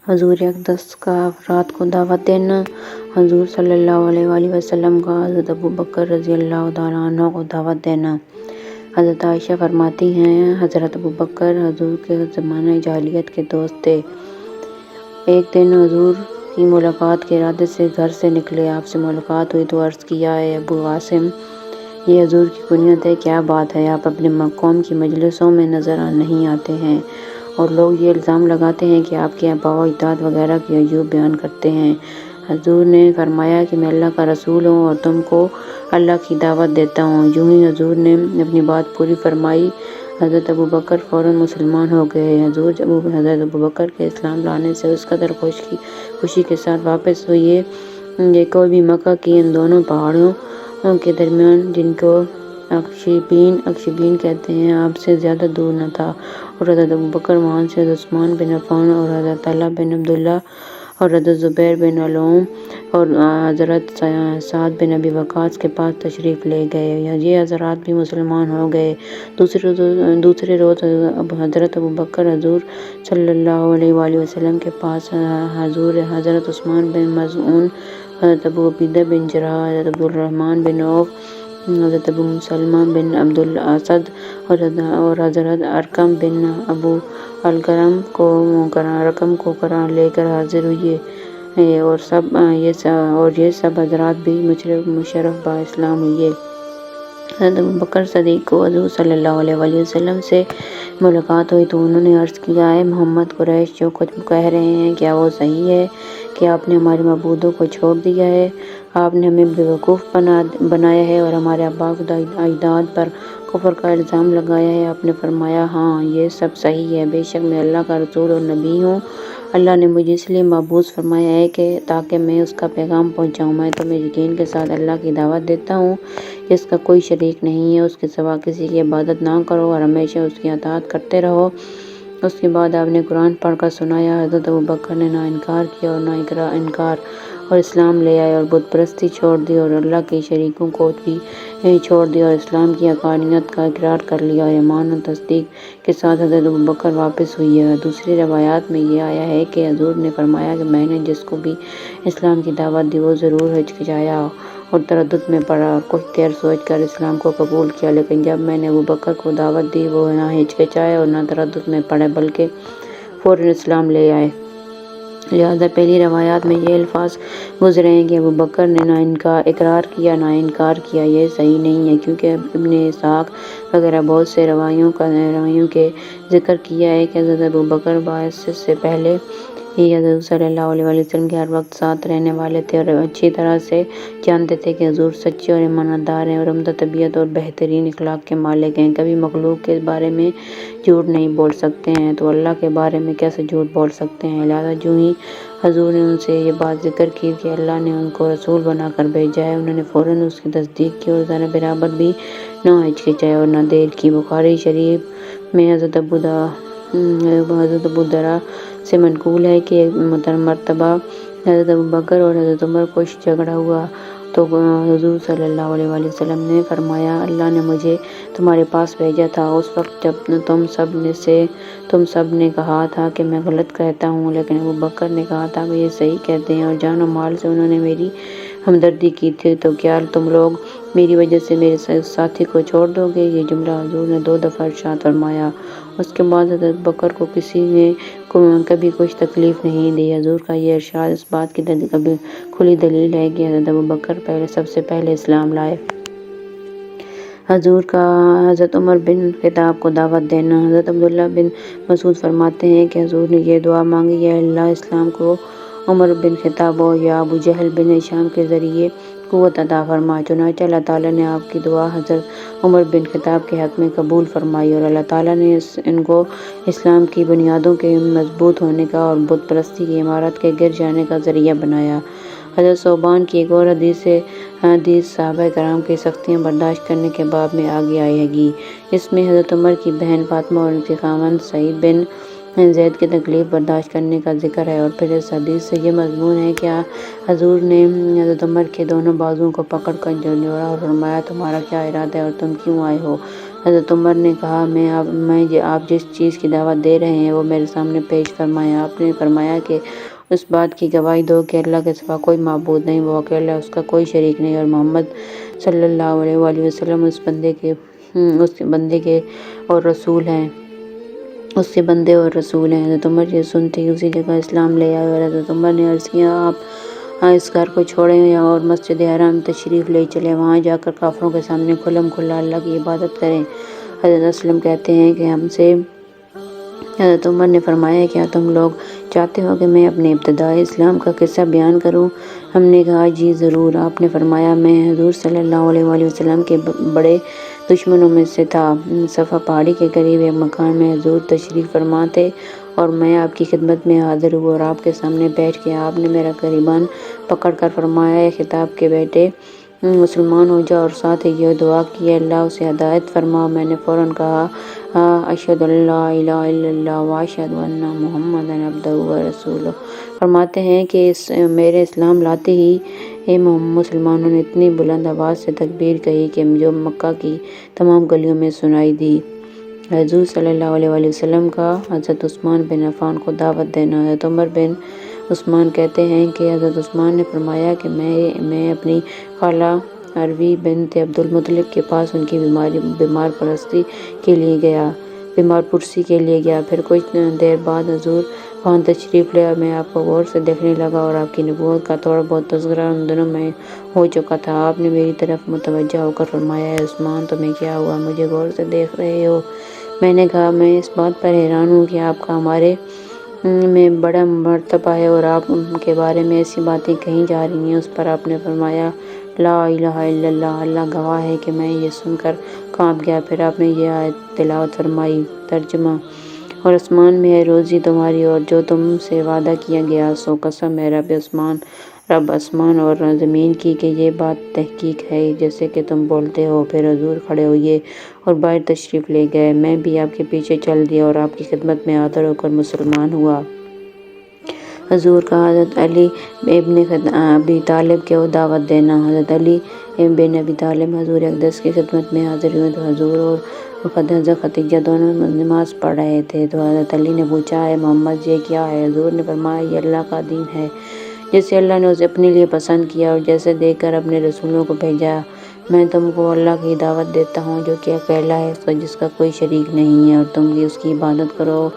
حضور اقدس کا افراد کو دعوت دینا۔ حضور صلی اللہ علیہ وآلہ وسلم کا حضرت ابوبکر رضی اللہ تعالیٰ عنہ کو دعوت دینا۔ حضرت عائشہ فرماتی ہیں، حضرت ابوبکر حضور کے زمانہ جاہلیت کے دوست تھے۔ ایک دن حضور کی ملاقات کے ارادے سے گھر سے نکلے۔ آپ سے ملاقات ہوئی تو عرض کیا، اے ابو عاصم، یہ حضور کی کنیت ہے، کیا بات ہے؟ آپ اپنے قوم کی مجلسوں میں نظر نہیں آتے ہیں اور لوگ یہ الزام لگاتے ہیں کہ آپ کے آباء و اجداد وغیرہ کی عیوب بیان کرتے ہیں۔ حضور نے فرمایا کہ میں اللہ کا رسول ہوں اور تم کو اللہ کی دعوت دیتا ہوں۔ یوں ہی حضور نے اپنی بات پوری فرمائی، حضرت ابوبکر فوراً مسلمان ہو گئے۔ حضور جب حضرت ابوبکر کے اسلام لانے سے اس قدر خوشی کے ساتھ واپس ہوئے کہ کوئی بھی مکہ کی ان دونوں پہاڑوں کے درمیان، جن کو اکشبین کہتے ہیں، آپ سے زیادہ دور نہ تھا، اور حضرت ابوبکر وہاں سے حضرت عثمان بن عفان اور حضرت طلحہ بن عبداللہ اور حضرت زبیر بن العوام اور حضرت سعد بن ابی وقاص کے پاس تشریف لے گئے۔ یہ حضرات بھی مسلمان ہو گئے۔ دوسرے روز حضرت ابوبکر حضور صلی اللہ علیہ وآلہ وسلم کے پاس، حضرت عثمان بن مظعون، حضرت ابو عبیدہ بن جراح، حضرت عبدالرحمن بن عوف، حضرت ابو سلمہ بن عبد الاسد اور حضرت ارقم بن ابو الرقم کو لے کر حاضر ہوئے، اور یہ سب حضرات بھی مشرف با اسلام ہوئے۔ حضرت ابوبکر صدیق کو حضور صلی اللہ علیہ وآلہ وسلم سے ملاقات ہوئی تو انہوں نے عرض کیا، اے محمد، قریش جو کچھ کہہ رہے ہیں کیا وہ صحیح ہے کہ آپ نے ہمارے معبودوں کو چھوڑ دیا ہے؟ آپ نے ہمیں بیوقوف بنایا ہے اور ہمارے آباء و اجداد پر کفر کا الزام لگایا ہے۔ آپ نے فرمایا، ہاں، یہ سب صحیح ہے، بے شک میں اللہ کا رسول اور نبی ہوں۔ اللہ نے مجھے اس لیے مبعوث فرمایا ہے کہ تاکہ میں اس کا پیغام پہنچاؤں۔ میں تمہیں یقین کے ساتھ اللہ کی دعوت دیتا ہوں، جس کا کوئی شریک نہیں ہے، اس کے سوا کسی کی عبادت نہ کرو اور ہمیشہ اس کی اطاعت کرتے رہو۔ اس کے بعد آپ نے قرآن پڑھ کر سنایا۔ حضرت ابوبکر نے نہ انکار کیا اور نہ انکار اور اسلام لے آئے اور بت پرستی چھوڑ دی اور اللہ کے شریکوں کو بھی چھوڑ دیا اور اسلام کی حقانیت کا اقرار کر لیا اور ایمان و تصدیق کے ساتھ حضرت ابوبکر واپس ہوئے۔ دوسری روایات میں یہ آیا ہے کہ حضور نے فرمایا کہ میں نے جس کو بھی اسلام کی دعوت دی وہ ضرور ہچکچایا اور تردد میں پڑا اور کچھ دیر سوچ کر اسلام کو قبول کیا، لیکن جب میں نے ابوبکر کو دعوت دی وہ نہ ہچکچائے اور نہ تردد میں پڑے بلکہ فوراً اسلام لے آئے۔ لہٰذا پہلی روایات میں یہ الفاظ گزرے ہیں کہ ابوبکر نے نہ اقرار کیا نہ انکار کیا، یہ صحیح نہیں ہے، کیونکہ ابن اسحاق وغیرہ بہت سے روایوں کے ذکر کیا ہے کہ حضرت ابوبکر بعثت سے پہلے ہی حضور صلی اللہ علیہ وآلہ وسلم کے ہر وقت ساتھ رہنے والے تھے اور اچھی طرح سے جانتے تھے کہ حضور سچے اور ایماندار ہیں اور عمدہ طبیعت اور بہترین اخلاق کے مالک ہیں، کبھی مخلوق کے بارے میں جھوٹ نہیں بول سکتے ہیں تو اللہ کے بارے میں کیسے جھوٹ بول سکتے ہیں۔ لہٰذا جو ہی حضور نے ان سے یہ بات ذکر کی کہ اللہ نے ان کو رسول بنا کر بھیجا ہے، انہوں نے فوراً اس کی تصدیق کی اور ذرہ برابر بھی نہ ہچکچائے اور نہ دیر کی۔ بخاری شریف میں حضرت ابو درا سے منقول ہے کہ ایک مرتبہ حضرت ابوبکر اور حضرت عمر کو جھگڑا ہوا تو حضور صلی اللہ علیہ وآلہ وسلم نے فرمایا، اللہ نے مجھے تمہارے پاس بھیجا تھا اس وقت جب تم سب نے کہا تھا کہ میں غلط کہتا ہوں، لیکن ابوبکر نے کہا تھا کہ یہ صحیح کہتے ہیں اور جان و مال سے انہوں نے میری ہمدردی کی تھی، تو کیا تم لوگ میری وجہ سے میرے ساتھی کو چھوڑ دو گے؟ یہ جملہ حضور نے 2 دفعہ ارشاد فرمایا۔ اس کے بعد حضرت ابوبکر کو کسی نے کبھی کچھ تکلیف نہیں دی۔ حضور کا یہ ارشاد اس بات کی کھلی دلیل ہے کہ حضرت ابوبکر سب سے پہلے اسلام لائے۔ حضور کا حضرت عمر بن خطاب کو دعوت دینا۔ حضرت عبداللہ بن مسعود فرماتے ہیں کہ حضور نے یہ دعا مانگی، اے اللہ، اسلام کو عمر بن خطاب یا ابو جہل بن ہشام کے ذریعے قوت عطا فرما۔ چنانچہ اللہ تعالیٰ نے آپ کی دعا حضرت عمر بن خطاب کے حق میں قبول فرمائی اور اللہ تعالیٰ نے ان کو اسلام کی بنیادوں کے مضبوط ہونے کا اور بت پرستی کی عمارت کے گر جانے کا ذریعہ بنایا۔ حضرت ثوبان کی ایک اور حدیث صحابہ کرام کی سختیاں برداشت کرنے کے باب میں آگے آئے گی۔ اس میں حضرت عمر کی بہن فاطمہ اور ان کے خاوند سعید بن زید کی تکلیف برداشت کرنے کا ذکر ہے، اور پھر اس حدیث سے یہ مضمون ہے کہ حضور نے حضرت عمر کے دونوں بازوؤں کو پکڑ کر جھنجھوڑا اور فرمایا، تمہارا کیا ارادہ ہے اور تم کیوں آئے ہو؟ حضرت عمر نے کہا میں آپ جس چیز کی دعوت دے رہے ہیں وہ میرے سامنے پیش فرمائیں۔ آپ نے فرمایا کہ اس بات کی گواہی دو کہ اللہ کے سوا کوئی معبود نہیں، وہ اکیلا، اس کا کوئی شریک نہیں، اور محمد صلی اللہ علیہ وآلہ وسلم اس بندے کے اور رسول ہیں، اس سے بندے اور رسول ہیں۔ حضرت عمر یہ سنتے ہی اسی جگہ اسلام لے آئے، اور حضرت عمر نے عرض کیا آپ اس گھر کو چھوڑیں اور مسجد حرام تشریف لے چلیں، وہاں جا کر کافروں کے سامنے کھلم کھلا اللہ کی عبادت کریں۔ حضرت اسلم کہتے ہیں کہ ہم سے حضرت عمر نے فرمایا کیا تم لوگ چاہتے ہو کہ میں اپنے ابتدائی اسلام کا قصہ بیان کروں؟ ہم نے کہا جی ضرور۔ آپ نے فرمایا میں حضور صلی اللہ علیہ وآلہ وسلم کے بڑے دشمنوں میں سے تھا۔ صفا پہاڑی کے قریب ایک مکان میں حضور تشریف فرما تھے اور میں آپ کی خدمت میں حاضر ہوا اور آپ کے سامنے بیٹھ گیا۔ آپ نے میرا گریبان پکڑ کر فرمایا اے خطاب کے بیٹے مسلمان ہو جا، اور ساتھ ہی یہ دعا کی اے اللہ اسے ہدایت فرما۔ میں نے فوراً کہا اشہد ان لا الہ الا اللہ واشہد ان محمدا عبدہ ورسولہ۔ فرماتے ہیں کہ میرے اسلام لاتے ہی مسلمانوں نے اتنی بلند آواز سے تکبیر کہی کہ جو مکہ کی تمام گلیوں میں سنائی دی۔ حضور صلی اللہ علیہ وآلہ وسلم کا حضرت عثمان بن عفان کو دعوت دینا۔ حضرت عمر بن عثمان کہتے ہیں کہ حضرت عثمان نے فرمایا کہ میں اپنی خالہ عروی بنت عبد المطلب کے پاس ان کی بیمار پرسی کے لیے گیا۔ پھر کچھ دیر بعد حضور وہاں تشریف لے اور میں آپ کو غور سے دیکھنے لگا اور آپ کی نبوت کا تھوڑا بہت تذکرہ ان دنوں میں ہو چکا تھا۔ آپ نے میری طرف متوجہ ہو کر فرمایا اے عثمان تمہیں کیا ہوا، مجھے غور سے دیکھ رہے ہو؟ میں نے کہا میں اس بات پر حیران ہوں کہ آپ کا ہمارے میں بڑا مرتبہ ہے اور آپ کے بارے میں ایسی باتیں کہی جا رہی ہیں۔ اس پر آپ نے فرمایا لا الہ الا اللہ، اللہ گواہ ہے کہ میں یہ سن کر کانپ گیا۔ پھر آپ نے یہ آیت تلاوت فرمائی۔ ترجمہ اور آسمان میں ہے روزی تمہاری اور جو تم سے وعدہ کیا گیا، سو قسم ہے رب آسمان اور زمین کی کہ یہ بات تحقیق ہے جیسے کہ تم بولتے ہو۔ پھر حضور کھڑے ہوئے اور باہر تشریف لے گئے۔ میں بھی آپ کے پیچھے چل دیا اور آپ کی خدمت میں حاضر ہو کر مسلمان ہوا۔ حضور کا حضرت علی ابن ابی طالب کو دعوت دینا۔ حضرت علی بن ابی طالب حضور اقدس کی خدمت میں حاضر ہوئے تو حضور اور حضرت خدیجہ دونوں نماز پڑھ رہے تھے، تو حضرت علی نے پوچھا اے محمد یہ کیا ہے؟ حضور نے فرمایا یہ اللہ کا دین ہے جسے اللہ نے اسے اپنے لیے پسند کیا اور جیسے دیکھ کر اپنے رسولوں کو بھیجا۔ میں تم کو اللہ کی دعوت دیتا ہوں جو کہ اکیلا ہے، جس کا کوئی شریک نہیں ہے، اور تم بھی اس کی عبادت کرو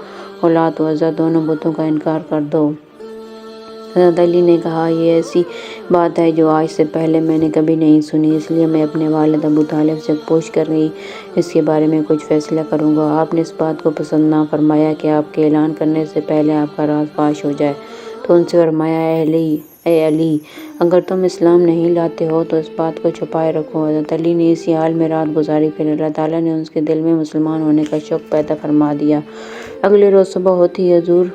اور لات و عزا دونوں بتوں کا انکار کر دو۔ حضرت علی نے کہا یہ ایسی بات ہے جو آج سے پہلے میں نے کبھی نہیں سنی، اس لیے میں اپنے والد ابو طالب سے پوچھ کر ہی اس کے بارے میں کچھ فیصلہ کروں گا۔ آپ نے اس بات کو پسند نہ فرمایا کہ آپ کے اعلان کرنے سے پہلے آپ کا راز فاش ہو جائے، تو ان سے فرمایا اے علی اگر تم اسلام نہیں لاتے ہو تو اس بات کو چھپائے رکھو۔ حضرت علی نے اسی حال میں رات گزاری، پھر اللہ تعالیٰ نے اس کے دل میں مسلمان ہونے کا شوق پیدا فرما دیا۔ اگلے روز صبح ہوتے ہی حضور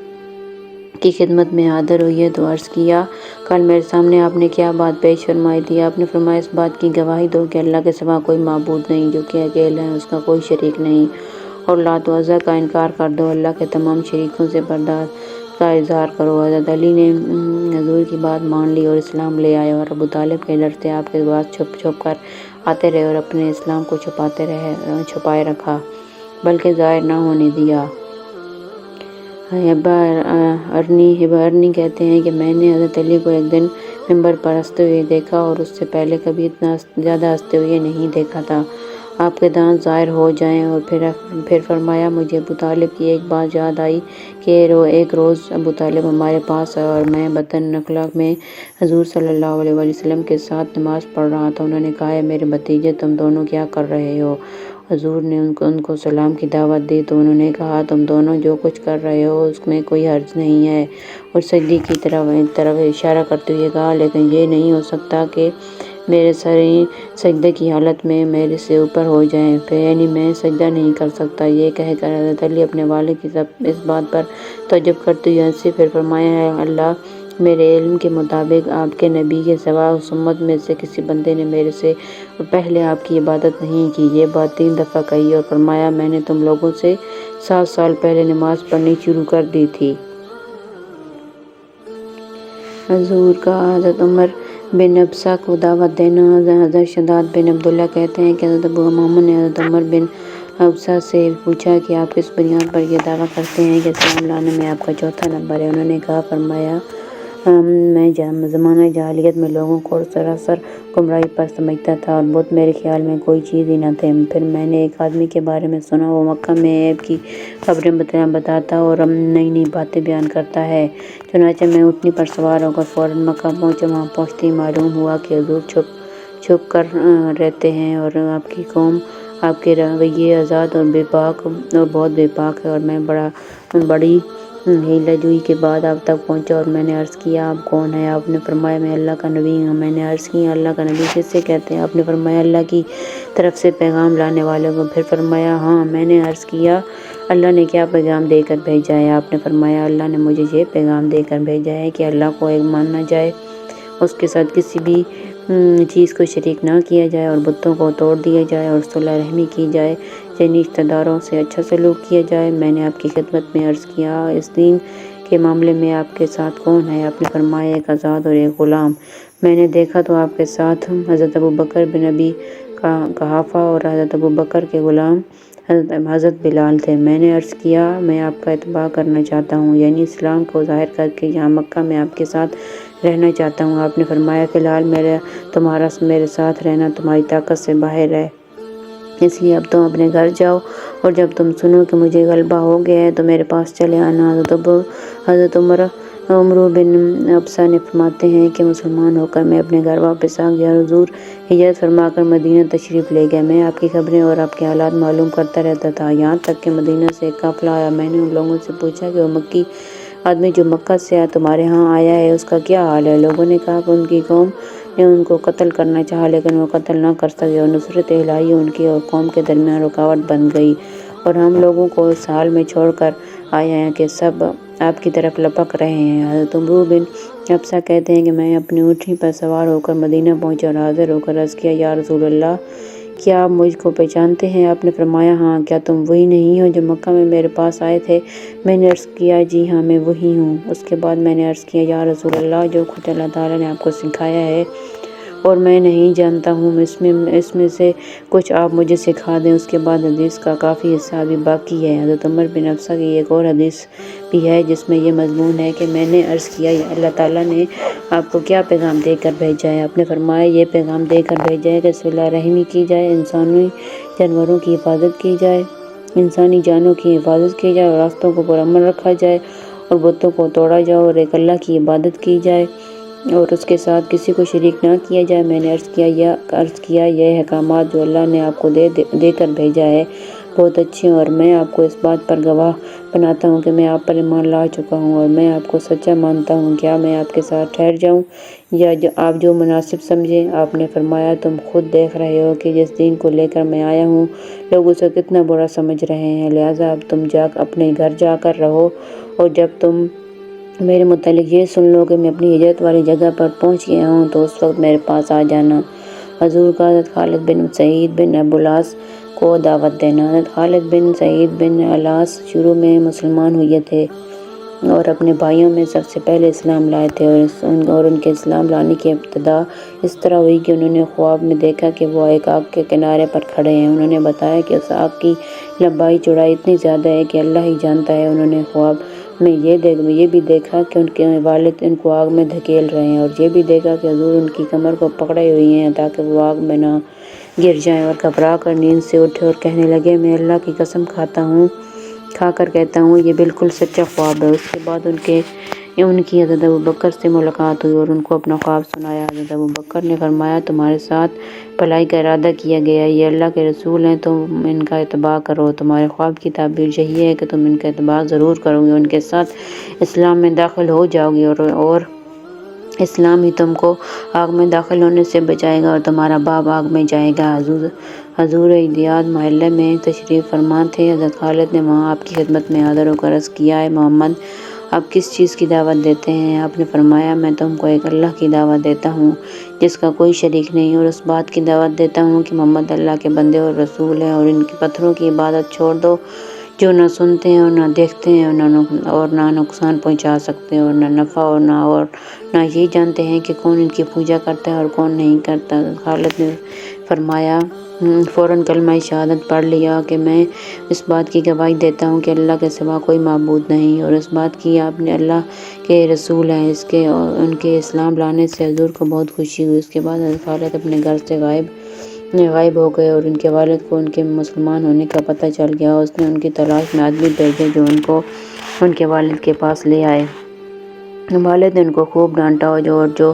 کی خدمت میں حاضر ہوئے تو عرض کیا کل میرے سامنے آپ نے کیا بات پیش فرمائی تھی؟ آپ نے فرمایا اس بات کی گواہی دو کہ اللہ کے سوا کوئی معبود نہیں جو کہ اکیلا ہے، اس کا کوئی شریک نہیں، اور لات و عزا کا انکار کر دو، اللہ کے تمام شریکوں سے برداشت کا اظہار کرو۔ حضرت علی نے حضور کی بات مان لی اور اسلام لے آئے، اور ابو طالب کے ڈر سے آپ کے پاس چھپ چھپ کر آتے رہے اور اپنے اسلام کو چھپائے رکھا بلکہ ظاہر نہ ہونے دیا۔ ہبہ ارنی کہتے ہیں کہ میں نے حضرت علی کو ایک دن ممبر پر ہنستے ہوئے دیکھا اور اس سے پہلے کبھی اتنا زیادہ ہنستے ہوئے نہیں دیکھا تھا۔ آپ کے دانت ظاہر ہو جائیں، اور پھر فرمایا مجھے ابو طالب کی ایک بات یاد آئی کہ ایک روز ابو طالب ہمارے پاس آئے اور میں بطن نخلا میں حضور صلی اللہ علیہ وآلہ وسلم کے ساتھ نماز پڑھ رہا تھا۔ انہوں نے کہا اے میرے بھتیجے تم دونوں کیا کر رہے ہو؟ حضور نے ان کو سلام کی دعوت دی تو انہوں نے کہا تم دونوں جو کچھ کر رہے ہو اس میں کوئی حرج نہیں ہے، اور سجدے کی طرف اشارہ کرتے ہوئے کہا لیکن یہ نہیں ہو سکتا کہ میرے سجدے کی حالت میں میرے سے اوپر ہو جائیں، یعنی میں سجدہ نہیں کر سکتا۔ یہ کہہ کر حضرت علی اپنے والد کی اس بات پر تعجب کرتے ہوئے ہنسے، پھر فرمایا ہے اللہ میرے علم کے مطابق آپ کے نبی کے سوا اس امت میں سے کسی بندے نے میرے سے پہلے آپ کی عبادت نہیں کی۔ یہ بات 3 دفعہ کہی اور فرمایا میں نے تم لوگوں سے 7 سال پہلے نماز پڑھنی شروع کر دی تھی۔ حضور کا حضرت عمر بن ابسہ کو دعوت دینا۔ حضرت شداد بن عبداللہ کہتے ہیں کہ حضرت ابو محمد نے حضرت عمر بن افسا سے پوچھا کہ آپ کس بنیاد پر یہ دعویٰ کرتے ہیں کہ اسلام لانے میں آپ کا چوتھا نمبر ہے؟ انہوں نے فرمایا میں زمانہ جاہلیت میں لوگوں کو سراسر گمراہی پر سمجھتا تھا اور بت میرے خیال میں کوئی چیز ہی نہ تھے۔ پھر میں نے ایک آدمی کے بارے میں سنا، وہ مکہ میں عیب کی خبریں بتاتا اور نئی نئی باتیں بیان کرتا ہے۔ چنانچہ میں اونٹنی پر سوار ہو کر فوراً مکہ پہنچا۔ وہاں پہنچتے ہی معلوم ہوا کہ حضور چھپ کر رہتے ہیں اور آپ کی قوم آپ کے رویے آزاد اور بہت بے پاک ہے، اور میں بڑی ہیلہ جوئی کے بعد آپ تک پہنچا اور میں نے عرض کیا آپ کون ہیں؟ آپ نے فرمایا میں اللہ کا نبی ہوں۔ میں نے عرض کی اللہ کا نبی کسے کہتے ہیں؟ آپ نے فرمایا اللہ کی طرف سے پیغام لانے والے کو۔ پھر فرمایا ہاں۔ میں نے عرض کیا اللہ نے کیا پیغام دے کر بھیجا ہے؟ آپ نے فرمایا اللہ نے مجھے یہ پیغام دے کر بھیجا ہے کہ اللہ کو ایک مانا جائے، اس کے ساتھ کسی بھی چیز کو شریک نہ کیا جائے اور بتوں کو توڑ دیا جائے اور صلح رحمی کی جائے، یعنی رشتہ داروں سے اچھا سلوک کیا جائے۔ میں نے آپ کی خدمت میں عرض کیا اس دین کے معاملے میں آپ کے ساتھ کون ہے؟ آپ نے فرمایا ایک آزاد اور ایک غلام۔ میں نے دیکھا تو آپ کے ساتھ حضرت ابوبکر بن ابی قحافہ اور حضرت ابوبکر کے غلام حضرت بلال تھے۔ میں نے عرض کیا میں آپ کا اتباع کرنا چاہتا ہوں، یعنی اسلام کو ظاہر کر کے یہاں مکہ میں آپ کے ساتھ رہنا چاہتا ہوں۔ آپ نے فرمایا فی الحال تمہارا میرے ساتھ رہنا تمہاری طاقت سے باہر ہے، اس لیے اب تم اپنے گھر جاؤ اور جب تم سنو کہ مجھے غلبہ ہو گیا ہے تو میرے پاس چلے آنا۔ حضرت عمر بن ابسا نے فرماتے ہیں کہ مسلمان ہو کر میں اپنے گھر واپس آ گیا اور حضور ہجرت فرما کر مدینہ تشریف لے گئے۔ میں آپ کی خبریں اور آپ کے حالات معلوم کرتا رہتا تھا، یہاں تک کہ مدینہ سے ایک قافلہ آیا۔ میں نے ان لوگوں سے پوچھا کہ وہ مکی آدمی جو مکہ سے تمہارے ہاں آیا ہے اس کا کیا حال ہے؟ لوگوں نے کہا کہ ان کی قوم نے ان کو قتل کرنا چاہا لیکن وہ قتل نہ کر سکے اور نصرت الہی ان کی اور قوم کے درمیان رکاوٹ بن گئی، اور ہم لوگوں کو اس حال میں چھوڑ کر آئے ہیں کہ سب آپ کی طرف لپک رہے ہیں۔ حضرت عمر بن ابسا کہتے ہیں کہ میں اپنی اونٹنی پر سوار ہو کر مدینہ پہنچا اور حاضر ہو کر عرض کیا یا رسول اللہ کیا آپ مجھ کو پہچانتے ہیں؟ آپ نے فرمایا ہاں، کیا تم وہی نہیں ہو جو مکہ میں میرے پاس آئے تھے؟ میں نے عرض کیا جی ہاں میں وہی ہوں۔ اس کے بعد میں نے عرض کیا یا رسول اللہ جو کچھ اللہ تعالیٰ نے آپ کو سکھایا ہے اور میں نہیں جانتا ہوں اس میں سے کچھ آپ مجھے سکھا دیں۔ اس کے بعد حدیث کا کافی حصہ ابھی باقی ہے۔ حضرت عمر بن ابسا کی ایک اور حدیث بھی ہے جس میں یہ مضمون ہے کہ میں نے عرض کیا اللہ تعالیٰ نے آپ کو کیا پیغام دے کر بھیجا ہے؟ آپ نے فرمایا یہ پیغام دے کر بھیجا ہے کہ صلہ رحمی کی جائے، انسانی جانوروں کی حفاظت کی جائے، انسانی جانوں کی حفاظت کی جائے اور راستوں کو پرامن رکھا جائے اور بتوں کو توڑا جائے اور ایک اللہ کی عبادت کی جائے اور اس کے ساتھ کسی کو شریک نہ کیا جائے۔ میں نے عرض کیا یہ احکامات جو اللہ نے آپ کو دے کر بھیجا ہے بہت اچھے ہیں، اور میں آپ کو اس بات پر گواہ بناتا ہوں کہ میں آپ پر ایمان لا چکا ہوں اور میں آپ کو سچا مانتا ہوں۔ کیا میں آپ کے ساتھ ٹھہر جاؤں یا آپ جو مناسب سمجھیں؟ آپ نے فرمایا تم خود دیکھ رہے ہو کہ جس دین کو لے کر میں آیا ہوں لوگ اسے کتنا برا سمجھ رہے ہیں، لہٰذا اب تم اپنے گھر جا کر رہو اور جب تم میرے متعلق یہ سن لو کہ میں اپنی ہجرت والی جگہ پر پہنچ گیا ہوں تو اس وقت میرے پاس آ جانا۔ حضور کا حضرت خالد بن سعید بن ابو العاص کو دعوت دینا۔ حضرت خالد بن سعید بن العاص شروع میں مسلمان ہوئے تھے اور اپنے بھائیوں میں سب سے پہلے اسلام لائے تھے، اور ان کے اسلام لانے کی ابتدا اس طرح ہوئی کہ انہوں نے خواب میں دیکھا کہ وہ ایک آگ کے کنارے پر کھڑے ہیں۔ انہوں نے بتایا کہ اس آگ کی لمبائی چوڑائی اتنی زیادہ ہے کہ اللہ ہی جانتا ہے۔ انہوں نے خواب میں یہ بھی دیکھا کہ ان کے والد ان کو آگ میں دھکیل رہے ہیں، اور یہ بھی دیکھا کہ حضور ان کی کمر کو پکڑے ہوئے ہیں تاکہ وہ آگ میں نہ گر جائیں، اور گھبرا کر نیند سے اٹھے اور کہنے لگے میں اللہ کی قسم کھا کر کہتا ہوں یہ بالکل سچا خواب ہے۔ اس کے بعد ان کی حضرت ابوبکر سے ملاقات ہوئی اور ان کو اپنا خواب سنایا۔ حضرت ابوبکر نے فرمایا تمہارے ساتھ بھلائی کا ارادہ کیا گیا ہے، یہ اللہ کے رسول ہیں، تم ان کا اتباع کرو۔ تمہارے خواب کی تعبیر یہی ہے کہ تم ان کا اتباع ضرور کرو گے، ان کے ساتھ اسلام میں داخل ہو جاؤ گے اور اسلام ہی تم کو آگ میں داخل ہونے سے بچائے گا اور تمہارا باپ آگ میں جائے گا۔ حضور دیاد محلہ میں تشریف فرما تھے۔ حضرت خالد نے وہاں آپ کی خدمت میں حاضر ہو کر عرض کیا اے محمد آپ کس چیز کی دعوت دیتے ہیں؟ آپ نے فرمایا میں تم کو ایک اللہ کی دعوت دیتا ہوں جس کا کوئی شریک نہیں، اور اس بات کی دعوت دیتا ہوں کہ محمد اللہ کے بندے اور رسول ہیں، اور ان کے پتھروں کی عبادت چھوڑ دو جو نہ سنتے ہیں اور نہ دیکھتے ہیں اور نہ نقصان پہنچا سکتے ہیں اور نہ نفع اور نہ یہ جانتے ہیں کہ کون ان کی پوجا کرتا ہے اور کون نہیں کرتا۔ خالد نے فرمایا، فوراً کلمہ شہادت پڑھ لیا کہ میں اس بات کی گواہی دیتا ہوں کہ اللہ کے سوا کوئی معبود نہیں، اور اس بات کی آپ نے اللہ کے رسول ہیں۔ ان کے اسلام لانے سے حضور کو بہت خوشی ہوئی۔ اس کے بعد حضرت خالد اپنے گھر سے غائب ہو گئے اور ان کے والد کو ان کے مسلمان ہونے کا پتہ چل گیا۔ اس نے ان کی تلاش میں آدمی بھیجے جو ان کو ان کے والد کے پاس لے آئے۔ والد نے ان کو خوب ڈانٹا اور جو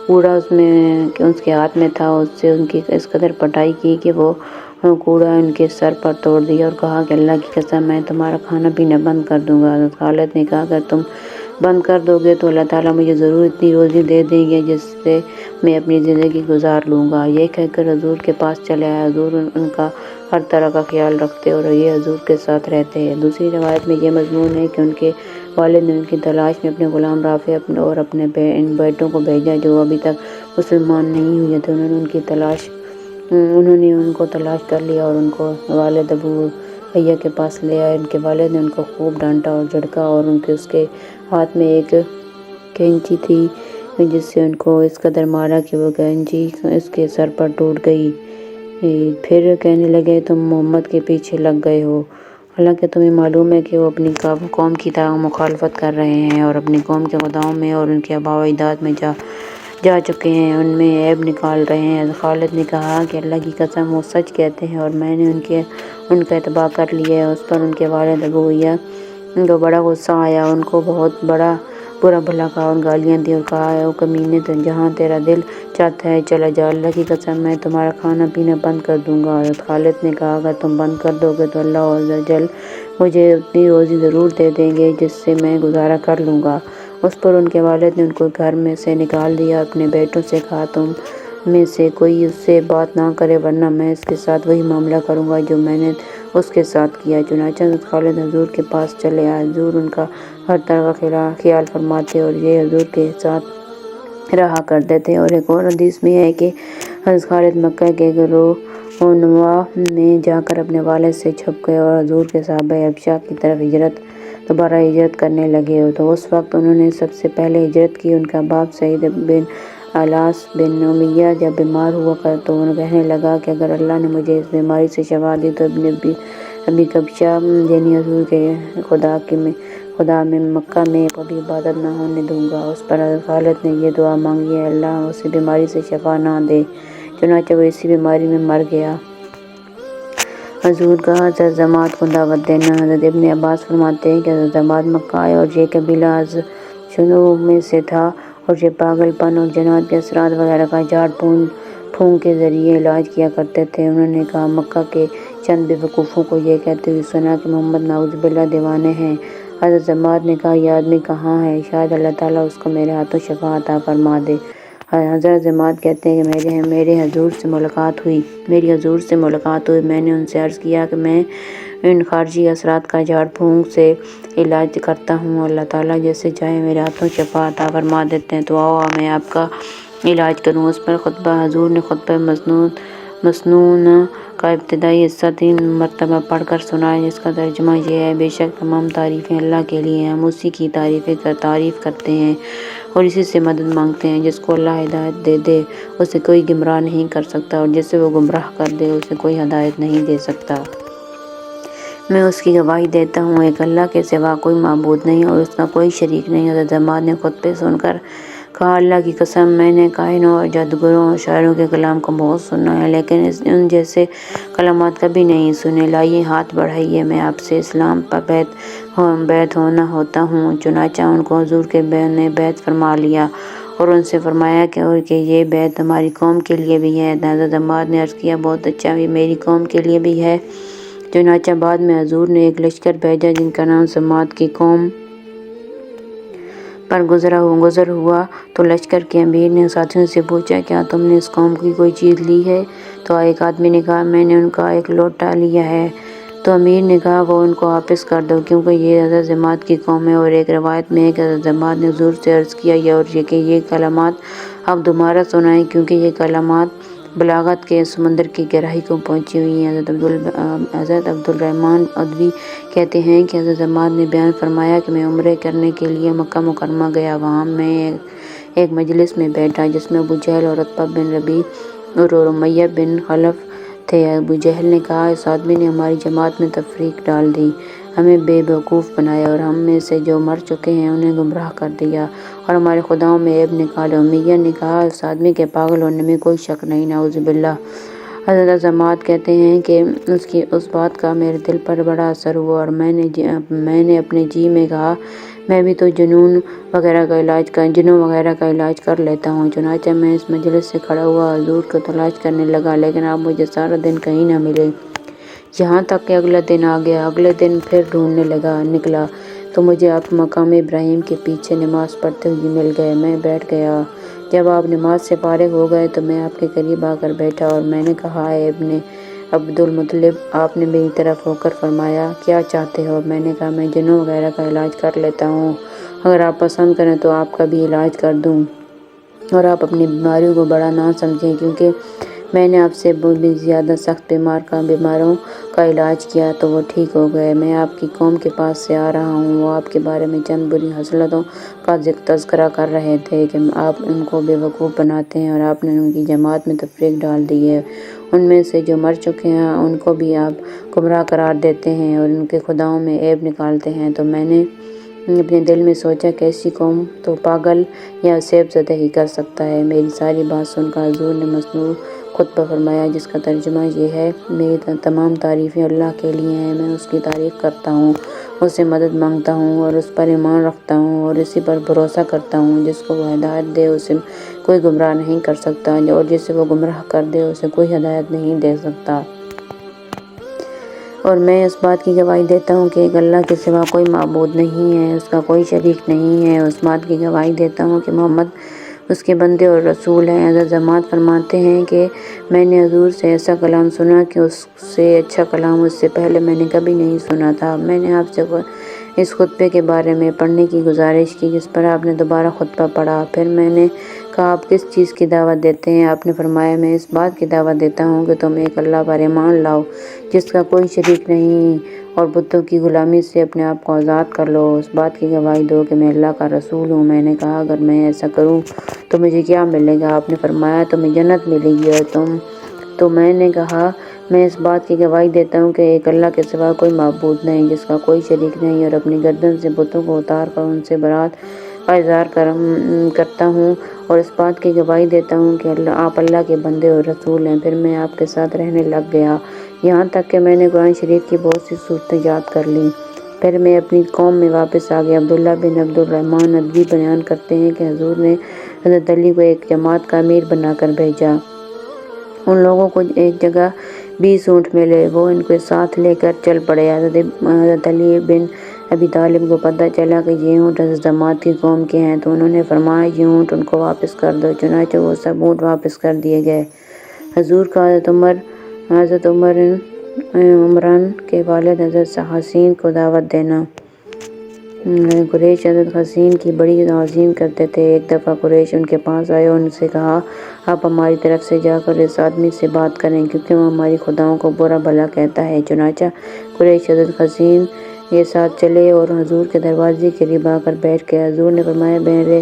کوڑا اس کے ہاتھ میں تھا اس سے ان کی اس قدر پٹائی کی کہ وہ کوڑا ان کے سر پر توڑ دیا، اور کہا کہ اللہ کی قسم میں تمہارا کھانا پینا بند کر دوں گا۔ حضرت خالد نے کہا اگر تم بند کر دو گے تو اللہ تعالیٰ مجھے ضرور اتنی روزی دے دیں گے جس سے میں اپنی زندگی گزار لوں گا۔ یہ کہہ کر حضور کے پاس چلے آئے۔ حضور ان کا ہر طرح کا خیال رکھتے اور یہ حضور کے ساتھ رہتے ہیں۔ دوسری روایت میں یہ مضمون ہے کہ ان کے والد نے ان کی تلاش میں اپنے غلام رافع اور اپنے ان بیٹوں کو بھیجا جو ابھی تک مسلمان نہیں ہوئے تھے۔ انہوں نے ان کو تلاش کر لیا اور ان کو والد ابو حیا کے پاس لے آئے۔ ان کے والد نے ان کو خوب ڈانٹا اور جھڑکا اور اس کے ہاتھ میں ایک کینچی تھی جس سے ان کو اس قدر مارا کہ وہ کینچی اس کے سر پر ٹوٹ گئی۔ پھر کہنے لگے تم محمد کے پیچھے لگ گئے ہو، حالانکہ تمہیں معلوم ہے کہ وہ اپنی قوم کی مخالفت کر رہے ہیں اور اپنی قوم کے خداؤں میں اور ان کے آباء و اجداد میں جا چکے ہیں، ان میں عیب نکال رہے ہیں۔ خالد نے کہا کہ اللہ کی قسم وہ سچ کہتے ہیں اور میں نے ان کا اتباع کر لیا ہے۔ اس پر ان کے والد ابو حیا کو بڑا غصہ آیا، ان کو بہت برا بھلا کہا اور گالیاں دی اور کہا اے کمینے جہاں تیرا دل چاہتا ہے چلا جا، اللہ کی قسم میں تمہارا کھانا پینا بند کر دوں گا۔ حضرت خالد نے کہا اگر تم بند کر دو گے تو اللہ عز و جل مجھے اتنی روزی ضرور دے دیں گے جس سے میں گزارا کر لوں گا۔ اس پر ان کے والد نے ان کو گھر میں سے نکال دیا اور اپنے بیٹوں سے کہا تم میں سے کوئی اس سے بات نہ کرے ورنہ میں اس کے ساتھ وہی معاملہ کروں گا جو میں نے اس کے ساتھ کیا۔ چنانچہ حضرت خالد حضور کے پاس چلے آئے۔ حضور ان کا ہر طرح کا خیال فرماتے اور یہ حضور کے ساتھ رہا کرتے تھے۔ اور ایک اور حدیث میں ہے کہ حضرت خالد مکہ کے نواح میں جا کر اپنے والد سے چھپ گئے اور حضور کے صحابہ حبشہ کی طرف دوبارہ ہجرت کرنے لگے تو اس وقت انہوں نے سب سے پہلے ہجرت کی۔ ان کا باپ سعید بن الاس بن امیہ جب بیمار ہوا تو وہ کہنے لگا کہ اگر اللہ نے مجھے اس بیماری سے شفا دی تو ابھی کبشہ یعنی حضور کے خدا میں مکہ میں کبھی عبادت نہ ہونے دوں گا۔ اس پر حضرت خالد نے یہ دعا مانگی اے اللہ اسے بیماری سے شفا نہ دے، چنانچہ وہ اسی بیماری میں مر گیا۔ حضور کا حضرت زماد کو دعوت دینا۔ حضرت ابن عباس فرماتے ہیں کہ حضرت زماد مکہ آئے اور یہ قبیلہ ازشنو میں سے تھا اور یہ پاگل پن اور جنات کے اثرات وغیرہ کا جھاڑ پھونک کے ذریعے علاج کیا کرتے تھے۔ انہوں نے کہا مکہ کے چند بے وقوفوں کو یہ کہتے ہوئے سنا کہ محمد نعوذ باللہ دیوانے ہیں۔ حضرت زماد نے کہا یہ آدمی کہاں ہے؟ شاید اللہ تعالیٰ اس کو میرے ہاتھوں شفا عطا فرما دے۔ حضرت زماد کہتے ہیں کہ میری حضور سے ملاقات ہوئی، میں نے ان سے عرض کیا کہ میں ان خارجی اثرات کا جھاڑ پھونک سے علاج کرتا ہوں، اللہ تعالیٰ جیسے چاہے میرے ہاتھوں شفا عطا فرما دیتے ہیں، تو آؤ میں آپ کا علاج کروں۔ اس پر حضور نے خطبہ مسنون کا ابتدائی حصہ 3 مرتبہ پڑھ کر سنایا جس کا ترجمہ یہ ہے بے شک تمام تعریفیں اللہ کے لیے ہیں، ہم اسی کی تعریف کرتے ہیں اور اسی سے مدد مانگتے ہیں۔ جس کو اللہ ہدایت دے دے اسے کوئی گمراہ نہیں کر سکتا اور جسے وہ گمراہ کر دے اسے کوئی ہدایت نہیں دے سکتا۔ میں اس کی گواہی دیتا ہوں ایک اللہ کے سوا کوئی معبود نہیں اور اس کا کوئی شریک نہیں۔ حضرت زماد نے خطبے سن کر کہا اللہ کی قسم میں نے کاہنوں اور جادوگروں اور شاعروں کے کلام کو بہت سنا ہے لیکن ان جیسے کلمات کبھی نہیں سنے، لائیے ہاتھ بڑھائیے میں آپ سے اسلام پر بیعت ہوتا ہوں۔ چنانچہ ان کو حضور نے بیعت فرما لیا اور ان سے فرمایا کہ یہ بیعت تمہاری قوم کے لیے بھی ہے۔ حضرت زماد نے عرض کیا بہت اچھا، یہ میری قوم کے لیے بھی ہے۔ چنانچہ بعد میں حضور نے ایک لشکر بھیجا جن کا نام زماد کی قوم پر گزر ہوا تو لشکر کے امیر نے ساتھیوں سے پوچھا کیا تم نے اس قوم کی کوئی چیز لی ہے؟ تو ایک آدمی نے کہا میں نے ان کا ایک لوٹا لیا ہے۔ تو امیر نے کہا وہ ان کو واپس کر دو کیونکہ یہ حضرت زماد کی قوم ہے۔ اور ایک روایت میں ہے کہ حضرت زماد نے حضور سے عرض کیا کہ یہ کلمات اب دوبارہ سنائیں کیونکہ یہ کلمات بلاغت کے سمندر کی گہرائی کو پہنچی ہوئی ہیں۔ حضرت عبدالرحمن ادوی کہتے ہیں کہ حضرت زماد نے بیان فرمایا کہ میں عمرہ کرنے کے لیے مکہ مکرمہ گیا، وہاں میں ایک مجلس میں بیٹھا جس میں ابو جہل اور عتبہ بن ربیع اور امیہ بن خلف تھے۔ ابو جہل نے کہا، اس آدمی نے ہماری جماعت میں تفریق ڈال دی، ہمیں بے وقوف بنایا اور ہم میں سے جو مر چکے ہیں انہیں گمراہ کر دیا اور ہمارے خداؤں میں عیب نکالا۔ امیہ نے کہا، اس آدمی کے پاگل ہونے میں کوئی شک نہیں، نعوذ باللہ۔ حضرت ضماد کہتے ہیں کہ اس بات کا میرے دل پر بڑا اثر ہوا اور میں نے اپنے جی میں کہا، میں بھی تو جنوں وغیرہ کا علاج کر لیتا ہوں۔ چنانچہ میں اس مجلس سے کھڑا ہوا حضور کو تلاش کرنے لگا، لیکن آپ مجھے سارا دن کہیں نہ ملے، یہاں تک کہ اگلا دن آ گیا۔ اگلے دن پھر ڈھونڈنے نکلا تو مجھے آپ مقام ابراہیم کے پیچھے نماز پڑھتے ہوئے مل گئے۔ میں بیٹھ گیا۔ جب آپ نماز سے فارغ ہو گئے تو میں آپ کے قریب آ کر بیٹھا اور میں نے کہا، اے ابن عبد المطلب۔ آپ نے میری طرف ہو کر فرمایا، کیا چاہتے ہو؟ میں نے کہا، میں جنوں وغیرہ کا علاج کر لیتا ہوں، اگر آپ پسند کریں تو آپ کا بھی علاج کر دوں اور آپ اپنی بیماریوں کو بڑا نہ سمجھیں، کیونکہ میں نے آپ سے بھی زیادہ سخت بیماروں کا علاج کیا تو وہ ٹھیک ہو گئے۔ میں آپ کی قوم کے پاس سے آ رہا ہوں، وہ آپ کے بارے میں چند بری خصلتوں کا تذکرہ کر رہے تھے کہ آپ ان کو بے وقوف بناتے ہیں اور آپ نے ان کی جماعت میں تفریق ڈال دی ہے۔ ان میں سے جو مر چکے ہیں ان کو بھی آپ گمراہ قرار دیتے ہیں اور ان کے خداؤں میں عیب نکالتے ہیں۔ تو میں نے اپنے دل میں سوچا کہ ایسی قوم تو پاگل یا عصب زدہ ہی کر سکتا ہے۔ میری ساری بات سن کر حضور نے مصنوع خطبہ فرمایا، جس کا ترجمہ یہ ہے، میری تمام تعریفیں اللہ کے لیے ہیں، میں اس کی تعریف کرتا ہوں، اس سے مدد مانگتا ہوں اور اس پر ایمان رکھتا ہوں اور اسی پر بھروسہ کرتا ہوں۔ جس کو وہ ہدایت دے اسے کوئی گمراہ نہیں کر سکتا اور جسے وہ گمراہ کر دے اسے کوئی ہدایت نہیں دے سکتا۔ اور میں اس بات کی گواہی دیتا ہوں کہ ایک اللہ کے سوا کوئی معبود نہیں ہے، اس کا کوئی شریک نہیں ہے۔ اس بات کی گواہی دیتا ہوں کہ محمد اس کے بندے اور رسول ہیں۔ حضرت ضماد فرماتے ہیں کہ میں نے حضور سے ایسا کلام سنا کہ اس سے اچھا کلام اس سے پہلے میں نے کبھی نہیں سنا تھا۔ میں نے آپ سے اس خطبے کے بارے میں پڑھنے کی گزارش کی، جس پر آپ نے دوبارہ خطبہ پڑھا۔ پھر میں نے کہا، آپ کس چیز کی دعوت دیتے ہیں؟ آپ نے فرمایا، میں اس بات کی دعوت دیتا ہوں کہ تم ایک اللہ پر ایمان لاؤ جس کا کوئی شریک نہیں اور بتوں کی غلامی سے اپنے آپ کو آزاد کر لو، اس بات کی گواہی دو کہ میں اللہ کا رسول ہوں۔ میں نے کہا، اگر میں ایسا کروں تو مجھے کیا ملے گا؟ آپ نے فرمایا، تمہیں جنت ملے گی اور تو میں نے کہا، میں اس بات کی گواہی دیتا ہوں کہ ایک اللہ کے سوا کوئی معبود نہیں، جس کا کوئی شریک نہیں، اور اپنی گردن سے بتوں کو اتار کر ان سے برات کا اظہار کرتا ہوں اور اس بات کی گواہی دیتا ہوں کہ آپ اللہ کے بندے اور رسول ہیں۔ پھر میں آپ کے ساتھ رہنے لگ گیا، یہاں تک کہ میں نے قرآن شریف کی بہت سی صورتیں یاد کر لیں۔ پھر میں اپنی قوم میں واپس آ گیا۔ عبداللہ بن عبد الرحمن ندوی بیان کرتے ہیں کہ حضور نے حضرت علی کو ایک جماعت کا امیر بنا کر بھیجا۔ ان لوگوں کو ایک جگہ 20 اونٹ ملے، وہ ان کو ساتھ لے کر چل پڑے۔ حضرت علی بن ابی طالب کو پتہ چلا کہ یہ اونٹ حضرت ضماد کی قوم کے ہیں، تو انہوں نے فرمایا، یہ اونٹ ان کو واپس کر دو۔ چنانچہ وہ سب اونٹ واپس کر دیے گئے۔ حضور کا حضرت عمران کے والد حضرت حسین کو دعوت دینا۔ قریش حضرت حسین کی بڑی تعظیم کرتے تھے۔ ایک دفعہ قریش ان کے پاس آئے اور ان سے کہا، آپ ہماری طرف سے جا کر اس آدمی سے بات کریں، کیونکہ وہ ہماری خداؤں کو برا بھلا کہتا ہے۔ چنانچہ قریش حضرت حسین کے ساتھ چلے اور حضور کے دروازے کے قریب آ کر بیٹھ گئے۔ حضور نے فرمایا، میرے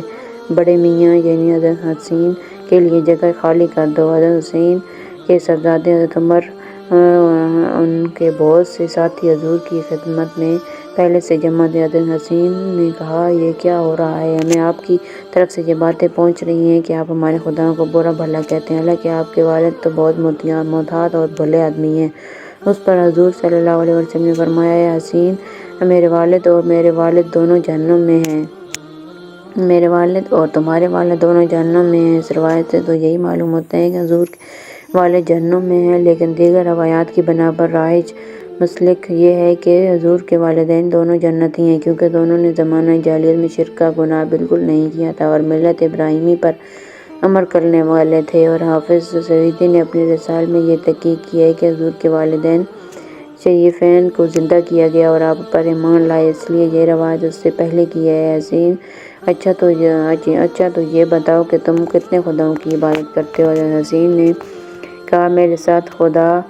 بڑے میاں یعنی حضرت حسین کے لیے جگہ خالی کر دو۔ حضرت حسین کے صاحبزادے حضرت عمر ان کے بہت سے ساتھی حضور کی خدمت میں پہلے سے جمع تھے۔ حضرت حسین نے کہا، یہ کیا ہو رہا ہے؟ ہمیں آپ کی طرف سے یہ باتیں پہنچ رہی ہیں کہ آپ ہمارے خداؤں کو برا بھلا کہتے ہیں، حالانکہ آپ کے والد تو بہت محتاط اور بھلے آدمی ہیں۔ اس پر حضور صلی اللہ علیہ وسلم نے فرمایا، اے حسین، میرے والد اور میرے والد دونوں جہنم میں ہیں، میرے والد اور تمہارے والد دونوں جہنم میں ہیں۔ اس روایت سے تو یہی معلوم ہوتا ہے کہ حضور کے والد جہنم میں ہیں، لیکن دیگر روایات کی بنا پر رائج مسلک یہ ہے کہ حضور کے والدین دونوں جنتی ہیں، کیونکہ دونوں نے زمانہ جاہلیت میں شرک کا گناہ بالکل نہیں کیا تھا اور ملت ابراہیمی پر عمل کرنے والے تھے۔ اور حافظ سعدی نے اپنی رسالہ میں یہ تحقیق کی ہے کہ حضور کے والدین شریفین کو زندہ کیا گیا اور آپ پر ایمان لائے، اس لیے یہ روایت اس سے پہلے کی ہے۔ حسین، اچھا تو یہ بتاؤ کہ تم کتنے خداؤں کی عبادت کرتے ہو؟ حضرت حسین نے کہا، میرے ساتھ خدا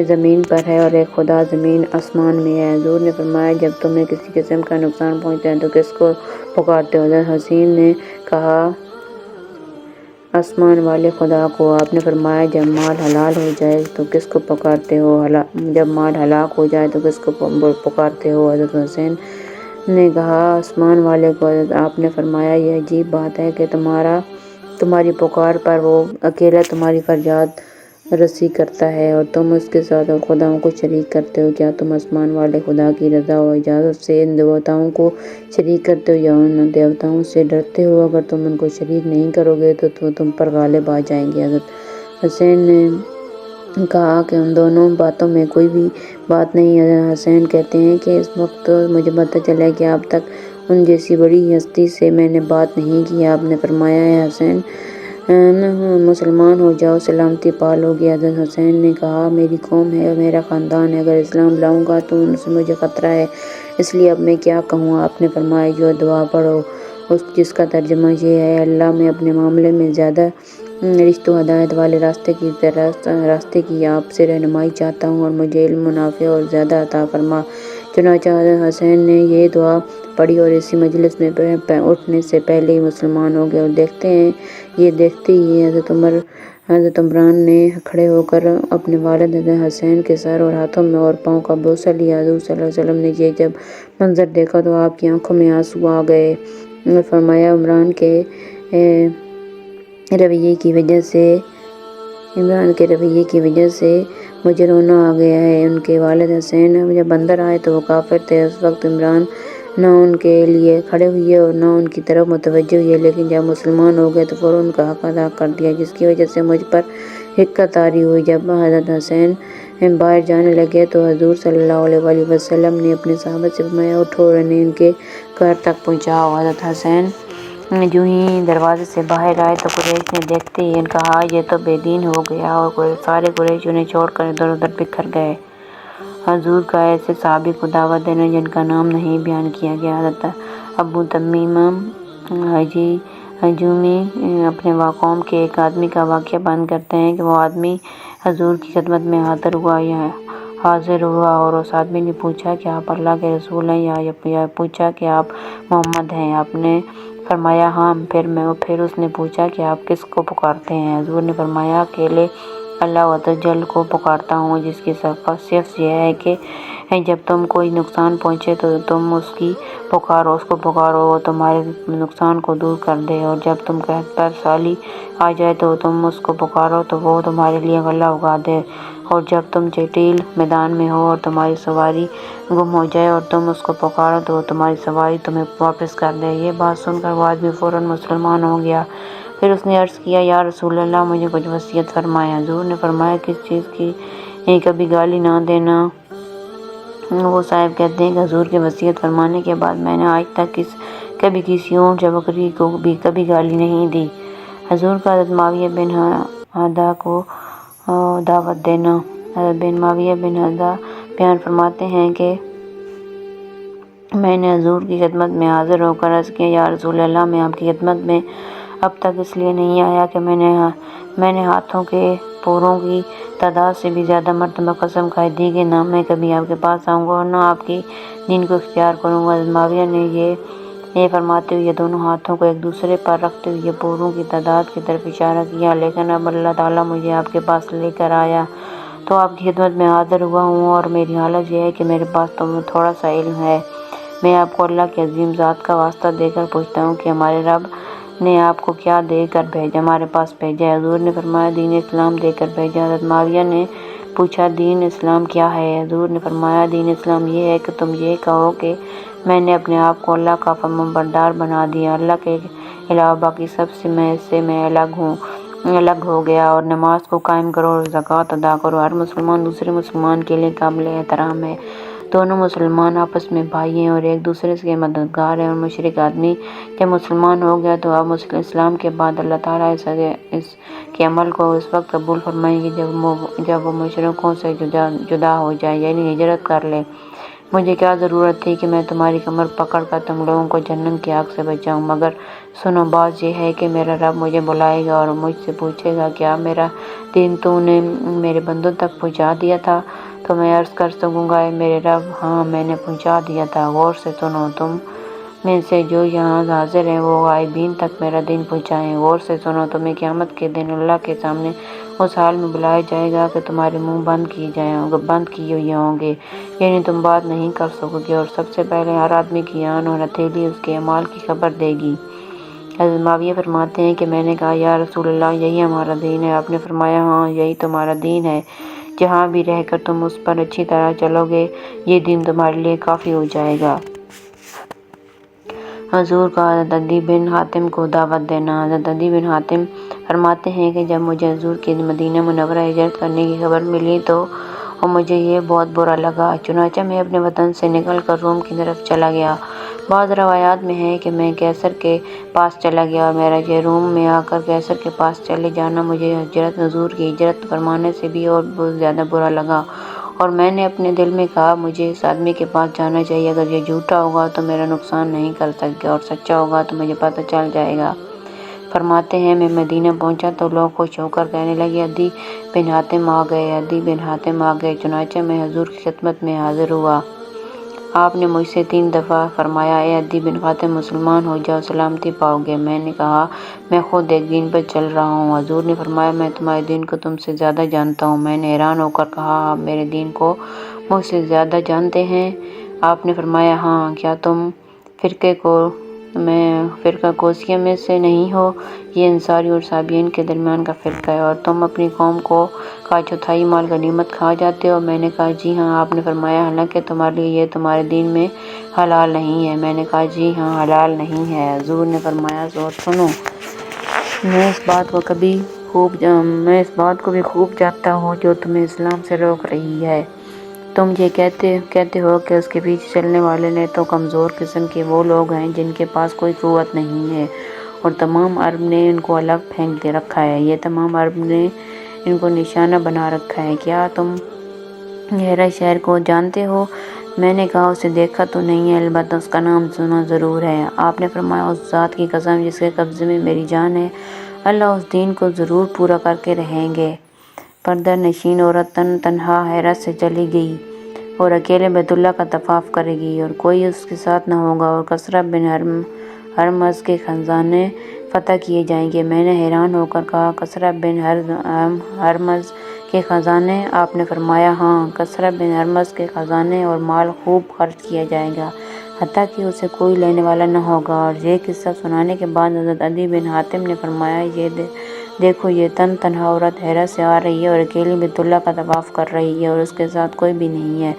زمین پر ہے اور ایک خدا زمین آسمان میں ہے۔ حضور نے فرمایا، جب تمہیں کسی قسم کا نقصان پہنچتا ہے تو کس کو پکارتے ہو؟ حضرت حسین نے کہا، آسمان والے خدا کو۔ آپ نے فرمایا جب مال حلال ہو جائے تو کس کو پکارتے ہو؟ جب مال ہلاک ہو جائے تو کس کو پکارتے ہو؟ حضرت حسین نے کہا آسمان والے کو۔ آپ نے فرمایا یہ عجیب بات ہے کہ تمہاری پکار پر وہ اکیلا تمہاری فریاد رسی کرتا ہے اور تم اس کے ساتھ اور خداؤں کو شریک کرتے ہو۔ کیا تم آسمان والے خدا کی رضا و اجازت سے ان دیوتاؤں کو شریک کرتے ہو یا ان دیوتاؤں سے ڈرتے ہو؟ اگر تم ان کو شریک نہیں کرو گے تو تم پر غالب آ جائیں گے۔ حضرت حسین نے کہا کہ ان دونوں باتوں میں کوئی بھی بات نہیں۔ حضرت حسین کہتے ہیں کہ اس وقت مجھے پتہ چلا کہ اب تک ان جیسی بڑی ہستی سے میں نے بات نہیں کی۔ آپ نے فرمایا اے حسین مسلمان ہو جاؤ، سلامتی پالو گے۔ حضرت حسین نے کہا میری قوم ہے، میرا خاندان ہے، اگر اسلام لاؤں گا تو ان سے مجھے خطرہ ہے، اس لیے اب میں کیا کہوں؟ آپ نے فرمایا جو دعا پڑھو جس کا ترجمہ یہ ہے اللہ میں اپنے معاملے میں زیادہ رشت و ہدایت والے راستے کی آپ سے رہنمائی چاہتا ہوں اور مجھے علم نافع اور زیادہ عطا فرما۔ چنانچہ حضرت حسین نے یہ دعا پڑھی اور اسی مجلس میں اٹھنے سے پہلے ہی مسلمان ہو گئے۔ اور دیکھتے ہی حضرت عمران نے کھڑے ہو کر اپنے والد حضرت حسین کے سر اور ہاتھوں میں اور پاؤں کا بوسہ لیا۔ حضور صلی اللہ علیہ وسلم نے یہ جب منظر دیکھا تو آپ کی آنکھوں میں آنسو آ گئے اور فرمایا عمران کے رویے کی وجہ سے مجھے رونا آ گیا ہے۔ ان کے والد حسین جب اندر آئے تو وہ کافر تھے۔ اس وقت عمران نہ ان کے لیے کھڑے ہوئے اور نہ ان کی طرف متوجہ ہوئے، لیکن جب مسلمان ہو گئے تو فوراً ان کا حق ادا کر دیا، جس کی وجہ سے مجھ پر حکت طاری ہوئی۔ جب حضرت حسین باہر جانے لگے تو حضور صلی اللہ علیہ وآلہ وسلم نے اپنے صحابہ سے فرمایا اٹھو اور انہیں ان کے گھر تک پہنچاؤ۔ حضرت حسین جو ہی دروازے سے باہر آئے تو قریش نے دیکھتے ہی کہا یہ تو بے دین ہو گیا، اور سارے قریش انہیں چھوڑ کر ادھر ادھر بکھر گئے۔ حضور کا ایسے صحابی کو دعوت دینا جن کا نام نہیں بیان کیا گیا۔ حضرت ابو تمیم ہجومی اپنے قوم کے ایک آدمی کا واقعہ بیان کرتے ہیں کہ وہ آدمی حضور کی خدمت میں حاضر ہوا اور اس آدمی نے پوچھا کہ آپ اللہ کے رسول ہیں یا پوچھا کہ آپ محمد ہیں؟ آپ نے فرمایا ہاں۔ پھر اس نے پوچھا کہ آپ کس کو پکارتے ہیں؟ حضور نے فرمایا اکیلے اللہ عز و جل کو پکارتا ہوں، جس کی خاصیت یہ ہے کہ جب تم کوئی نقصان پہنچے تو تم اس کو پکارو وہ تمہارے نقصان کو دور کر دے، اور جب تم پر سالی آ جائے تو تم اس کو پکارو تو وہ تمہارے لیے غلہ اگا دے، اور جب تم چٹیل میدان میں ہو اور تمہاری سواری گم ہو جائے اور تم اس کو پکارو تو وہ تمہاری سواری تمہیں واپس کر دے۔ یہ بات سن کر وہ آدمی فوراً مسلمان ہو گیا۔ پھر اس نے عرض کیا یا رسول اللہ مجھے کچھ وصیت فرمائیں۔ حضور نے فرمایا کس چیز کی؟ کبھی گالی نہ دینا۔ وہ صاحب کہتے ہیں کہ حضور کے وصیت فرمانے کے بعد میں نے آج تک کبھی کسی اونٹ یا بکری کو بھی کبھی گالی نہیں دی۔ حضور کا حضرت معاویہ بن حدہ کو دعوت دینا۔ حضرت معاویہ بن حدہ بیان فرماتے ہیں کہ میں نے حضور کی خدمت میں حاضر ہو کر عرض کیا یا رسول اللہ میں آپ کی خدمت میں اب تک اس لیے نہیں آیا کہ میں نے ہاتھوں کے پوروں کی تعداد سے بھی زیادہ مرتبہ قسم کھائی تھی کہ نہ میں کبھی آپ کے پاس آؤں گا اور نہ آپ کی دین کو اختیار کروں گا۔ حضرت معاویہ نے یہ فرماتے ہوئے دونوں ہاتھوں کو ایک دوسرے پر رکھتے ہوئے پوروں کی تعداد کی طرف اشارہ کیا، لیکن اب اللہ تعالیٰ مجھے آپ کے پاس لے کر آیا تو آپ کی خدمت میں حاضر ہوا ہوں، اور میری حالت یہ ہے کہ میرے پاس تھوڑا سا علم ہے۔ میں آپ کو اللہ کی عظیم ذات کا واسطہ دے کر پوچھتا ہوں کہ ہمارے رب نے آپ کو کیا دے کر ہمارے پاس بھیجا؟ حضور نے فرمایا دین اسلام دے کر بھیجا۔ حضرت معاویہ نے پوچھا دین اسلام کیا ہے؟ حضور نے فرمایا دین اسلام یہ ہے کہ تم یہ کہو کہ میں نے اپنے آپ کو اللہ کا فرمانبردار بنا دیا، اللہ کے علاوہ باقی سب سے میں الگ ہو گیا، اور نماز کو قائم کرو اور زکوٰۃ ادا کرو۔ ہر مسلمان دوسرے مسلمان کے لیے قابل احترام ہے، دونوں مسلمان آپس میں بھائی ہیں اور ایک دوسرے کے مددگار ہیں۔ اور مشرک آدمی جب مسلمان ہو گیا تو اب اسلام کے بعد اللہ تعالیٰ اس کے عمل کو اس وقت قبول فرمائیں گے جب وہ مشرکوں سے جدا ہو جائے، یعنی ہجرت کر لے۔ مجھے کیا ضرورت تھی کہ میں تمہاری کمر پکڑ کر تم لوگوں کو جہنم کی آگ سے بچاؤں؟ مگر سنو بات یہ ہے کہ میرا رب مجھے بلائے گا اور مجھ سے پوچھے گا کیا میرا دین تو نے میرے بندوں تک پہنچا دیا تھا؟ تو میں عرض کر سکوں گا اے میرے رب ہاں میں نے پہنچا دیا تھا۔ غور سے سنو، تم میں سے جو یہاں حاضر ہیں وہ غائبین تک میرا دین پہنچائیں۔ غور سے سنو، تمہیں قیامت کے دن اللہ کے سامنے اس حال میں بلایا جائے گا کہ تمہارے منہ بند کیے ہوئے ہوں گے، یعنی تم بات نہیں کر سکو گے، اور سب سے پہلے ہر آدمی کی آن اور ہتھیلی اس کے اعمال کی خبر دے گی۔ حضرت معاویہ فرماتے ہیں کہ میں نے کہا یا رسول اللہ، یہی ہمارا دین ہے؟ آپ نے فرمایا ہاں، یہی تمہارا دین ہے، جہاں بھی رہ کر تم اس پر اچھی طرح چلو گے یہ دین تمہارے لیے کافی ہو جائے گا۔ حضور کا حضرت عدی بن حاتم کو دعوت دینا۔ حضرت عدی بن حاتم فرماتے ہیں کہ جب مجھے حضور کی مدینہ منورہ ہجرت کرنے کی خبر ملی تو مجھے یہ بہت برا لگا، چنانچہ میں اپنے وطن سے نکل کر روم کی طرف چلا گیا۔ بعض روایات میں ہے کہ میں قیصر کے پاس چلا گیا، اور میرا یہ روم میں آ کر قیصر کے پاس چلے جانا مجھے حضور کی ہجرت فرمانے سے بھی اور بہت زیادہ برا لگا، اور میں نے اپنے دل میں کہا مجھے اس آدمی کے پاس جانا چاہیے، اگر یہ جھوٹا ہوگا تو میرا نقصان نہیں کر سکے اور سچا ہوگا تو مجھے پتہ چل جائے گا۔ فرماتے ہیں میں مدینہ پہنچا تو لوگ خوش ہو کر کہنے لگے عدی بن حاتم آ گئے، عدی بن حاتم آ گئے، چنانچہ میں حضور کی خدمت میں حاضر ہوا۔ آپ نے مجھ سے 3 دفعہ فرمایا اے عدی بن حاتم، مسلمان ہو جاؤ، سلامتی پاؤ گے۔ میں نے کہا میں خود ایک دین پر چل رہا ہوں۔ حضور نے فرمایا میں تمہارے دین کو تم سے زیادہ جانتا ہوں۔ میں نے حیران ہو کر کہا آپ میرے دین کو مجھ سے زیادہ جانتے ہیں؟ آپ نے فرمایا ہاں، کیا تم فرقہ کوسیہ میں سے نہیں ہو؟ یہ انصاری اور صابئین کے درمیان کا فرقہ ہے، اور تم اپنی قوم کا 1/4 مال غنیمت کھا جاتے ہو؟ میں نے کہا جی ہاں۔ آپ نے فرمایا حالانکہ تمہارے لیے یہ تمہارے دین میں حلال نہیں ہے؟ میں نے کہا جی ہاں، حلال نہیں ہے۔ حضور نے فرمایا اور سنو، میں اس بات کو بھی خوب جانتا ہوں جو تمہیں اسلام سے روک رہی ہے۔ تم یہ کہتے ہو کہ اس کے پیچھے چلنے والے نے تو کمزور قسم کے وہ لوگ ہیں جن کے پاس کوئی قوت نہیں ہے، اور تمام عرب نے ان کو الگ پھینک رکھا ہے، یہ تمام عرب نے ان کو نشانہ بنا رکھا ہے۔ کیا تم گہرا شہر کو جانتے ہو؟ میں نے کہا اسے دیکھا تو نہیں ہے، البتہ اس کا نام سنا ضرور ہے۔ آپ نے فرمایا اس ذات کی قسم جس کے قبضے میں میری جان ہے، اللہ اس دین کو ضرور پورا کر کے رہیں گے۔ پردہ نشین عورت تنہا حرا سے چلی گئی اور اکیلے بیت اللہ کا طواف کرے گی، اور کوئی اس کے ساتھ نہ ہوگا، اور کسرہ بن ہرمز کے خزانے فتح کیے جائیں گے۔ میں نے حیران ہو کر کہا کسرہ بن ہرمز کے خزانے؟ آپ نے فرمایا ہاں، کسرہ بن ہرمز کے خزانے اور مال خوب خرچ کیا جائے گا، حتیٰ کہ اسے کوئی لینے والا نہ ہوگا۔ اور یہ قصہ سنانے کے بعد حضرت عدی بن حاتم نے فرمایا یہ دیکھو، یہ تنہا عورت حرا سے آ رہی ہے اور اکیلی بیت اللہ کا طواف کر رہی ہے، اور اس کے ساتھ کوئی بھی نہیں ہے،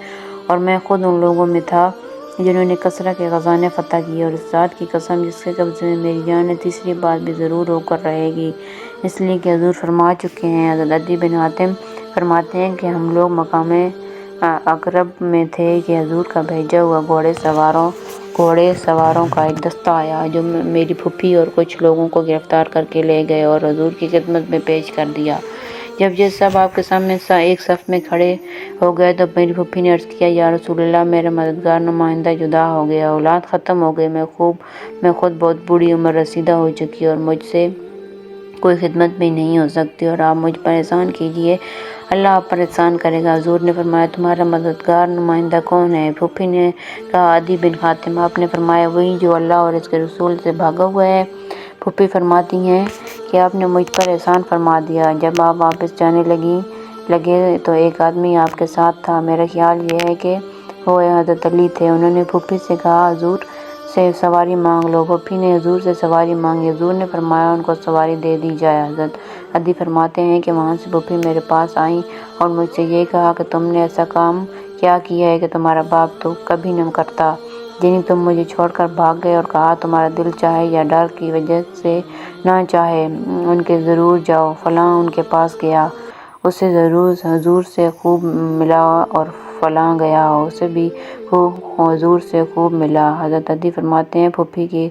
اور میں خود ان لوگوں میں تھا جنہوں نے کسرہ کے خزانے فتح کیے، اور اس ذات کی قسم جس کے قبضے میں میری جان ہے، تیسری بات بھی ضرور ہو کر رہے گی، اس لیے کہ حضور فرما چکے ہیں۔ حضرت عدی بن حاتم فرماتے ہیں کہ ہم لوگ مقام عقرب میں تھے کہ حضور کا بھیجا ہوا گھوڑے سواروں کا ایک دستہ آیا جو میری پھوپھی اور کچھ لوگوں کو گرفتار کر کے لے گئے اور حضور کی خدمت میں پیش کر دیا۔ جب یہ سب آپ کے سامنے ایک صف میں کھڑے ہو گئے تو میری پھوپھی نے عرض کیا یا رسول اللہ، میرا مددگار نمائندہ جدا ہو گیا، اولاد ختم ہو گئی، میں خود بہت بوڑھی عمر رسیدہ ہو چکی اور مجھ سے کوئی خدمت بھی نہیں ہو سکتی، اور آپ مجھ پر احسان کیجیے، اللہ آپ پر احسان کرے گا۔ حضور نے فرمایا تمہارا مددگار نمائندہ کون ہے؟ پھوپھی نے کہا عدی بن حاتم۔ آپ نے فرمایا وہی جو اللہ اور اس کے رسول سے بھاگا ہوا ہے۔ پھوپھی فرماتی ہیں کہ آپ نے مجھ پر احسان فرما دیا۔ جب آپ واپس جانے لگے تو ایک آدمی آپ کے ساتھ تھا، میرا خیال یہ ہے کہ وہ حضرت علی تھے۔ انہوں نے پھوپھی سے کہا حضور سے سواری مانگ لو۔ پھوپھی نے حضور سے سواری مانگی، حضور نے فرمایا ان کو سواری دے دی جائے۔ حضرت عدی فرماتے ہیں کہ وہاں سے پھوپھی میرے پاس آئیں اور مجھ سے یہ کہا کہ تم نے ایسا کام کیا کیا ہے کہ تمہارا باپ تو کبھی نہ کرتا، یعنی تم مجھے چھوڑ کر بھاگ گئے، اور کہا تمہارا دل چاہے یا ڈر کی وجہ سے نہ چاہے ان کے ضرور جاؤ۔ فلاں ان کے پاس گیا، اسے حضور سے خوب ملا، اور فلاں گیا، اسے بھی حضور سے خوب ملا۔ حضرت عدی فرماتے ہیں پھوپھی کے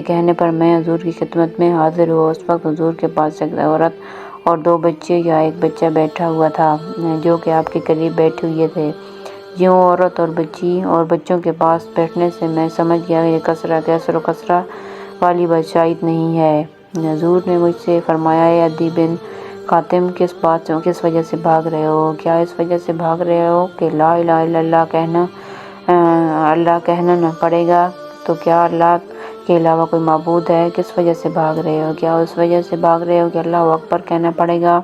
کہنے پر میں حضور کی خدمت میں حاضر ہوا۔ اس وقت حضور کے پاس ایک عورت اور 2 بچے یا ایک بچہ بیٹھا ہوا تھا جو کہ آپ کے قریب بیٹھے ہوئے تھے۔ یوں عورت اور بچوں کے پاس بیٹھنے سے میں سمجھ گیا کہ یہ کیسر و کسرہ والی بادشاہیت نہیں ہے۔ حضور نے مجھ سے فرمایا اے عدی بن حاتم، کس وجہ سے بھاگ رہے ہو؟ کیا اس وجہ سے بھاگ رہے ہو کہ لا الہ الا اللہ کہنا نہ پڑے گا تو کیا اللہ کے علاوہ کوئی معبود ہے؟ کس وجہ سے بھاگ رہے ہو؟ کیا اس وجہ سے بھاگ رہے ہو کہ اللہ اکبر کہنا پڑے گا؟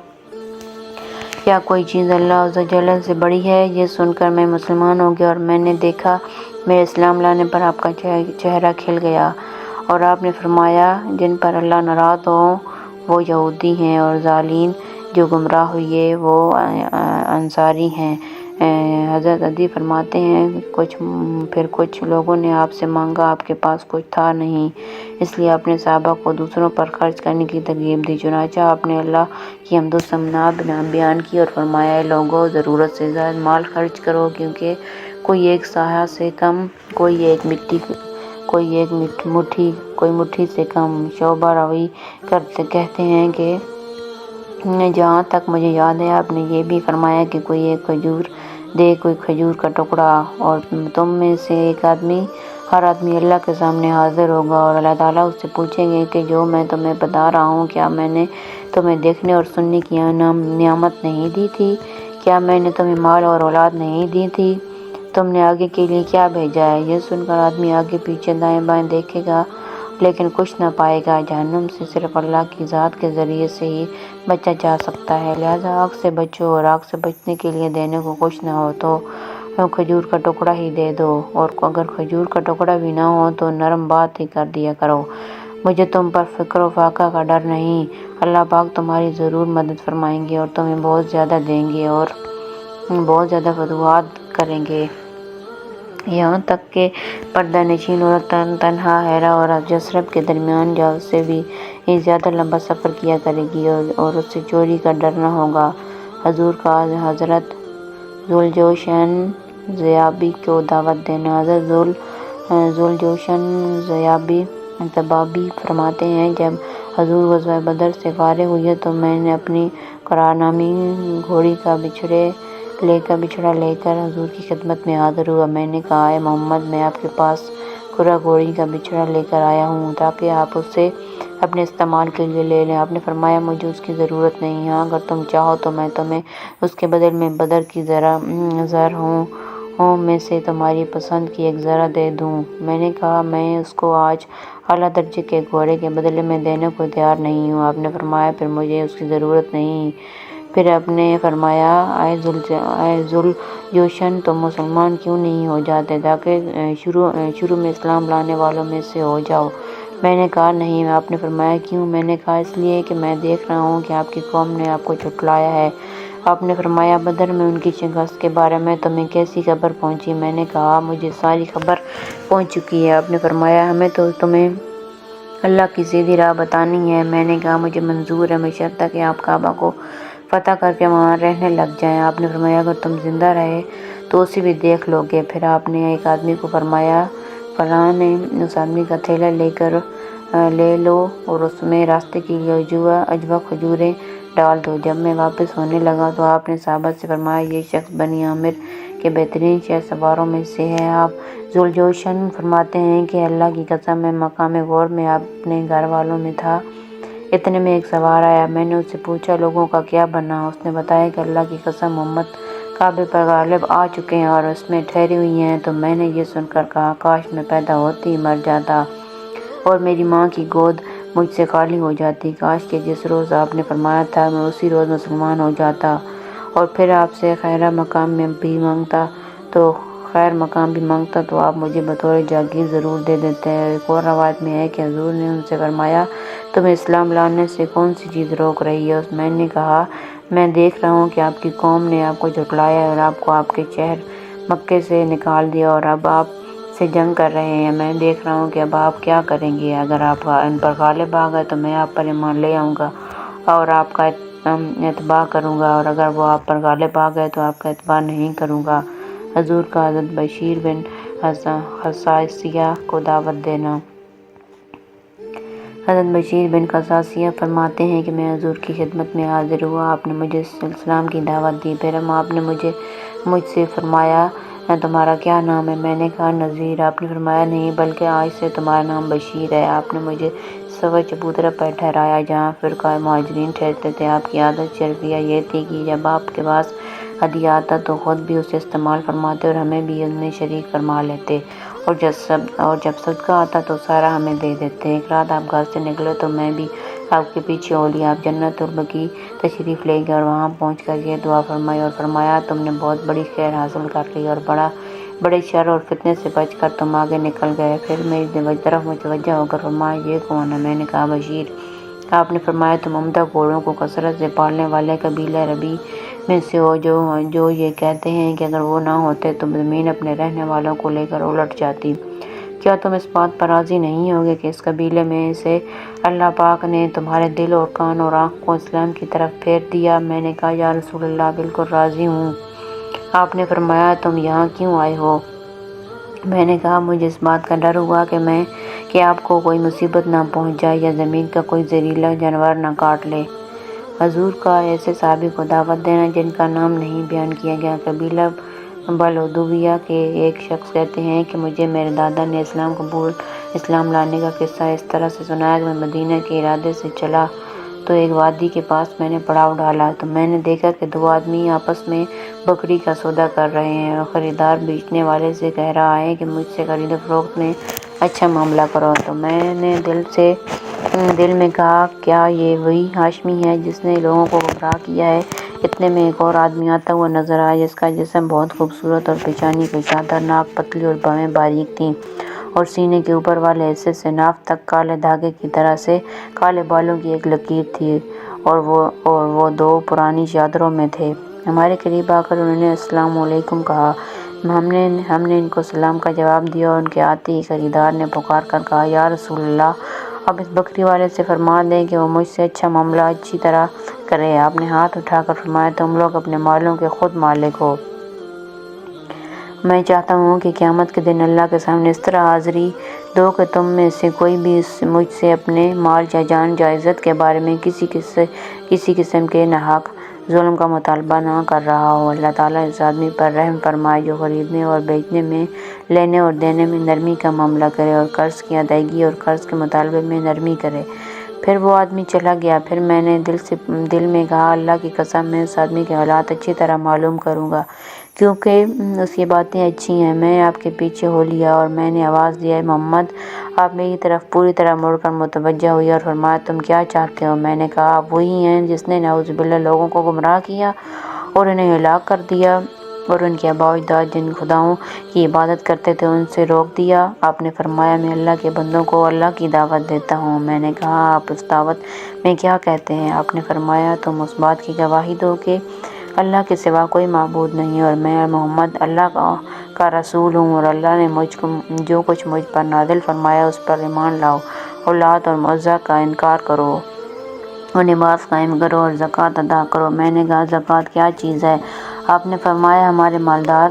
کیا کوئی چیز اللہ عز و جل سے بڑی ہے؟ یہ سن کر میں مسلمان ہو گیا اور میں نے دیکھا میرے اسلام لانے پر آپ کا چہرہ کھل گیا اور آپ نے فرمایا جن پر اللہ ناراض ہو وہ یہودی ہیں اور ضالین جو گمراہ ہوئے وہ انصاری ہیں۔ حضرت عدی فرماتے ہیں پھر کچھ لوگوں نے آپ سے مانگا، آپ کے پاس کچھ تھا نہیں، اس لیے اپنے صحابہ کو دوسروں پر خرچ کرنے کی ترغیب دی۔ چنانچہ آپ نے اللہ کی حمد و ثنا بیان کی اور فرمایا اے لوگوں ضرورت سے زائد مال خرچ کرو، کیونکہ کوئی ایک سایہ سے کم، کوئی ایک مٹھی سے کم۔ شعبہ راوی کہتے ہیں کہ جہاں تک مجھے یاد ہے آپ نے یہ بھی فرمایا کہ کوئی ایک کھجور دے، کوئی کھجور کا ٹکڑا، اور تم میں سے ہر آدمی اللہ کے سامنے حاضر ہوگا اور اللہ تعالیٰ اس سے پوچھیں گے کہ جو میں تمہیں بتا رہا ہوں کیا میں نے تمہیں دیکھنے اور سننے کی نعمت نہیں دی تھی؟ کیا میں نے تمہیں مال اور اولاد نہیں دی تھی؟ تم نے آگے کے لیے کیا بھیجا ہے؟ یہ سن کر آدمی آگے پیچھے دائیں بائیں دیکھے گا لیکن کچھ نہ پائے گا۔ جہنم سے صرف اللہ کی ذات کے ذریعے سے ہی بچا جا سکتا ہے، لہٰذا آگ سے بچو، اور آگ سے بچنے کے لیے دینے کو کچھ نہ ہو تو کھجور کا ٹکڑا ہی دے دو، اور اگر کھجور کا ٹکڑا بھی نہ ہو تو نرم بات ہی کر دیا کرو۔ مجھے تم پر فقر و فاقہ کا ڈر نہیں، اللہ پاک تمہاری ضرور مدد فرمائیں گے اور تمہیں بہت زیادہ دیں گے اور بہت زیادہ فتوحات کریں گے، یہاں تک کہ پردہ نشین عورت تنہا حرا اور یثرب کے درمیان جا اس سے بھی زیادہ لمبا سفر کیا کرے گی اور اس سے چوری کا ڈر نہ ہوگا۔ حضور کا حضرت ذوالجوشن زیابی کو دعوت دینا۔ حضرت ذوالجوشن زیابی فرماتے ہیں جب حضور غزوہ بدر سے فارغ ہوئے تو میں نے اپنی قرارنامی گھوڑی کا بچھڑا لے کر حضور کی خدمت میں حاضر ہوا۔ میں نے کہا اے محمد میں آپ کے پاس کھرا گھوڑی کا بچھڑا لے کر آیا ہوں تاکہ آپ اسے اپنے استعمال کے لیے لے لیں۔ آپ نے فرمایا مجھے اس کی ضرورت نہیں، ہاں اگر تم چاہو تو میں تمہیں اس کے بدل میں بدر کی زرہوں میں سے تمہاری پسند کی ایک زرہ دے دوں۔ میں نے کہا میں اس کو آج اعلیٰ درجے کے گھوڑے کے بدلے میں دینے کو تیار نہیں ہوں۔ آپ نے فرمایا پھر مجھے اس کی ضرورت نہیں۔ پھر آپ نے فرمایا اے ذوالجوشن تم مسلمان کیوں نہیں ہو جاتے تاکہ شروع میں اسلام لانے والوں میں سے ہو جاؤ؟ میں نے کہا نہیں۔ آپ نے فرمایا کیوں؟ میں نے کہا اس لیے کہ میں دیکھ رہا ہوں کہ آپ کی قوم نے آپ کو جھٹلایا ہے۔ آپ نے فرمایا بدر میں ان کی شکست کے بارے میں تمہیں کیسی خبر پہنچی؟ میں نے کہا مجھے ساری خبر پہنچ چکی ہے۔ آپ نے فرمایا ہمیں تو تمہیں اللہ کی سیدھی راہ بتانی ہے۔ میں نے کہا مجھے منظور ہے بشرطہ کہ آپ کعبہ کو فتح کر کے وہاں رہنے لگ جائیں۔ آپ نے فرمایا اگر تم زندہ رہے تو اسے بھی دیکھ لو گے۔ پھر آپ نے ایک آدمی کو فرمایا فلاں نے اس آدمی کا تھیلا لے لو اور اس میں راستے کے لیے عجوہ کھجوریں ڈال دو۔ جب میں واپس ہونے لگا تو آپ نے صحابہ سے فرمایا یہ شخص بنی عامر کے بہترین شہ سواروں میں سے ہے۔ آپ ذوالجوشن فرماتے ہیں کہ اللہ کی قسم میں مقام غور میں اپنے گھر والوں میں تھا، اتنے میں ایک سوار آیا۔ میں نے اس سے پوچھا لوگوں کا کیا بنا؟ اس نے بتایا کہ اللہ کی قسم محمد کعبے پر غالب آ چکے ہیں اور اس میں ٹھہرے ہوئے ہیں۔ تو میں نے یہ سن کر کہا کاش میں پیدا ہوتے ہی مر جاتا اور میری ماں کی گود مجھ سے خالی ہو جاتی، کاش کہ جس روز آپ نے فرمایا تھا میں اسی روز مسلمان ہو جاتا اور پھر آپ سے خیر مقام بھی مانگتا تو آپ مجھے بطور جاگیر ضرور دے دیتے۔ ایک اور روایت میں ہے کہ حضور نے ان سے فرمایا تمہیں اسلام لانے سے کون سی چیز روک رہی ہے؟ میں نے کہا میں دیکھ رہا ہوں کہ آپ کی قوم نے آپ کو جھٹلایا ہے اور آپ کو آپ کے شہر مکے سے نکال دیا اور اب آپ سے جنگ کر رہے ہیں۔ میں دیکھ رہا ہوں کہ اب آپ کیا کریں گے۔ اگر آپ ان پر غالب آ گئے تو میں آپ پر ایمان لے آؤں گا اور آپ کا اتباع کروں گا، اور اگر وہ آپ پر غالب آ گئے تو آپ کا اتباع نہیں کروں گا۔ حضور کا حضرت بشیر بن خصاصیہ کو دعوت دینا۔ حضرت بشیر بن خصاصیہ فرماتے ہیں کہ میں حضور کی خدمت میں حاضر ہوا، آپ نے مجھے اسلام کی دعوت دی، پھر آپ نے مجھ سے فرمایا تمہارا کیا نام ہے؟ میں نے کہا نذیر۔ آپ نے فرمایا نہیں بلکہ آج سے تمہارا نام بشیر ہے۔ آپ نے مجھے صفا چبوترا پر ٹھہرایا جہاں فرقہ مہاجرین ٹھہرتے تھے۔ آپ کی عادت شرفیہ یہ تھی کہ جب آپ کے پاس ہدیہ آتا تو خود بھی اسے استعمال فرماتے اور ہمیں بھی ان میں شریک فرما لیتے اور جب صدقہ آتا تو سارا ہمیں دے دیتے۔ ایک رات آپ گھر سے نکلے تو میں بھی آپ کے پیچھے ہو لیا۔ آپ جنت البقیع تشریف لے گئے اور وہاں پہنچ کر یہ دعا فرمائی اور فرمایا تم نے بہت بڑی خیر حاصل کر لی اور بڑے شر اور فتنے سے بچ کر تم آگے نکل گئے۔ پھر میری طرف متوجہ ہو کر فرمایا یہ کون ہے؟ میں نے کہا بشیر۔ آپ نے فرمایا تم عمدہ گھوڑوں کو کثرت سے پالنے والے قبیلہ ربی میں سے ہو جو یہ کہتے ہیں کہ اگر وہ نہ ہوتے تو زمین اپنے رہنے والوں کو لے کر الٹ جاتی۔ کیا تم اس بات پر راضی نہیں ہوگے کہ اس قبیلے میں سے اللہ پاک نے تمہارے دل اور کان اور آنکھ کو اسلام کی طرف پھیر دیا؟ میں نے کہا یا رسول اللہ بالکل راضی ہوں۔ آپ نے فرمایا تم یہاں کیوں آئے ہو؟ میں نے کہا مجھے اس بات کا ڈر ہوا کہ آپ کو کوئی مصیبت نہ پہنچ جائے یا زمین کا کوئی زہریلا جانور نہ کاٹ لے۔ حضور کا ایسے صحابی کو دعوت دینا جن کا نام نہیں بیان کیا گیا۔ قبیلہ بلودویہ کے ایک شخص کہتے ہیں کہ مجھے میرے دادا نے اسلام لانے کا قصہ اس طرح سے سنایا کہ میں مدینہ کے ارادے سے چلا تو ایک وادی کے پاس میں نے پڑاؤ ڈالا تو میں نے دیکھا کہ دو آدمی آپس میں بکری کا سودا کر رہے ہیں اور خریدار بیچنے والے سے کہہ رہا ہے کہ مجھ سے خرید و فروخت میں اچھا معاملہ کرو۔ تو میں نے دل میں کہا کیا یہ وہی ہاشمی ہے جس نے لوگوں کو گمراہ کیا ہے؟ اتنے میں ایک اور آدمی آتا ہوا نظر آیا جس کا جسم بہت خوبصورت اور پیشانی کشادہ، ناک پتلی اور بھویں باریک تھیں اور سینے کے اوپر والے حصے سے ناف تک کالے دھاگے کی طرح سے کالے بالوں کی ایک لکیر تھی اور وہ دو پرانی چادروں میں تھے۔ ہمارے قریب آ کر انہوں نے السلام علیکم کہا۔ ہم نے ان کو سلام کا جواب دیا اور ان کے آتے ہی خریدار نے پکار کر کہا یا رسول اللہ اب اس بکری والے سے فرما دیں کہ وہ مجھ سے اچھا معاملہ اچھی طرح کرے۔ آپ نے ہاتھ اٹھا کر فرمایا تم لوگ اپنے مالوں کے خود مالک ہو۔ میں چاہتا ہوں کہ قیامت کے دن اللہ کے سامنے اس طرح حاضری دو کہ تم میں سے کوئی بھی مجھ سے اپنے مال یا جان یا عزت کے بارے میں کسی قسم کے ناحق ظلم کا مطالبہ نہ کر رہا ہو۔ اللہ تعالیٰ اس آدمی پر رحم فرمائے جو خریدنے اور بیچنے میں، لینے اور دینے میں نرمی کا معاملہ کرے اور قرض کی ادائیگی اور قرض کے مطالبے میں نرمی کرے۔ پھر وہ آدمی چلا گیا۔ پھر میں نے دل میں کہا اللہ کی قسم میں اس آدمی کے حالات اچھی طرح معلوم کروں گا کیونکہ اس کی باتیں اچھی ہیں۔ میں آپ کے پیچھے ہو لیا اور میں نے آواز دیا اے محمد۔ آپ میری طرف پوری طرح مڑ کر متوجہ ہوئی اور فرمایا تم کیا چاہتے ہو؟ میں نے کہا آپ وہی ہیں جس نے نعوذ باللہ لوگوں کو گمراہ کیا اور انہیں ہلاک کر دیا اور ان کے آباء و اجداد جن خداؤں کی عبادت کرتے تھے ان سے روک دیا۔ آپ نے فرمایا میں اللہ کے بندوں کو اللہ کی دعوت دیتا ہوں۔ میں نے کہا آپ اس دعوت میں کیا کہتے ہیں؟ آپ نے فرمایا تم اس بات کی گواہی دو کہ اللہ کے سوا کوئی معبود نہیں اور میں محمد اللہ کا رسول ہوں اور اللہ نے جو کچھ مجھ پر نازل فرمایا اس پر ایمان لاؤ اور لات اور عزیٰ کا انکار کرو اور نماز قائم کرو اور زکوٰۃ ادا کرو۔ میں نے کہا زکوٰۃ کیا چیز ہے؟ آپ نے فرمایا ہمارے مالدار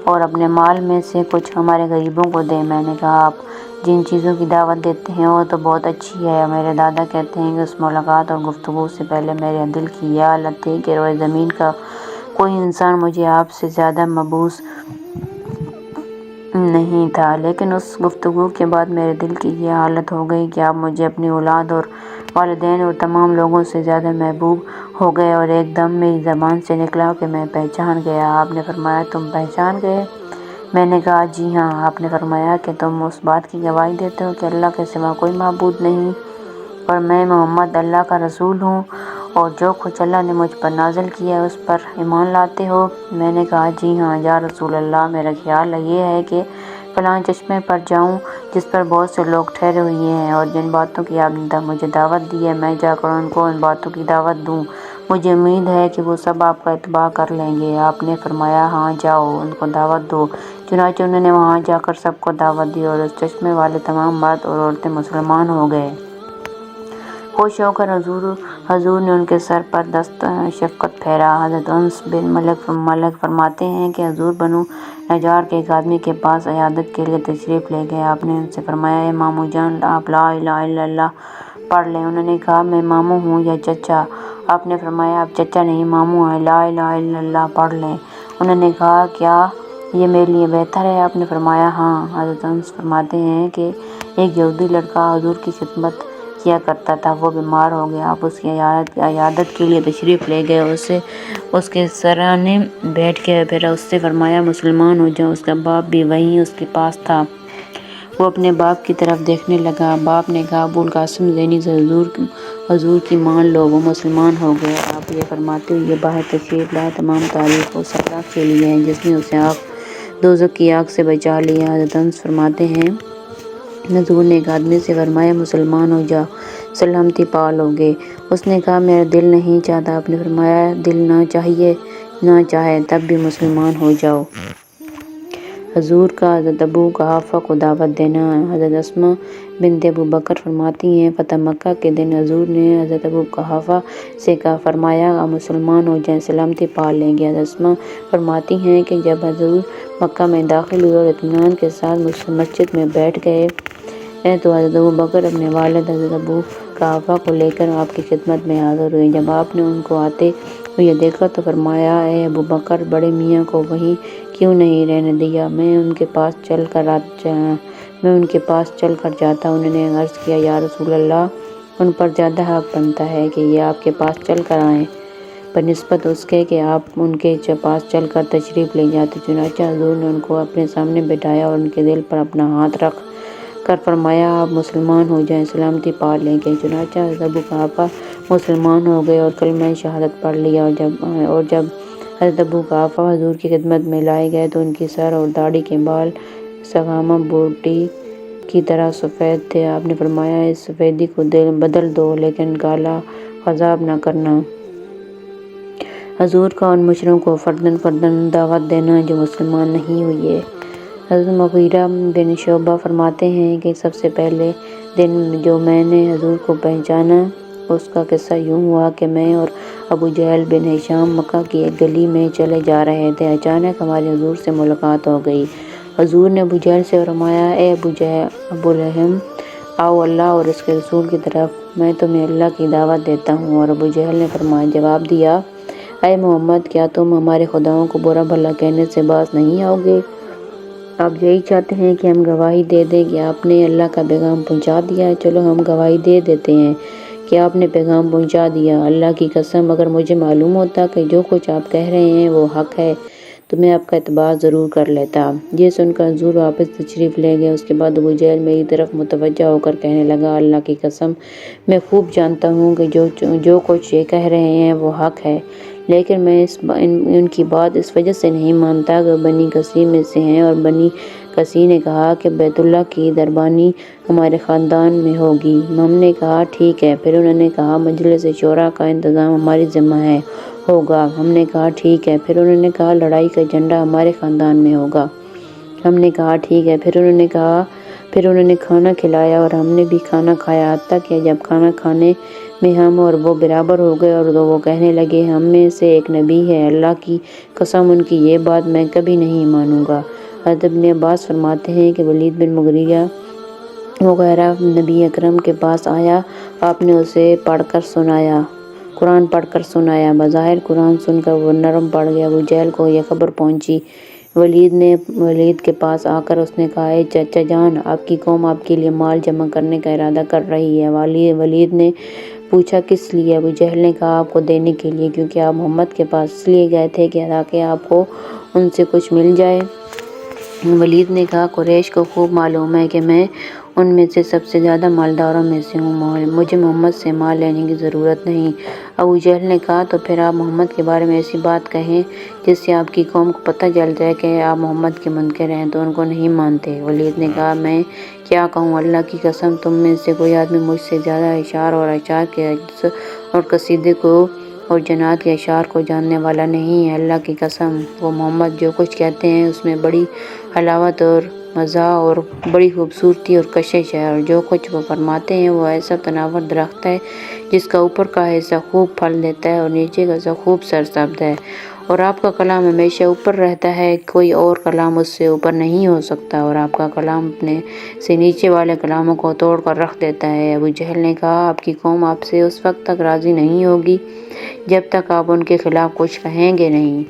اور اپنے مال میں سے کچھ ہمارے غریبوں کو دے۔ میں نے کہا آپ جن چیزوں کی دعوت دیتے ہیں وہ تو بہت اچھی ہے۔ میرے دادا کہتے ہیں کہ اس ملاقات اور گفتگو سے پہلے میرے دل کی یہ حالت تھی کہ روئے زمین کا کوئی انسان مجھے آپ سے زیادہ مبعوث نہیں تھا، لیکن اس گفتگو کے بعد میرے دل کی یہ حالت ہو گئی کہ آپ مجھے اپنی اولاد اور والدین اور تمام لوگوں سے زیادہ محبوب ہو گئے اور ایک دم میری زبان سے نکلا کہ میں پہچان گیا۔ آپ نے فرمایا تم پہچان گئے؟ میں نے کہا جی ہاں۔ آپ نے فرمایا کہ تم اس بات کی گواہی دیتے ہو کہ اللہ کے سوا کوئی معبود نہیں اور میں محمد اللہ کا رسول ہوں اور جو کچھ اللہ نے مجھ پر نازل کیا ہے اس پر ایمان لاتے ہو؟ میں نے کہا جی ہاں یا رسول اللہ۔ میرا خیال یہ ہے کہ فلاں چشمے پر جاؤں جس پر بہت سے لوگ ٹھہرے ہوئے ہیں اور جن باتوں کی آپ نے مجھے دعوت دی ہے میں جا کر ان کو ان باتوں کی دعوت دوں۔ مجھے امید ہے کہ وہ سب آپ کا اتباع کر لیں گے۔ آپ نے فرمایا ہاں جاؤ ان کو دعوت دو۔ چنانچہ انہوں نے وہاں جا کر سب کو دعوت دی اور اس چشمے والے تمام مرد اور عورتیں مسلمان ہو گئے۔ خوش ہو کر حضور نے ان کے سر پر دست شفقت پھیرا۔ حضرت انس بن مالک فرماتے ہیں کہ حضور بنو نجار کے ایک آدمی کے پاس عیادت کے لیے تشریف لے گئے۔ آپ نے ان سے فرمایا اے ماموں جان آپ لا الہ الا اللہ پڑھ لیں۔ انہوں نے کہا میں ماموں ہوں یا چچا؟ آپ نے فرمایا آپ چچا نہیں ماموں ہیں، لا الہ الا اللہ پڑھ لیں۔ انہوں نے کہا کیا یہ میرے لیے بہتر ہے؟ آپ نے فرمایا ہاں۔ حضرت انس فرماتے ہیں کہ ایک یہودی لڑکا حضور کی خدمت کیا کرتا تھا، وہ بیمار ہو گیا۔ آپ اس کی عیادت کے لیے تشریف لے گئے، اس کے سرانے بیٹھ گئے، پھر اس سے فرمایا مسلمان ہو جا۔ اس کا باپ بھی وہیں اس کے پاس تھا۔ وہ اپنے باپ کی طرف دیکھنے لگا۔ باپ نے کہا، ابو القاسم زینی حضور کی مان لو، وہ مسلمان ہو گئے۔ آپ یہ فرماتے ہوئے باہر تشریف لائے، تمام تعریف اس اللہ کے لیے ہے جس نے اسے دوزخ کی آگ سے بچا لیا۔ حضرت انس فرماتے ہیں، حضور نے ایک آدمی سے فرمایا، مسلمان ہو جا، سلامتی پا لو گے۔ اس نے کہا، میرا دل نہیں چاہتا۔ آپ نے فرمایا، دل نہ چاہے تب بھی مسلمان ہو جاؤ۔ حضور کا حضرت ابو قحافہ کو دعوت دینا۔ حضرت اسماء بنت ابو بکر فرماتی ہیں، فتح مکہ کے دن حضور نے حضرت ابو قحافہ سے فرمایا، آپ مسلمان ہو جائیں، سلامتی پا لیں گے۔ حضرت اسماء فرماتی ہیں کہ جب حضور مکہ میں داخل ہوئے اور اطمینان کے ساتھ مسجد میں بیٹھ گئے تو حضرت ابو بکر اپنے والد حضرت ابو قحافہ کو لے کر آپ کی خدمت میں حاضر ہوئے۔ جب آپ نے ان کو آتے ہوئے دیکھا تو فرمایا، اے ابو بکر، بڑے میاں کو وہیں کیوں نہیں رہنے دیا؟ میں ان کے پاس چل کر جاتا۔ انہوں نے عرض کیا، یا رسول اللہ، ان پر زیادہ حق بنتا ہے کہ یہ آپ کے پاس چل کر آئیں بنسبت اس کے کہ آپ ان کے پاس چل کر تشریف لے جاتے۔ چنانچہ حضور نے ان کو اپنے سامنے بٹھایا اور ان کے دل پر اپنا ہاتھ رکھ کر فرمایا، آپ مسلمان ہو جائیں، سلامتی پا لیں گے۔ چنانچہ حضرت ابو قحافہ مسلمان ہو گئے اور کلمہ شہادت پڑھ لیا۔ اور جب حضرت ابو قحافہ حضور کی خدمت میں لائے گئے تو ان کی سر اور داڑھی کے بال سگامہ بوٹی کی طرح سفید تھے۔ آپ نے فرمایا، اس سفیدی کو بدل دو لیکن کالا خضاب نہ کرنا۔ حضور کا ان مشروں کو فرداً دعوت دینا جو مسلمان نہیں ہوئے۔ حضرت مغیرہ بن شعبہ فرماتے ہیں کہ سب سے پہلے دن جو میں نے حضور کو پہچانا اس کا قصہ یوں ہوا کہ میں اور ابو جہل بن ہشام مکہ کی ایک گلی میں چلے جا رہے تھے۔ اچانک ہماری حضور سے ملاقات ہو گئی۔ حضور نے ابو جہل سے فرمایا، اے ابو لہب، آؤ اللہ اور اس کے رسول کی طرف، میں تمہیں اللہ کی دعوت دیتا ہوں۔ اور ابو جہل نے جواب دیا، اے محمد، کیا تم ہمارے خداؤں کو برا بھلا کہنے سے باز نہیں آؤ گے؟ آپ یہی چاہتے ہیں کہ ہم گواہی دے دیں کہ آپ نے اللہ کا پیغام پہنچا دیا؟ چلو ہم گواہی دے دیتے ہیں کہ آپ نے پیغام پہنچا دیا۔ اللہ کی قسم، اگر مجھے معلوم ہوتا کہ جو کچھ آپ کہہ رہے ہیں وہ حق ہے تو میں آپ کا اتباع ضرور کر لیتا۔ یہ سن کر حضور واپس تشریف لے گئے۔ اس کے بعد ابو جہل میری طرف متوجہ ہو کر کہنے لگا، اللہ کی قسم، میں خوب جانتا ہوں کہ جو کچھ یہ کہہ رہے ہیں وہ حق ہے، لیکن میں ان کی بات اس وجہ سے نہیں مانتا کہ وہ بنی کثیر میں سے ہیں۔ اور بنی کثیر نے کہا کہ بیت اللہ کی دربانی ہمارے خاندان میں ہوگی۔ ہم نے کہا ٹھیک ہے۔ پھر انہوں نے کہا مجلس شورا کا انتظام ہماری ذمہ ہوگا۔ ہم نے کہا ٹھیک ہے۔ پھر انہوں نے کہا لڑائی کا جھنڈا ہمارے خاندان میں ہوگا۔ ہم نے کہا ٹھیک ہے۔ پھر انہوں نے کھانا کھلایا اور ہم نے بھی کھانا کھایا، حتیٰ کہ جب کھانا کھانے میں ہم اور وہ برابر ہو گئے اور وہ کہنے لگے، ہم میں سے ایک نبی ہے، اللہ کی قسم ان کی یہ بات میں کبھی نہیں مانوں گا۔ حضرت ابن عباس فرماتے ہیں کہ ولید بن مغیرہ وغیرہ نبی اکرم کے پاس آیا، آپ نے اسے قرآن پڑھ کر سنایا۔ بظاہر قرآن سن کر وہ نرم پڑ گیا۔ ابو جہل کو یہ خبر پہنچی۔ ولید کے پاس آ کر اس نے کہا، اے چچا جان، آپ کی قوم آپ کے لیے مال جمع کرنے کا ارادہ کر رہی ہے۔ ولید نے پوچھا، کس لیے؟ ابو جہل نے کہا، آپ کو دینے کے لیے، کیونکہ آپ محمد کے پاس اس لیے گئے تھے کہ تاکہ آپ کو ان سے کچھ مل جائے۔ ولید نے کہا، قریش کو خوب معلوم ہے کہ میں ان میں سے سب سے زیادہ مالداروں میں سے ہوں، مجھے محمد سے مال لینے کی ضرورت نہیں۔ ابو جہل نے کہا، تو پھر آپ محمد کے بارے میں ایسی بات کہیں جس سے آپ کی قوم کو پتہ چل جائے کہ آپ محمد کے منکر ہیں تو ان کو نہیں مانتے۔ ولید نے کہا، میں کیا کہوں؟ اللہ کی قسم، تم میں سے کوئی آدمی مجھ سے زیادہ اشعار اور اشعار کے عجز اور قصیدے کو اور جنات کے اشعار کو جاننے والا نہیں ہے۔ اللہ کی قسم، وہ محمد جو کچھ کہتے ہیں اس میں بڑی حلاوت اور مزاح اور بڑی خوبصورتی اور کشش ہے، اور جو کچھ وہ فرماتے ہیں وہ ایسا تناور درخت ہے جس کا اوپر کا حصہ خوب پھل دیتا ہے اور نیچے کا حصہ خوب سرسبز ہے، اور آپ کا کلام ہمیشہ اوپر رہتا ہے، کوئی اور کلام اس سے اوپر نہیں ہو سکتا، اور آپ کا کلام اپنے سے نیچے والے کلاموں کو توڑ کر رکھ دیتا ہے۔ ابو جہل نے کہا، آپ کی قوم آپ سے اس وقت تک راضی نہیں ہوگی جب تک آپ ان کے خلاف کچھ کہیں گے نہیں۔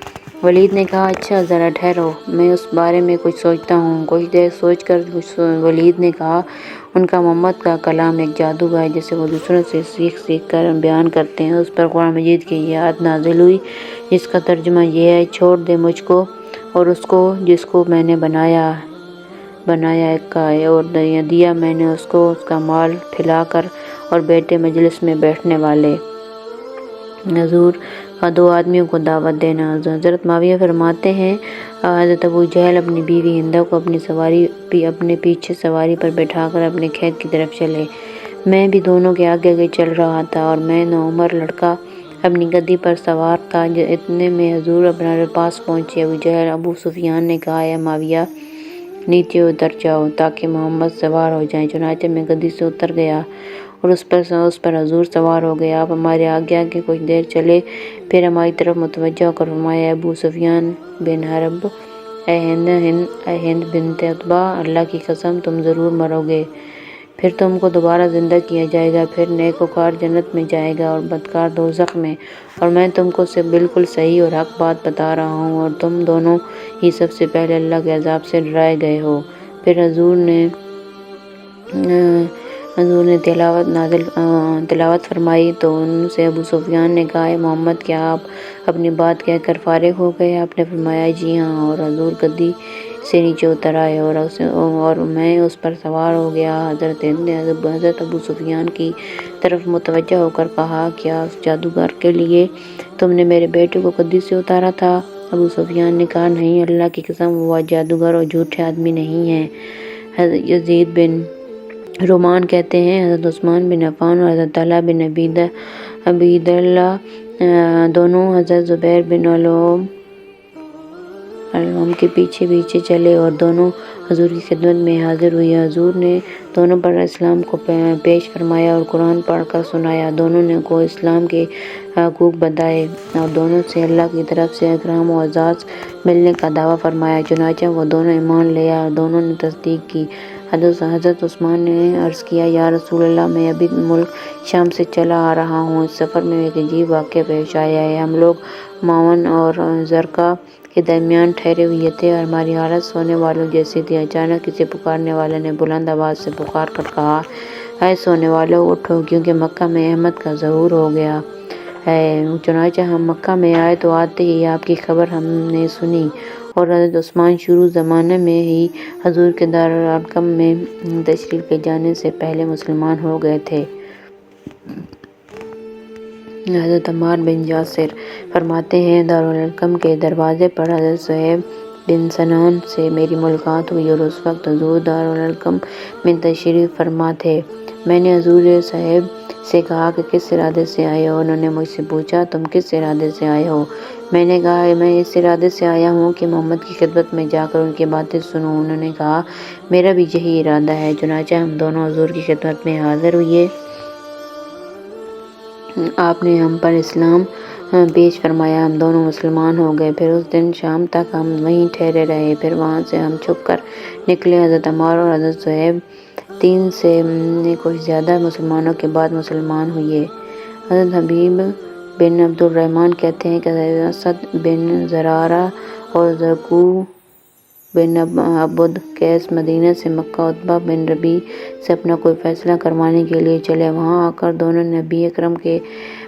ولید نے کہا، اچھا ذرا ٹھہرو، میں اس بارے میں کچھ سوچتا ہوں۔ کچھ دیر سوچ کر ولید نے کہا، ان کا محمد کا کلام ایک جادو ہے جسے وہ دوسروں سے سیکھ کر بیان کرتے ہیں۔ اس پر قرآن مجید کی یہ آیت نازل ہوئی جس کا ترجمہ یہ ہے، چھوڑ دے مجھ کو اور اس کو جس کو میں نے بنایا اور دیا میں نے اس کو اس کا مال پھیلا کر اور بیٹے مجلس میں بیٹھنے والے حضور کا 2 آدمیوں کو دعوت دینا۔ حضرت معاویہ فرماتے ہیں حضرت ابو جہل اپنی بیوی ہندہ کو اپنے پیچھے سواری پر بٹھا کر اپنے کھیت کی طرف چلے۔ میں بھی دونوں کے آگے آگے چل رہا تھا اور میں نوعمر لڑکا اپنی گدی پر سوار تھا۔ اتنے میں حضور اپنے پاس پہنچے۔ ابو سفیان نے کہا اے معاویہ نیچے اتر جاؤ تاکہ محمد سوار ہو جائیں۔ چنانچہ میں گدی سے اتر گیا اور اس پر حضور سوار ہو گئے۔ آپ ہمارے آگے آگے کچھ دیر چلے، پھر ہماری طرف متوجہ ہو کر فرمایا اے ابو سفیان بن حرب، اے ہند بنت عتبہ، اللہ کی قسم تم ضرور مرو گے، پھر تم کو دوبارہ زندہ کیا جائے گا، پھر نیکوکار جنت میں جائے گا اور بدکار دوزخ میں، اور میں تم کو بالکل صحیح اور حق بات بتا رہا ہوں، اور تم دونوں ہی سب سے پہلے اللہ کے عذاب سے ڈرائے گئے ہو۔ پھر حضور نے تلاوت فرمائی تو ان سے ابو سفیان نے کہا اے محمد کیا آپ اپنی بات کہہ کر فارغ ہو گئے؟ آپ نے فرمایا جی ہاں، اور حضور گدی سے نیچے اتر آئے اور میں اس پر سوار ہو گیا۔ حضرت ابو سفیان کی طرف متوجہ ہو کر کہا کیا اس جادوگر کے لیے تم نے میرے بیٹے کو گدی سے اتارا تھا؟ ابو سفیان نے کہا نہیں، اللہ کی قسم وہ جادوگر اور جھوٹے آدمی نہیں ہیں۔ حضرت یزید بن رومان کہتے ہیں حضرت عثمان بن عفان اور حضرت طلحہ بن عبیداللہ دونوں حضرت زبیر بن العوام کے پیچھے پیچھے چلے اور دونوں حضور کی خدمت میں حاضر ہوئے۔ حضور نے دونوں پر اسلام کو پیش فرمایا اور قرآن پڑھ کر سنایا۔ دونوں نے کو اسلام کے حقوق بتائے اور دونوں سے اللہ کی طرف سے اکرام و اعزاز ملنے کا دعویٰ فرمایا۔ چنانچہ وہ دونوں ایمان لے آئے اور دونوں نے تصدیق کی۔ حضرت عثمان نے عرض کیا یا رسول اللہ، میں ابھی ملک شام سے چلا آ رہا ہوں۔ اس سفر میں ایک عجیب واقعہ پیش آیا ہے۔ ہم لوگ معاون اور زرقہ کے درمیان ٹھہرے ہوئے تھے اور ہماری حالت سونے والوں جیسی تھی۔ اچانک کسی پکارنے والے نے بلند آواز سے پکار کر کہا اے سونے والو اٹھو، کیونکہ مکہ میں احمد کا ظہور ہو گیا ہے۔ چنانچہ ہم مکہ میں آئے تو آتے ہی آپ کی خبر ہم نے سنی، اور حضرت عثمان شروع زمانے میں ہی حضور کے دارالارقم میں تشریف لے جانے سے پہلے مسلمان ہو گئے تھے۔ حضرت عمار بن یاسر فرماتے ہیں دارالارقم کے دروازے پر حضرت صہیب بن سنان سے میری ملاقات ہوئی اور اس وقت حضور دارالارقم میں تشریف فرما تھے۔ میں نے حضور صہیب سے کہا کہ کس ارادے سے آئے ہو؟ انہوں نے مجھ سے پوچھا تم کس ارادے سے آئے ہو؟ میں نے کہا میں اس ارادے سے آیا ہوں کہ محمد کی خدمت میں جا کر ان کی باتیں سنوں۔ انہوں نے کہا میرا بھی یہی ارادہ ہے۔ چنانچہ ہم دونوں حضور کی خدمت میں حاضر ہوئے۔ آپ نے ہم پر اسلام پیش فرمایا، ہم دونوں مسلمان ہو گئے۔ پھر اس دن شام تک ہم وہیں ٹھہرے رہے، پھر وہاں سے ہم چھپ کر نکلے۔ حضرت عمار اور حضرت صہیب 3 سے کچھ زیادہ مسلمانوں کے بعد مسلمان ہوئے۔ حضرت حبیب بن عبد الرحمن کہتے ہیں کہ حضرت اسد بن زرارہ اور زرقو بن عبد قیس مدینہ سے مکہ عتبہ بن ربیع سے اپنا کوئی فیصلہ کروانے کے لیے چلے۔ وہاں آ کر دونوں نے نبی اکرم کے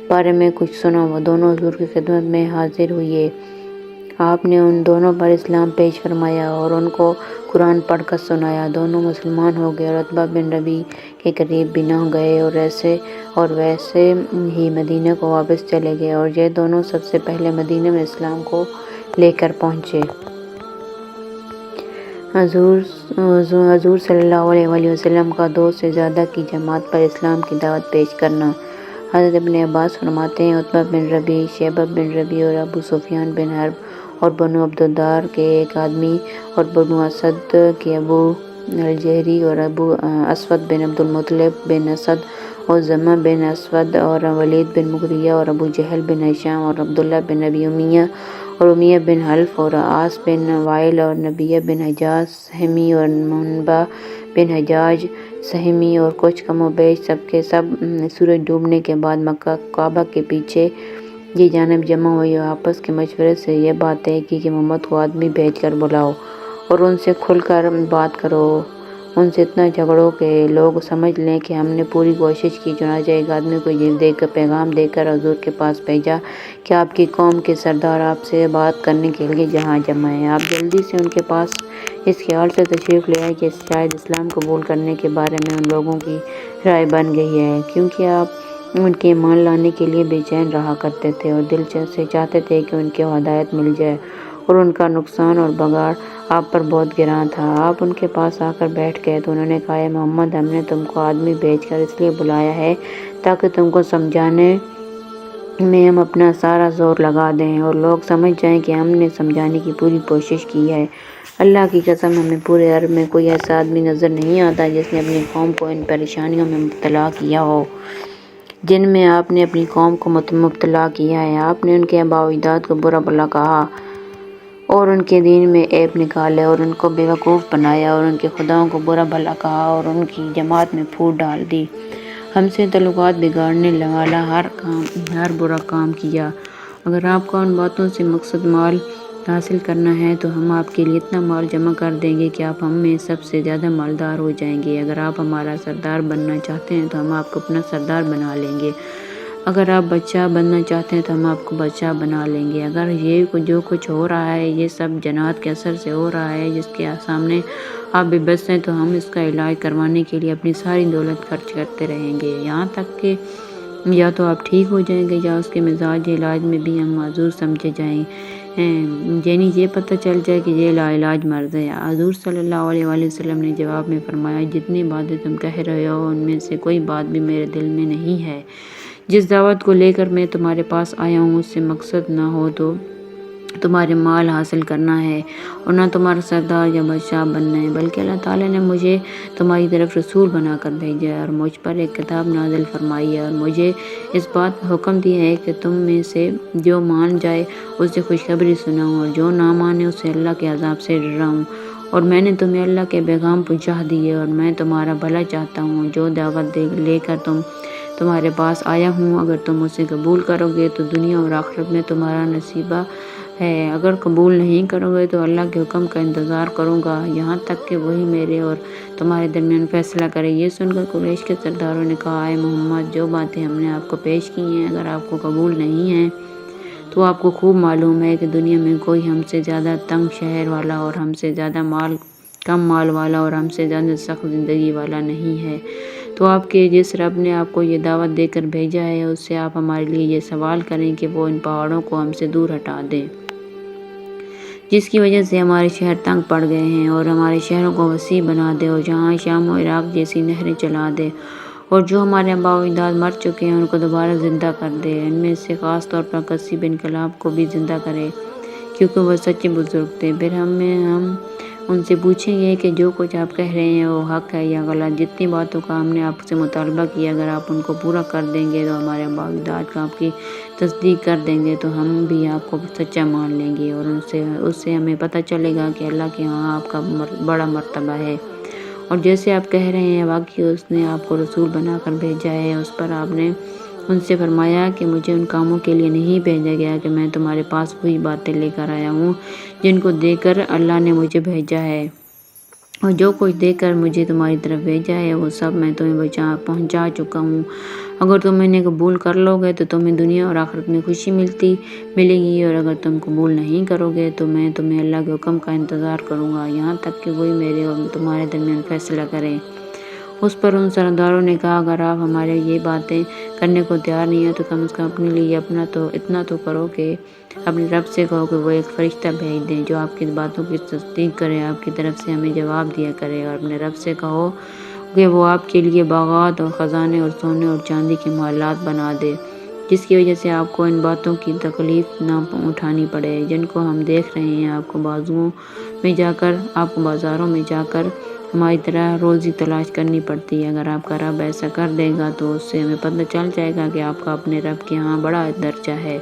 بارے میں کچھ سنا۔ وہ دونوں حضور کی خدمت میں حاضر ہوئے۔ آپ نے ان دونوں پر اسلام پیش فرمایا اور ان کو قرآن پڑھ کر سنایا۔ دونوں مسلمان ہو گئے اور عتبہ بن ربیع کے قریب بھی نہ گئے اور ویسے ہی مدینہ کو واپس چلے گئے، اور یہ دونوں سب سے پہلے مدینہ میں اسلام کو لے کر پہنچے۔ حضور صلی اللہ علیہ وسلم کا 2 سے زیادہ کی جماعت پر اسلام کی دعوت پیش کرنا۔ حضرت ابن عباس فرماتے ہیں عتبہ بن ربیع، شیبہ بن ربیع اور ابو سفیان بن حرب اور بنو عبدالدار کے ایک آدمی اور بنو اسد کے ابو الجہری اور ابو اسود بن عبد المطلب بن اسد اور زمہ بن اسود اور ولید بن مغیرہ اور ابو جہل بن ہشام اور عبداللہ بن ابی امیہ اور امیہ بن حلف اور عاص بن وائل اور نبیہ بن حجاج سہمی اور منبع بن حجاج سہمی اور کچھ کم و بیش سب کے سب سورج ڈوبنے کے بعد مکہ کعبہ کے پیچھے یہ جانب جمع ہوئی اور آپس کے مشورے سے یہ بات طے کی کہ محمد کو آدمی بھیج کر بلاؤ اور ان سے کھل کر بات کرو ان سے اتنا جھگڑو کہ لوگ سمجھ لیں کہ ہم نے پوری کوشش کی۔ چنانچہ ایک آدمی کو یہ پیغام دے کر حضور کے پاس بھیجا کہ آپ کی قوم کے سردار آپ سے بات کرنے کے لیے یہاں جمع ہیں۔ آپ جلدی سے ان کے پاس اس خیال سے تشریف لے آئے کہ شاید اسلام قبول کرنے کے بارے میں ان لوگوں کی رائے بن گئی ہے، کیونکہ آپ ان کے ایمان لانے کے لیے بے چین رہا کرتے تھے اور دل سے چاہتے تھے کہ ان کو ہدایت مل جائے، اور ان کا نقصان اور بگاڑ آپ پر بہت گراں تھا۔ آپ ان کے پاس آ کر بیٹھ گئے تو انہوں نے کہا، اے محمد، ہم نے تم کو آدمی بھیج کر اس لیے بلایا ہے تاکہ تم کو سمجھانے میں ہم اپنا سارا زور لگا دیں اور لوگ سمجھ جائیں کہ ہم نے سمجھانے کی پوری کوشش کی ہے۔ اللہ کی قسم، ہمیں پورے عرب میں کوئی ایسا آدمی نظر نہیں آتا جس نے اپنی قوم کو ان پریشانیوں میں مبتلا کیا ہو جن میں آپ نے اپنی قوم کو مبتلا کیا ہے۔ آپ نے ان کے آباء و اجداد کو برا بھلا کہا اور ان کے دین میں عیب نکالے اور ان کو بیوقوف بنایا اور ان کے خداؤں کو برا بھلا کہا اور ان کی جماعت میں پھوٹ ڈال دی۔ ہم سے تعلقات بگاڑنے والا ہر برا کام کیا۔ اگر آپ کا ان باتوں سے مقصد مال حاصل کرنا ہے تو ہم آپ کے لیے اتنا مال جمع کر دیں گے کہ آپ ہم میں سب سے زیادہ مالدار ہو جائیں گے۔ اگر آپ ہمارا سردار بننا چاہتے ہیں تو ہم آپ کو اپنا سردار بنا لیں گے۔ اگر آپ بادشاہ بننا چاہتے ہیں تو ہم آپ کو بادشاہ بنا لیں گے۔ اگر یہ جو کچھ ہو رہا ہے یہ سب جنات کے اثر سے ہو رہا ہے جس کے سامنے آپ بے بس ہیں، تو ہم اس کا علاج کروانے کے لیے اپنی ساری دولت خرچ کرتے رہیں گے، یہاں تک کہ یا تو آپ ٹھیک ہو جائیں گے یا اس کے مزاج علاج میں بھی ہم معذور سمجھے جائیں، یعنی یہ پتہ چل جائے کہ یہ لاعلاج مرض ہے۔ حضور صلی اللہ علیہ وآلہ وسلم نے جواب میں فرمایا، جتنی باتیں تم کہہ رہے ہو ان میں سے کوئی بات بھی میرے دل میں نہیں ہے۔ جس دعوت کو لے کر میں تمہارے پاس آیا ہوں اس سے مقصد نہ ہو تو تمہارے مال حاصل کرنا ہے اور نہ تمہارا سردار یا بادشاہ بننا ہے، بلکہ اللہ تعالیٰ نے مجھے تمہاری طرف رسول بنا کر بھیجا ہے اور مجھ پر ایک کتاب نازل فرمائی ہے اور مجھے اس بات کا حکم دیا ہے کہ تم میں سے جو مان جائے اسے خوشخبری سناؤں اور جو نہ مانے اسے اللہ کے عذاب سے ڈراؤں، اور میں نے تمہیں اللہ کے پیغام پہنچا دیے اور میں تمہارا بھلا چاہتا ہوں۔ جو دعوت لے کر تمہارے پاس آیا ہوں اگر تم اسے قبول کرو گے تو دنیا اور آخرت میں تمہارا نصیبہ ہے، اگر قبول نہیں کرو گے تو اللہ کے حکم کا انتظار کروں گا یہاں تک کہ وہی میرے اور تمہارے درمیان فیصلہ کرے۔ یہ سن کر قریش کے سرداروں نے کہا، اے محمد، جو باتیں ہم نے آپ کو پیش کی ہیں اگر آپ کو قبول نہیں ہیں تو آپ کو خوب معلوم ہے کہ دنیا میں کوئی ہم سے زیادہ تنگ شہر والا اور ہم سے زیادہ کم مال والا اور ہم سے زیادہ سخت زندگی والا نہیں ہے۔ تو آپ کے جس رب نے آپ کو یہ دعوت دے کر بھیجا ہے اس سے آپ ہمارے لیے یہ سوال کریں کہ وہ ان پہاڑوں کو ہم سے دور ہٹا دے جس کی وجہ سے ہمارے شہر تنگ پڑ گئے ہیں، اور ہمارے شہروں کو وسیع بنا دے اور جہاں شام و عراق جیسی نہریں چلا دے، اور جو ہمارے آباء و اجداد مر چکے ہیں ان کو دوبارہ زندہ کر دے، ان میں سے خاص طور پر قصی بن کلاب کو بھی زندہ کرے کیونکہ وہ سچے بزرگ تھے۔ پھر ہم ان سے پوچھیں گے کہ جو کچھ آپ کہہ رہے ہیں وہ حق ہے یا غلط۔ جتنی باتوں کا ہم نے آپ سے مطالبہ کیا اگر آپ ان کو پورا کر دیں گے تو ہمارے آباء و اجداد کا آپ کی تصدیق کر دیں گے تو ہم بھی آپ کو سچا مان لیں گے، اور اس سے ہمیں پتہ چلے گا کہ اللہ کے ہاں آپ کا بڑا مرتبہ ہے، اور جیسے آپ کہہ رہے ہیں واقعی اس نے آپ کو رسول بنا کر بھیجا ہے۔ اس پر آپ نے ان سے فرمایا کہ مجھے ان کاموں کے لیے نہیں بھیجا گیا کہ میں تمہارے پاس وہی باتیں لے کر آیا ہوں جن کو دے کر اللہ نے مجھے بھیجا ہے، اور جو کچھ دے کر مجھے تمہاری طرف بھیجا ہے وہ سب میں تمہیں پہنچا چکا ہوں۔ اگر تم انہیں قبول کر لو گے تو تمہیں دنیا اور آخرت میں خوشی ملے گی، اور اگر تم قبول نہیں کرو گے تو میں تمہیں اللہ کے حکم کا انتظار کروں گا یہاں تک کہ وہی میرے اور تمہارے درمیان فیصلہ کریں۔ اس پر ان سرداروں نے کہا، اگر آپ ہمارے یہ باتیں کرنے کو تیار نہیں ہیں تو کم از کم اپنے لیے اتنا تو کرو کہ اپنے رب سے کہو کہ وہ ایک فرشتہ بھیج دیں جو آپ کی باتوں کی تصدیق کرے، آپ کی طرف سے ہمیں جواب دیا کرے، اور اپنے رب سے کہو کہ وہ آپ کے لیے باغات اور خزانے اور سونے اور چاندی کے محلات بنا دے جس کی وجہ سے آپ کو ان باتوں کی تکلیف نہ اٹھانی پڑے جن کو ہم دیکھ رہے ہیں۔ آپ کو بازاروں میں جا کر ہماری طرح روزی تلاش کرنی پڑتی ہے۔ اگر آپ کا رب ایسا کر دے گا تو اس سے ہمیں پتہ چل جائے گا کہ آپ کا اپنے رب کے ہاں بڑا درجہ ہے،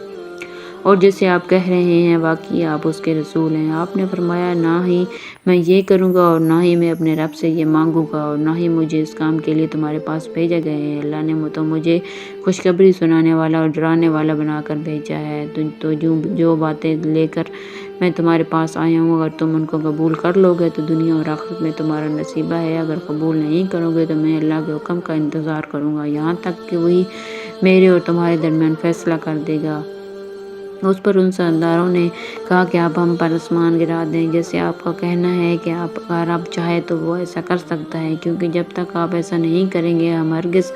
اور جیسے آپ کہہ رہے ہیں واقعی آپ اس کے رسول ہیں۔ آپ نے فرمایا، نہ ہی میں یہ کروں گا اور نہ ہی میں اپنے رب سے یہ مانگوں گا، اور نہ ہی مجھے اس کام کے لیے تمہارے پاس بھیجا گیا ہے۔ اللہ نے تو مجھے خوشخبری سنانے والا اور ڈرانے والا بنا کر بھیجا ہے۔ تو جو باتیں لے کر میں تمہارے پاس آیا ہوں، اگر تم ان کو قبول کر لو گے تو دنیا اور آخرت میں تمہارا نصیبہ ہے، اگر قبول نہیں کرو گے تو میں اللہ کے حکم کا انتظار کروں گا یہاں تک کہ وہی میرے اور تمہارے درمیان فیصلہ کر دے گا۔ اس پر ان سرداروں نے کہا کہ آپ ہم پر آسمان گرا دیں، جیسے آپ کا کہنا ہے کہ اگر آپ چاہے تو وہ ایسا کر سکتا ہے، کیونکہ جب تک آپ ایسا نہیں کریں گے ہم ہرگز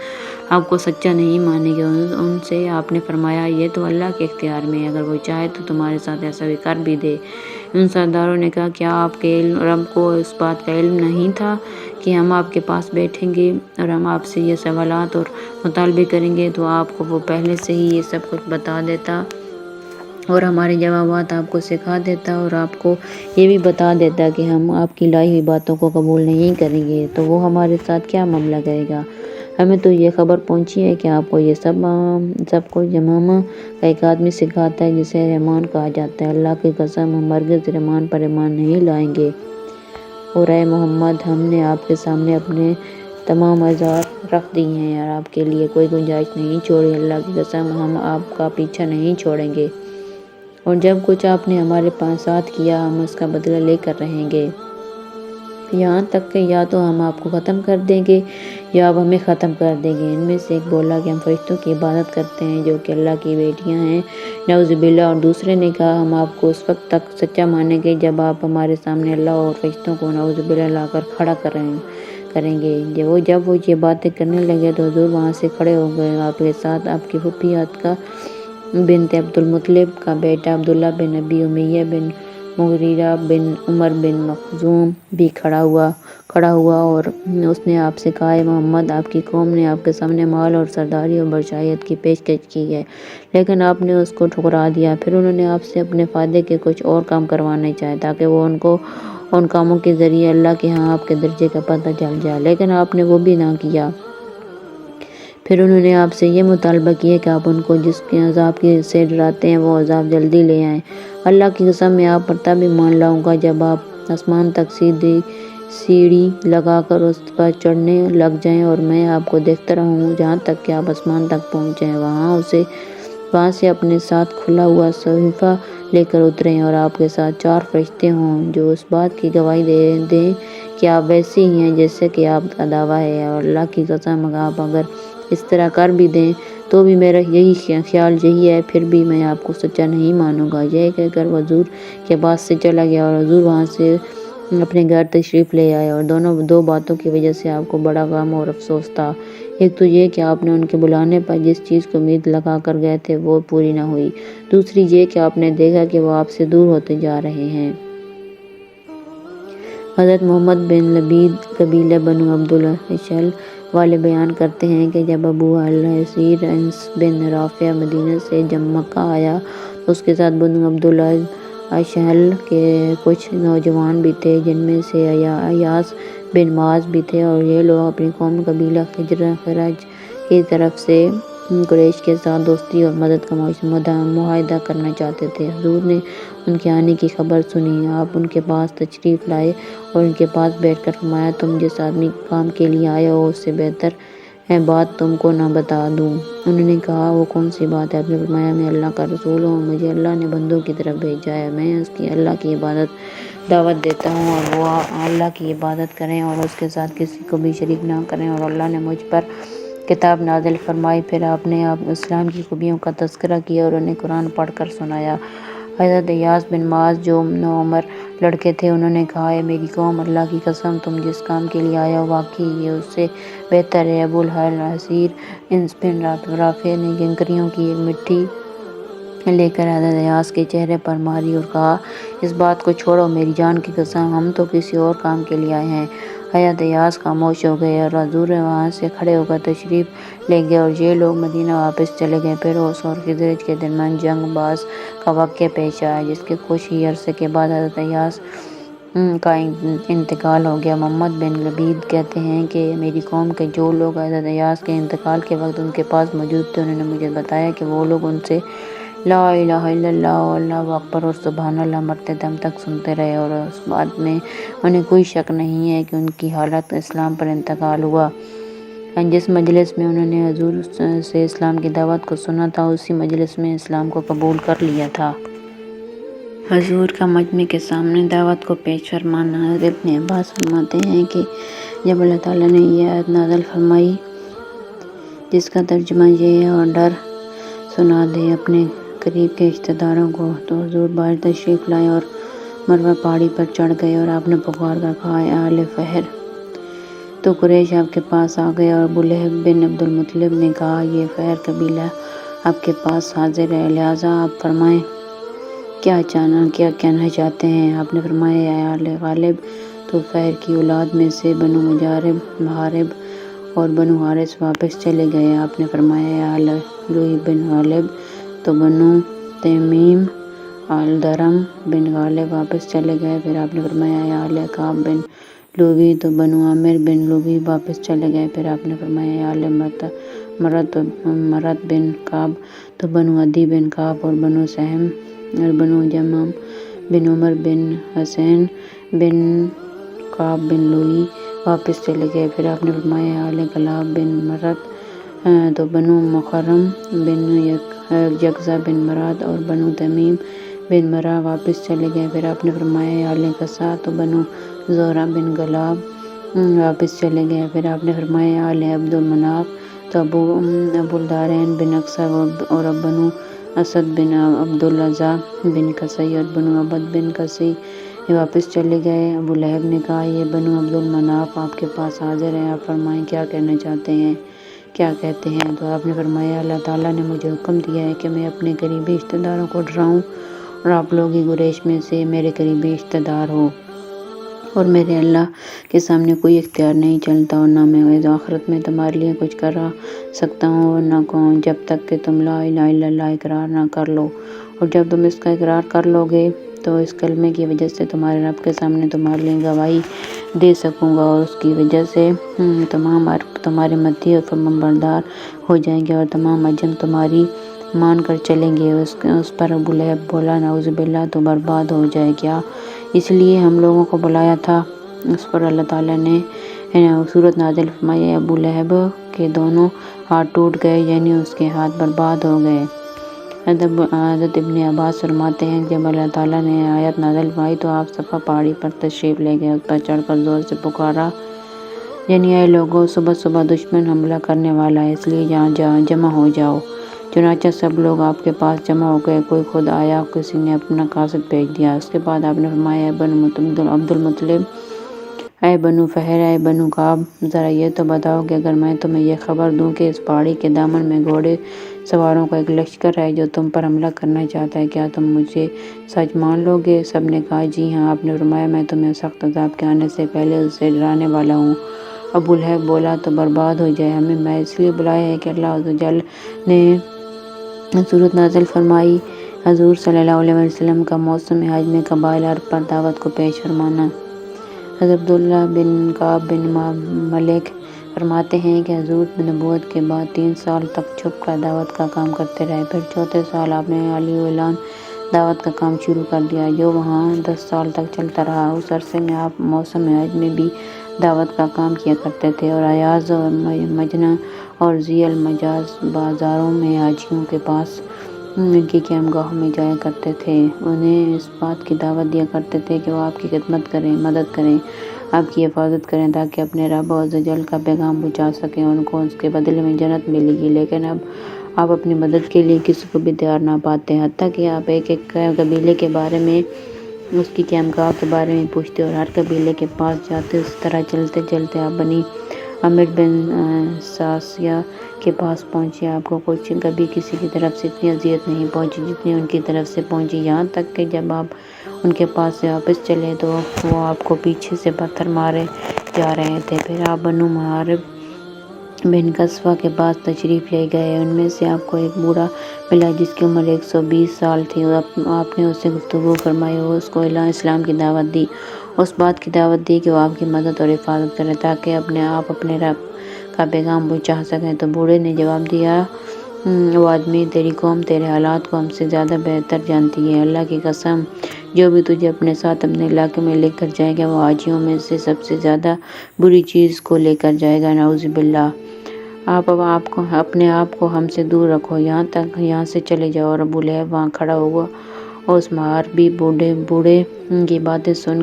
آپ کو سچا نہیں مانیں گے۔ ان سے آپ نے فرمایا یہ تو اللہ کے اختیار میں ہے، اگر وہ چاہے تو تمہارے ساتھ ایسا بھی کر بھی دے۔ ان سرداروں نے کہا کیا آپ کے رب کو اس بات کا علم نہیں تھا کہ ہم آپ کے پاس بیٹھیں گے اور ہم آپ سے یہ سوالات اور مطالبے کریں گے تو آپ کو وہ پہلے سے ہی یہ سب کچھ بتا دیتا اور ہمارے جوابات آپ کو سکھا دیتا اور آپ کو یہ بھی بتا دیتا کہ ہم آپ کی لائی ہوئی باتوں کو قبول نہیں کریں گے تو وہ ہمارے ساتھ کیا معاملہ کرے گا۔ ہمیں تو یہ خبر پہنچی ہے کہ آپ کو یہ سب کچھ یمامہ کا ایک آدمی سکھاتا ہے جسے رحمان کہا جاتا ہے۔ اللہ کی قسم ہم ہرگز رحمان پر ایمان نہیں لائیں گے، اور اے محمد ہم نے آپ کے سامنے اپنے تمام اعذار رکھ دی ہیں اور آپ کے لیے کوئی گنجائش نہیں چھوڑی۔ اللہ کی قسم ہم آپ کا پیچھا نہیں چھوڑیں گے، اور جب کچھ آپ نے ہمارے ساتھ کیا ہم اس کا بدلہ لے کر رہیں گے، یہاں تک کہ یا تو ہم آپ کو ختم کر دیں گے یا آپ ہمیں ختم کر دیں گے۔ ان میں سے ایک بولا کہ ہم فرشتوں کی عبادت کرتے ہیں جو کہ اللہ کی بیٹیاں ہیں، نعوذ باللہ، اور دوسرے نے کہا ہم آپ کو اس وقت تک سچا مانیں گے جب آپ ہمارے سامنے اللہ اور فرشتوں کو نعوذ باللہ لا کر کھڑا کریں گے۔ جب وہ یہ باتیں کرنے لگے تو حضور وہاں سے کھڑے ہو گئے، آپ کے ساتھ آپ کی پھوپھی عتیقہ بنت عبد المطلب کا بیٹا عبداللہ بن ابی امیہ بن مغیرہ بن عمر بن مخزوم بھی کھڑا ہوا اور اس نے آپ سے کہا اے محمد آپ کی قوم نے آپ کے سامنے مال اور سرداری اور بادشاہیت کی پیشکش کی ہے، لیکن آپ نے اس کو ٹھکرا دیا۔ پھر انہوں نے آپ سے اپنے فائدے کے کچھ اور کام کروانے چاہے تاکہ وہ ان کو ان کاموں کے ذریعے اللہ کے ہاں آپ کے درجے کا پتہ چل جائے، لیکن آپ نے وہ بھی نہ کیا۔ پھر انہوں نے آپ سے یہ مطالبہ کیا کہ آپ ان کو جس کے عذاب سے ڈراتے ہیں وہ عذاب جلدی لے آئیں۔ اللہ کی قسم میں آپ پر تب ایمان لاؤں گا جب آپ آسمان تک سیڑھی لگا کر اس پر چڑھنے لگ جائیں اور میں آپ کو دیکھتا رہوں جہاں تک کہ آپ آسمان تک پہنچ جائیں، وہاں سے اپنے ساتھ کھلا ہوا صحیفہ لے کر اتریں اور آپ کے ساتھ 4 فرشتے ہوں جو اس بات کی گواہی دیں کہ آپ ویسے ہی ہیں جیسے کہ آپ کا دعویٰ ہے، اور اللہ کی قسم آپ اگر اس طرح کر بھی دیں تو بھی میرا خیال یہی ہے، پھر بھی میں آپ کو سچا نہیں مانوں گا۔ یہ کہہ کر حضور کے پاس سے چلا گیا اور حضور وہاں سے اپنے گھر تشریف لے آئے، اور دو باتوں کی وجہ سے آپ کو بڑا غم اور افسوس تھا۔ ایک تو یہ کہ آپ نے ان کے بلانے پر جس چیز کو امید لگا کر گئے تھے وہ پوری نہ ہوئی، دوسری یہ کہ آپ نے دیکھا کہ وہ آپ سے دور ہوتے جا رہے ہیں۔ حضرت محمد بن لبید قبیلہ بنو عبد الاشہل والے بیان کرتے ہیں کہ جب ابو الاسیر انس بن رافع مدینہ سے جب مکہ آیا تو اس کے ساتھ بنو عبد الاشہل کے کچھ نوجوان بھی تھے جن میں سے ایاس بن معاذ بھی تھے، اور یہ لوگ اپنی قوم قبیلہ خزرج کی طرف سے قریش کے ساتھ دوستی اور مدد کا معاہدہ کرنا چاہتے تھے۔ حضور نے ان کے آنے کی خبر سنی، آپ ان کے پاس تشریف لائے اور ان کے پاس بیٹھ کر فرمایا تم جس آدمی کام کے لیے آئے ہو اس سے بہتر ہے بات تم کو نہ بتا دوں۔ انہوں نے کہا وہ کون سی بات ہے؟ آپ نے فرمایا میں اللہ کا رسول ہوں، مجھے اللہ نے بندوں کی طرف بھیجا ہے، میں اس کی اللہ کی دعوت دیتا ہوں اور وہ اللہ کی عبادت کریں اور اس کے ساتھ کسی کو بھی شریک نہ کریں، اور اللہ نے مجھ پر کتاب نازل فرمائی۔ پھر آپ نے اسلام کی خوبیوں کا تذکرہ کیا اور انہیں قرآن پڑھ کر سنایا۔ حضرت ایاس بن معاذ جو نوعمر لڑکے تھے انہوں نے کہا اے میری قوم، اللہ کی قسم تم جس کام کے لیے آئے ہو واقعی یہ اس سے بہتر ہے۔ ابو الاسیر انس بن رافع نے کنکریوں کی ایک مٹی لے کر حضرت ایاس کے چہرے پر ماری اور کہا اس بات کو چھوڑو، میری جان کی قسم ہم تو کسی اور کام کے لیے آئے ہیں۔ حضرت ایاس خاموش ہو گئے اور حضور وہاں سے کھڑے ہو کر تشریف لے گئے اور یہ لوگ مدینہ واپس چلے گئے۔ پھر اوس اور خزرج کے درمیان جنگ باز کا واقعہ پیش آیا جس کے کچھ ہی عرصے کے بعد حضرت ایاس کا انتقال ہو گیا۔ محمد بن لبید کہتے ہیں کہ میری قوم کے جو لوگ حضرت ایاس کے انتقال کے وقت ان کے پاس موجود تھے انہوں نے مجھے بتایا کہ وہ لوگ ان سے لا الہ الا اللہ و اللہ اکبر اور سبحان اللہ مرتے دم تک سنتے رہے، اور اس بات میں انہیں کوئی شک نہیں ہے کہ ان کی حالت اسلام پر انتقال ہوا۔ جس مجلس میں انہوں نے حضور سے اسلام کی دعوت کو سنا تھا اسی مجلس میں اسلام کو قبول کر لیا تھا۔ حضور کا مجمع کے سامنے دعوت کو پیش فرمانا۔ حضرت ابن عباس فرماتے ہیں کہ جب اللہ تعالیٰ نے یہ آیت نازل فرمائی جس کا ترجمہ یہ ہے اور ڈر سنا دے اپنے قریب کے رشتہ داروں کو، تو حضور باہر تشریف لائے اور مروہ پہاڑی پر چڑھ گئے اور آپ نے پکار کر کہا، اے آل فہر! تو قریش آپ کے پاس آ گئے اور ابو لہب بن عبد المطلب نے کہا، یہ فہر قبیلہ آپ کے پاس حاضر ہے، لہٰذا آپ فرمائیں کیا کہنا چاہتے ہیں؟ آپ نے فرمایا، اے آل غالب! تو فہر کی اولاد میں سے بنو مجارب، محارب اور بنو حارث واپس چلے گئے۔ آپ نے فرمایا، اے آل لوئی بن غالب! تو بنو تمیم، آل درم بن غالب واپس چلے گئے۔ پھر آپ نے فرمایا، اے آل کعب بن لوئی! تو بنو عامر بن لوئی واپس چلے گئے۔ پھر آپ نے فرمایا، اے آل مرت بن کعب! تو بنو عدی بن کعب اور بنو سہم اور بنو جمام بن عمر بن حسین بن کعب بن لوئی واپس چلے گئے۔ پھر آپ نے فرمایا، اے آل کلاب بن مرت! تو بنو مخرم بن یکزا بن مراد اور بنو تمیم بن مرہ واپس چلے گئے۔ پھر آپ نے فرمایا، اے آل قصا! تو بنو زہرہ بن غالب واپس چلے گئے۔ پھر آپ نے فرمایا، اے آل عبد المناف! تو ابو الدارین بن اکثر اور بنو اسد بن عبد العزیٰ بن قصی اور بنو عبد بن قصی واپس چلے گئے۔ ابو لہب نے کہا، یہ بنو عبد المناف آپ کے پاس حاضر ہیں، آپ فرمائیں کیا کہنا چاہتے ہیں؟ کیا کہتے ہیں؟ تو آپ نے فرمایا، اللہ تعالیٰ نے مجھے حکم دیا ہے کہ میں اپنے قریبی رشتہ داروں کو ڈراؤں اور آپ لوگ ہی قریش میں سے میرے قریبی رشتہ دار ہو، اور میرے اللہ کے سامنے کوئی اختیار نہیں چلتا، اور نہ میں آخرت میں تمہارے لیے کچھ کر سکتا ہوں اور نہ کون، جب تک کہ تم لا الہ الا اللہ اقرار نہ کر لو، اور جب تم اس کا اقرار کر لو گے تو اس کلمے کی وجہ سے تمہارے رب کے سامنے تمہارے لیے گواہی دے سکوں گا، اور اس کی وجہ سے تمام عرب تمہارے مدعی اور فرمانبردار ہو جائیں گے، اور تمام عجم تمہاری مان کر چلیں گے۔ اس پر ابو لہب بولا، نعوذ باللہ! تو برباد ہو جائے، کیا اس لیے ہم لوگوں کو بلایا تھا؟ اس پر اللہ تعالیٰ نے سورت نازل فرمائی، ابو لہب کے دونوں ہاتھ ٹوٹ گئے، یعنی اس کے ہاتھ برباد ہو گئے۔ حضرت ابن عباس فرماتے ہیں، جب اللہ تعالیٰ نے آیت نازل فرمائی تو آپ صفا پہاڑی پر تشریف لے گئے، اس پر چڑھ کر زور سے پکارا، یعنی اے لوگو! صبح صبح دشمن حملہ کرنے والا ہے، اس لیے یہاں جمع ہو جاؤ۔ چنانچہ سب لوگ آپ کے پاس جمع ہو گئے، کوئی خود آیا، کسی نے اپنا قاصد بھیج دیا۔ اس کے بعد آپ نے فرمایا، اے بنو عبد المطلب، اے بنو فہر، اے بنو کعب! ذرا یہ تو بتاؤ کہ اگر میں تمہیں یہ خبر دوں کہ اس پہاڑی کے دامن میں گھوڑے سواروں کا ایک لشکر ہے جو تم پر حملہ کرنا چاہتا ہے، کیا تم مجھے سچ مان لو گے؟ سب نے کہا، جی ہاں۔ آپ نے فرمایا، میں تمہیں سخت عذاب کے آنے سے پہلے اس سے ڈرانے والا ہوں۔ ابو لہب بولا، تو برباد ہو جائے، ہمیں میں اس لیے بلایا ہے کہ اللہ عز و جل نے سورت نازل فرمائی، حضور صلی اللہ علیہ وسلم کا موسم حج میں قبائل عرب پر دعوت کو پیش فرمانا۔ حضرت عبداللہ بن کعب بن مالک فرماتے ہیں کہ حضور نبوت کے بعد 3 سال تک چھپ کر دعوت کا کام کرتے رہے، پھر چوتھے سال آپ نے اعلان دعوت کا کام شروع کر دیا، جو وہاں 10 سال تک چلتا رہا۔ اس عرصے میں آپ موسم حج میں بھی دعوت کا کام کیا کرتے تھے، اور ایاز اور مجنہ اور ذی المجاز بازاروں میں حاجیوں کے پاس ان کی قیام گاہوں میں جایا کرتے تھے، انہیں اس بات کی دعوت دیا کرتے تھے کہ وہ آپ کی خدمت کریں، مدد کریں، آپ کی حفاظت کریں، تاکہ اپنے رب عز و جل کا پیغام پہنچا سکیں، ان کو اس کے بدلے میں جنت ملے گی۔ لیکن اب آپ اپنی مدد کے لیے کسی کو بھی تیار نہ پاتے، حتیٰ کہ آپ ایک ایک قبیلے کے بارے میں، اس کی قیام گاہ کے بارے میں پوچھتے اور ہر قبیلے کے پاس جاتے۔ اس طرح چلتے چلتے آپ بنی عامر بن ساسیہ کے پاس پہنچے۔ آپ کو کبھی کسی کی طرف سے اتنی اذیت نہیں پہنچی جتنی ان کی طرف سے پہنچی، یہاں تک کہ جب آپ ان کے پاس سے واپس چلے تو وہ آپ کو پیچھے سے پتھر مارے جا رہے تھے۔ پھر آپ بنو محارب بن قصفہ کے پاس تشریف لے گئے، ان میں سے آپ کو ایک بوڑھا ملا جس کی عمر 120 سال تھی۔ آپ نے اس سے گفتگو فرمائی اور اس کو اسلام کی دعوت دی، اس بات کی دعوت دی کہ وہ آپ کی مدد اور حفاظت کرے تاکہ آپ اپنے رب کا پیغام پہنچا سکیں۔ تو بوڑھے نے جواب دیا، وہ آدمی، تیری قوم تیرے حالات کو ہم سے زیادہ بہتر جانتی ہے، اللہ کی قسم، جو بھی تجھے اپنے ساتھ اپنے علاقے میں لے کر جائے گا وہ حاجیوں میں سے سب سے زیادہ بری چیز کو لے کر جائے گا، نعوذ باللہ۔ آپ اپنے آپ کو ہم سے دور رکھو، یہاں سے چلے جاؤ۔ اور ابو لہب وہاں کھڑا ہوا اور اس محاربی بوڑھے کی باتیں سن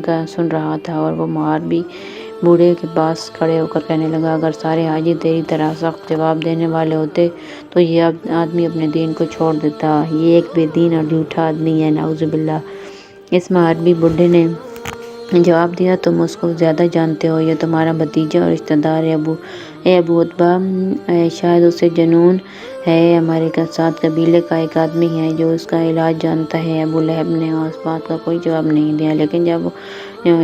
رہا تھا، اور وہ محاربی بوڑھے کے پاس کھڑے ہو کر کہنے لگا، اگر سارے حاجی تیری طرح سخت جواب دینے والے ہوتے تو یہ آدمی اپنے دین کو چھوڑ دیتا۔ یہ ایک بے دین اور جھوٹا آدمی ہے، نعوذ باللہ۔ اس محاربی بوڑھے نے جواب دیا، تم اس کو زیادہ جانتے ہو، یہ تمہارا بھتیجا اور رشتہ دار ہے ابو عتبہ، شاید اسے جنون ہے۔ ہمارے ساتھ قبیلے کا ایک آدمی ہے جو اس کا علاج جانتا ہے۔ ابو لہب نے اس بات کا کوئی جواب نہیں دیا،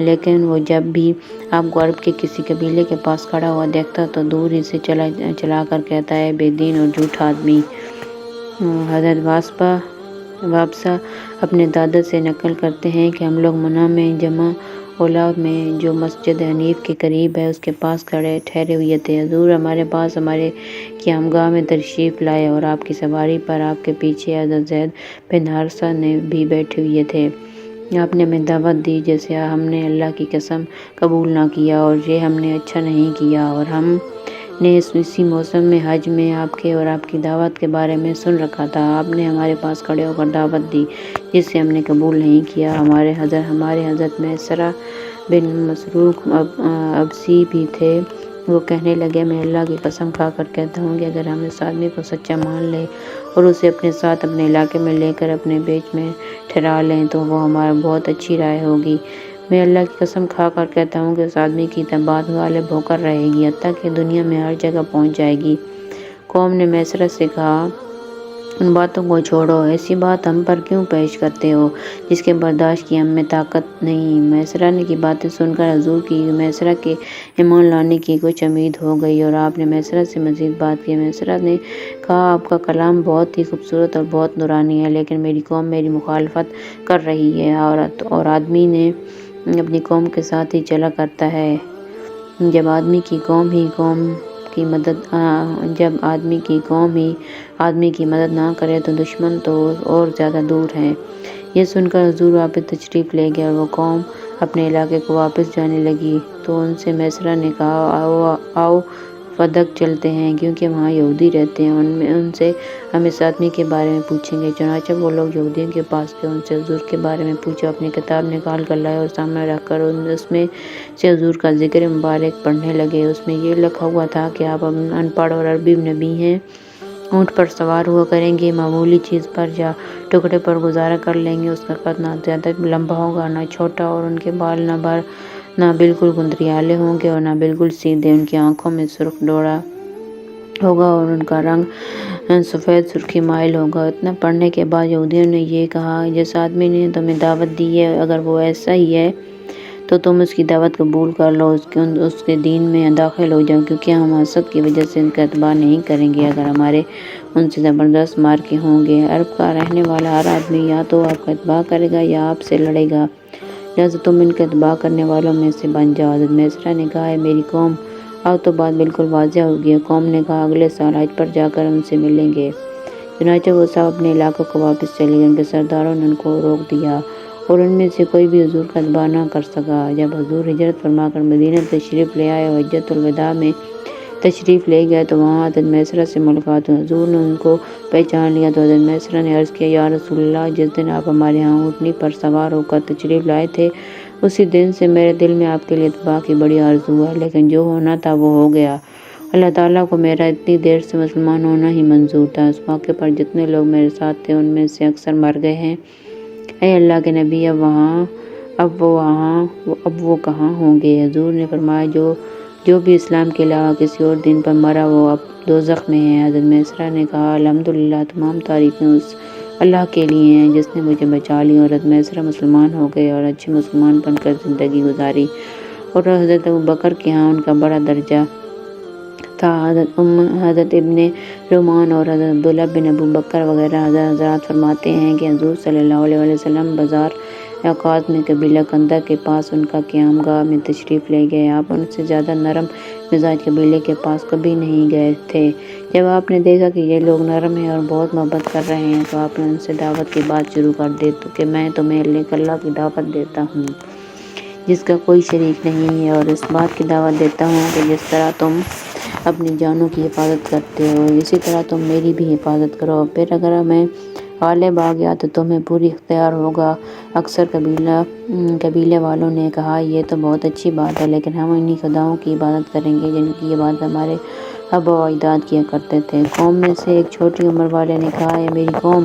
لیکن وہ جب بھی آپ کو عرب کے کسی قبیلے کے پاس کھڑا ہوا دیکھتا تو دور ہی سے چلا کر کہتا ہے، بے دین اور جھوٹا آدمی۔ حضرت وابسہ اپنے دادا سے نقل کرتے ہیں کہ ہم لوگ منی میں جمع اولا میں جو مسجد حنیف کے قریب ہے اس کے پاس ٹھہرے ہوئے تھے۔ حضور ہمارے پاس ہمارے قیامگاہ میں تشریف لائے اور آپ کی سواری پر آپ کے پیچھے حضرت زید بن حارثہ نے بھی بیٹھے ہوئے تھے۔ آپ نے ہمیں دعوت دی جسے ہم نے اللہ کی قسم قبول نہ کیا، اور یہ ہم نے اچھا نہیں کیا، اور ہم نے اسی موسم میں حج میں آپ کے اور آپ کی دعوت کے بارے میں سن رکھا تھا۔ آپ نے ہمارے پاس کھڑے ہو کر دعوت دی جسے ہم نے قبول نہیں کیا۔ ہمارے حضرت میسرہ بن مسروق ابسی بھی تھے۔ وہ کہنے لگے، میں اللہ کی قسم کھا کر کہتا ہوں کہ اگر ہم اس آدمی کو سچا مان لیں اور اسے اپنے ساتھ اپنے علاقے میں لے کر اپنے بیچ میں ٹھہرا لیں تو وہ ہمارا بہت اچھی رائے ہوگی۔ میں اللہ کی قسم کھا کر کہتا ہوں کہ اس آدمی کی بات غالب ہو کر رہے گی، حتیٰ کہ دنیا میں ہر جگہ پہنچ جائے گی۔ قوم نے میسرہ سے کہا، ان باتوں کو چھوڑو، ایسی بات ہم پر کیوں پیش کرتے ہو جس کے برداشت کی ہم میں طاقت نہیں۔ میسرہ کی باتیں سن کر حضور کی میسرہ کے ایمان لانے کی کچھ امید ہو گئی، اور آپ نے میسرہ سے مزید بات کی۔ میسرہ نے کہا، آپ کا کلام بہت ہی خوبصورت اور بہت نورانی ہے، لیکن میری قوم میری مخالفت کر رہی ہے، اور آدمی نے اپنی قوم کے ساتھ ہی چلا کرتا ہے۔ جب آدمی کی قوم ہی آدمی کی مدد نہ کرے تو دشمن تو اور زیادہ دور ہے۔ یہ سن کر حضور واپس تشریف لے گئے اور وہ قوم اپنے علاقے کو واپس جانے لگی تو ان سے میسرہ نے کہا، آؤ فدق چلتے ہیں، کیونکہ وہاں یہودی رہتے ہیں، ان سے ہم اس آدمی کے بارے میں پوچھیں گے۔ چنانچہ وہ لوگ یہودیوں کے پاس گئے، ان سے حضور کے بارے میں پوچھا، اپنی کتاب نکال کر لائے اور سامنے رکھ کر اس میں سے حضور کا ذکر مبارک پڑھنے لگے۔ اس میں یہ لکھا ہوا تھا کہ آپ ان پڑھ اور عربی نبی ہیں، اونٹ پر سوار ہوا کریں گے، معمولی چیز پر یا ٹکڑے پر گزارا کر لیں گے، اس کا قد نہ زیادہ لمبا ہوگا نہ چھوٹا، اور ان کے بال نہ بالکل گندریالے ہوں گے اور نہ بالکل سیدھے، ان کی آنکھوں میں سرخ ڈوڑا ہوگا اور ان کا رنگ سفید سرخی مائل ہوگا۔ اتنا پڑھنے کے بعد یہودیوں نے یہ کہا، جس آدمی نے تمہیں دعوت دی ہے اگر وہ ایسا ہی ہے تو تم اس کی دعوت قبول کر لو، اس کے دین میں داخل ہو جاؤ، کیونکہ ہم حسد کی وجہ سے ان کا اتباع نہیں کریں گے اگر ہمارے ان سے زبردست مارکے ہوں گے۔ عرب کا رہنے والا ہر آدمی یا تو آپ کا اتباع کرے گا یا آپ سے لڑے گا، لہٰذا تم ان کا اتباع کرنے والوں میں سے بن جاؤ۔ حضرت میسرہ نے کہا، اے میری قوم، اب تو بات بالکل واضح ہو گئی ہے۔ قوم نے کہا، اگلے سال حج پر جا کر ان سے ملیں گے۔ چنانچہ وہ سب اپنے علاقوں کو واپس چلے گئے۔ ان کے سرداروں نے ان کو روک دیا اور ان میں سے کوئی بھی حضور کا اتباع نہ کر سکا۔ جب حضور ہجرت فرما کر مدینہ تشریف لے آئے اور حجۃ الوداع میں تشریف لے گئے تو وہاں حضرت میسرہ سے ملاقات ہوئی۔ حضور نے ان کو پہچان لیا تو حضرت میسرہ نے عرض کیا، یا رسول اللہ، جس دن آپ ہمارے ہاں اونٹنی پر سوار ہو کر تشریف لائے تھے اسی دن سے میرے دل میں آپ کے لیے اتباع کی بڑی آرزو ہے، لیکن جو ہونا تھا وہ ہو گیا۔ اللہ تعالیٰ کو میرا اتنی دیر سے مسلمان ہونا ہی منظور تھا۔ اس موقع پر جتنے لوگ میرے ساتھ تھے ان میں سے اکثر مر گئے ہیں۔ اے اللہ کے نبی، اب وہ کہاں ہوں گے؟ حضور نے فرمایا، جو بھی اسلام کے علاوہ کسی اور دین پر مرا وہ اب دوزخ میں ہے۔ حضرت میسرہ نے کہا، الحمدللہ، تمام تعریفیں اس اللہ کے لیے ہیں جس نے مجھے بچا لی۔ اور حضرت میسرہ مسلمان ہو گئے اور اچھے مسلمان بن کر زندگی گزاری، اور حضرت ابوبکر کے ہاں ان کا بڑا درجہ تھا۔ حضرت ابن رومان اور حضرت عبداللہ بن ابوبکر وغیرہ حضرات فرماتے ہیں کہ حضور صلی اللہ علیہ وسلم بازار اوقات میں قبیلہ کندہ کے پاس ان کا قیام گاہ میں تشریف لے گئے۔ آپ ان سے زیادہ نرم مزاج قبیلے کے پاس کبھی نہیں گئے تھے۔ جب آپ نے دیکھا کہ یہ لوگ نرم ہیں اور بہت محبت کر رہے ہیں تو آپ نے ان سے دعوت کی بات شروع کر دی کہ میں تمہیں ایک اللہ کی دعوت دیتا ہوں جس کا کوئی شریک نہیں ہے، اور اس بات کی دعوت دیتا ہوں کہ جس طرح تم اپنی جانوں کی حفاظت کرتے ہو اسی طرح تم میری بھی حفاظت کرو۔ پھر اگر میں غالب آ گیا تو تمہیں پوری اختیار ہوگا۔ اکثر قبیلے والوں نے کہا یہ تو بہت اچھی بات ہے، لیکن ہم انہی خداؤں کی عبادت کریں گے جن کی عبادت ہمارے آبا و اجداد کیا کرتے تھے۔ قوم میں سے ایک چھوٹی عمر والے نے کہا، اے میری قوم،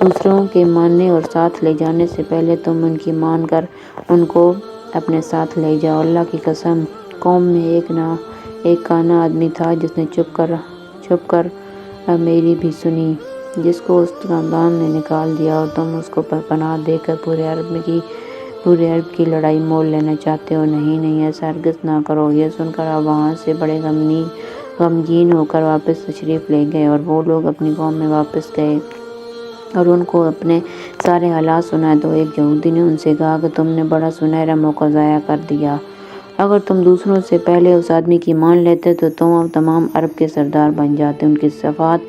دوسروں کے ماننے اور ساتھ لے جانے سے پہلے تم ان کی مان کر ان کو اپنے ساتھ لے جاؤ۔ اللہ کی قسم، قوم میں ایک کانا آدمی تھا جس نے چھپ کر میری بھی سنی، جس کو اس خاندان نے نکال دیا، اور تم اس کو پناہ دے کر پورے عرب کی لڑائی مول لینا چاہتے ہو۔ نہیں، ایسا ہرگز نہ کرو۔ یہ سن کر آپ وہاں سے بڑے غمگین ہو کر واپس تشریف لے گئے، اور وہ لوگ اپنی قوم میں واپس گئے اور ان کو اپنے سارے حالات سنائے تو ایک یہودی نے ان سے کہا کہ تم نے بڑا سنہرا موقع ضائع کر دیا۔ اگر تم دوسروں سے پہلے اس آدمی کی مان لیتے تو تم اب تمام عرب کے سردار بن جاتے۔ ان کی صفات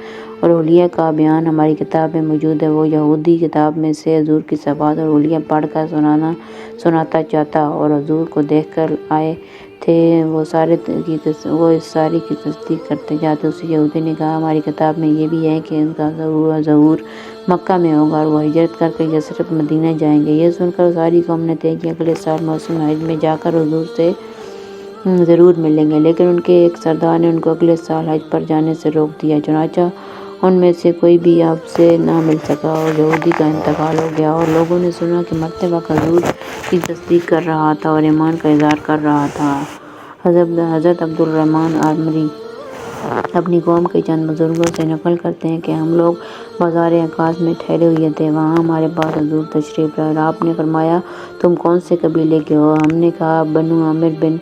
اور حلیہ کا بیان ہماری کتاب میں موجود ہے۔ وہ یہودی کتاب میں سے حضور کی صفات اور حلیہ پڑھ کر سناتا چاہتا اور حضور کو دیکھ کر آئے تھے، وہ اس ساری کی تصدیق کرتے جاتے۔ اس یہودی نے کہا، ہماری کتاب میں یہ بھی ہے کہ ان کا ظہور مکہ میں ہوگا اور وہ ہجرت کر کے یثرب مدینہ جائیں گے۔ یہ سن کر ساری قوم نے طے کیا اگلے سال موسم حج میں جا کر حضور سے ضرور ملیں گے، لیکن ان کے ایک سردار نے ان کو اگلے سال حج پر جانے سے روک دیا۔ چنانچہ ان میں سے کوئی بھی آپ سے نہ مل سکا اور یہودی کا انتقال ہو گیا، اور لوگوں نے سنا کہ مرتے وقت حضور کی تصدیق کر رہا تھا اور ایمان کا اظہار کر رہا تھا۔ حضرت عبدالرحمن عامری اپنی قوم کے چند بزرگوں سے نقل کرتے ہیں کہ ہم لوگ بازار عکاظ میں ٹھہرے ہوئے تھے، وہاں ہمارے پاس حضور تشریف لائے اور آپ نے فرمایا، تم کون سے قبیلے کے ہو؟ ہم نے کہا، بنو عامر بن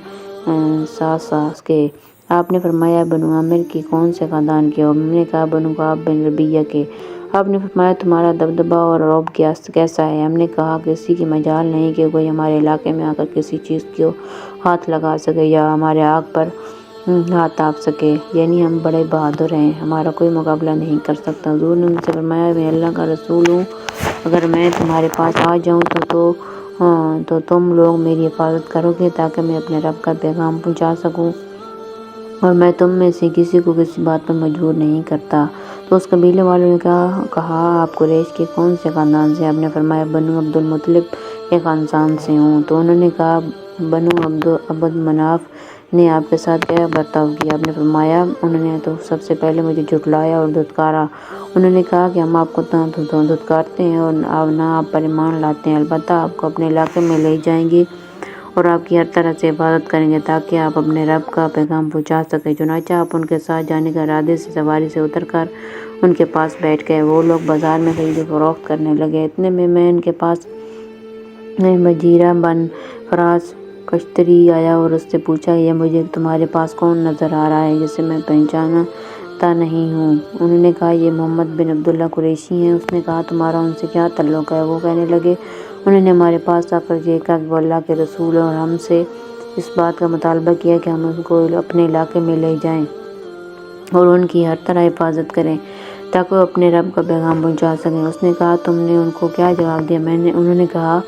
صعصع کے۔ آپ نے فرمایا، بنو عامر کی کون سے خاندان کے ہو؟ ہم نے کہا، بنو کعب بن ربیعہ کے۔ آپ نے فرمایا، تمہارا دبدبہ اور رعب کیسا ہے؟ ہم نے کہا، کسی کی مجال نہیں کہ کوئی ہمارے علاقے میں آ کر کسی چیز کو ہاتھ لگا سکے یا ہمارے آگ پر ہاتھ تاپ سکے، یعنی ہم بڑے بہادر ہیں، ہمارا کوئی مقابلہ نہیں کر سکتا۔ حضور نے ان سے فرمایا، میں اللہ کا رسول ہوں، اگر میں تمہارے پاس آ جاؤں تو تم لوگ میری حفاظت کرو گے تاکہ میں اپنے رب کا پیغام پہنچا سکوں، اور میں تم میں سے کسی کو کسی بات پر مجبور نہیں کرتا۔ تو اس قبیلے والوں نے کہا، آپ قریش کے کون سے خاندان سے ہیں؟ آپ نے فرمایا، بنو عبد المطلب کے خاندان سے ہوں۔ تو انہوں نے کہا، بنو عبد مناف نے آپ کے ساتھ کیا برتاؤ کیا؟ آپ نے فرمایا، انہوں نے تو سب سے پہلے مجھے جھٹلایا اور دھتکارا۔ انہوں نے کہا کہ ہم آپ کو دھتکارتے ہیں اور نہ آپ پر ایمان لاتے ہیں، البتہ آپ کو اپنے علاقے میں لے جائیں گے اور آپ کی ہر طرح سے حفاظت کریں گے تاکہ آپ اپنے رب کا پیغام پہنچا سکیں۔ چنانچہ آپ ان کے ساتھ جانے کے ارادے سے سواری سے اتر کر ان کے پاس بیٹھ گئے۔ وہ لوگ بازار میں خرید و فروخت کرنے لگے۔ اتنے میں ان کے پاس مجیرہ بن فراس کشتری آیا اور اس سے پوچھا، یہ مجھے تمہارے پاس کون نظر آ رہا ہے جسے میں پہچانتا نہیں ہوں؟ انہوں نے کہا، یہ محمد بن عبداللہ قریشی ہیں۔ اس نے کہا، تمہارا ان سے کیا تعلق ہے؟ وہ کہنے لگے، انہوں نے ہمارے پاس آ کر یہ کہا کہ وہ اللہ کے رسول ہیں اور ہم سے اس بات کا مطالبہ کیا کہ ہم ان کو اپنے علاقے میں لے جائیں اور ان کی ہر طرح حفاظت کریں تاکہ وہ اپنے رب کا پیغام پہنچا سکیں۔ اس نے کہا، تم نے ان کو کیا جواب دیا؟ انہوں نے کہا،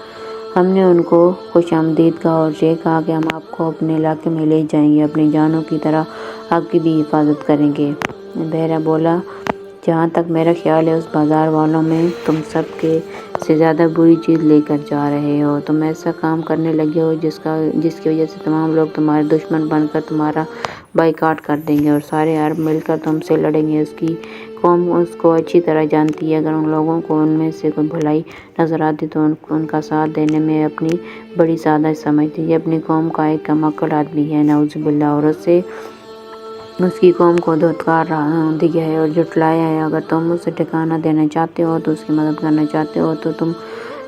ہم نے ان کو خوش آمدید کہا اور یہ کہا کہ ہم آپ کو اپنے علاقے میں لے جائیں گے، اپنی جانوں کی طرح آپ کی بھی حفاظت کریں گے۔ بحیرہ بولا، جہاں تک میرا خیال ہے اس بازار والوں میں تم سب سے زیادہ بری چیز لے کر جا رہے ہو۔ تم ایسا کام کرنے لگے ہو جس کی وجہ سے تمام لوگ تمہارے دشمن بن کر تمہارا بائیکاٹ کر دیں گے اور سارے عرب مل کر تم سے لڑیں گے۔ اس کی قوم اس کو اچھی طرح جانتی ہے، اگر ان لوگوں کو ان میں سے کوئی بھلائی نظر آتی تو ان کا ساتھ دینے میں اپنی بڑی سعادت سمجھتی۔ یہ اپنی قوم کا ایک کم عقل آدمی ہے، نعوذ باللہ، اور اس کی قوم کو دھتکار دیا ہے اور جھٹلایا ہے۔ اگر تم اسے ٹھکانہ دینا چاہتے ہو تو اس کی مدد کرنا چاہتے ہو تو تم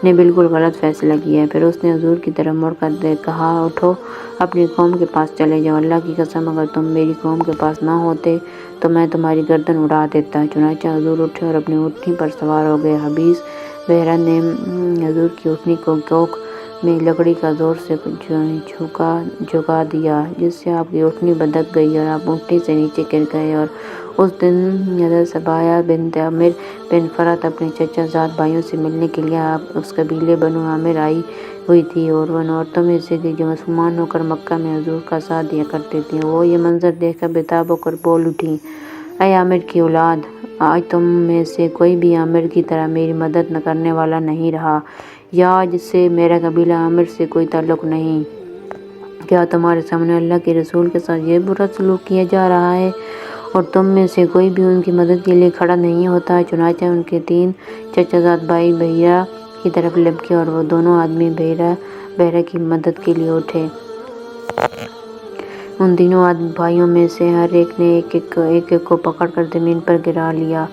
نے بالکل غلط فیصلہ کیا ہے۔ پھر اس نے حضور کی طرف مڑ کر کہا، اٹھو، اپنی قوم کے پاس چلے جاؤ، اللہ کی قسم اگر تم میری قوم کے پاس نہ ہوتے تو میں تمہاری گردن اڑا دیتا۔ چنانچہ حضور اٹھے اور اپنی اونٹنی پر سوار ہو گئے۔ حبیس بحیرہ نے حضور کی اونٹنی کو کوک میں لکڑی کا زور سے جھکا دیا جس سے آپ کی اونٹنی بھٹک گئی اور آپ اونٹنی سے نیچے گر گئے۔ اور اس دن حضرت صباح بنت عامر بن فرات اپنے چچا زاد بھائیوں سے ملنے کے لیے اس قبیلے بنو عامر آئی ہوئی تھی اور وہ ان عورتوں میں سے تھی جو مسلمان ہو کر مکہ میں حضور کا ساتھ دیا کرتی تھیں۔ وہ یہ منظر دیکھ کر بے تاب ہو کر بول اٹھیں، اے عامر کی اولاد، آج تم میں سے کوئی بھی عامر کی طرح میری مدد نہ کرنے والا نہیں رہا، یا آج سے میرا قبیلہ عامر سے کوئی تعلق نہیں۔ کیا تمہارے سامنے اللہ کے رسول کے ساتھ یہ برا سلوک کیا جا رہا ہے اور تم میں سے کوئی بھی ان کی مدد کے لیے کھڑا نہیں ہوتا؟ چنانچہ ان کے 3 چچا زاد بھائی بحیرہ کی طرف لپکے اور وہ دونوں آدمی بحیرہ کی مدد کے لیے اٹھے۔ ان تینوں بھائیوں میں سے ہر ایک نے ایک کو پکڑ کر زمین پر گرا لیا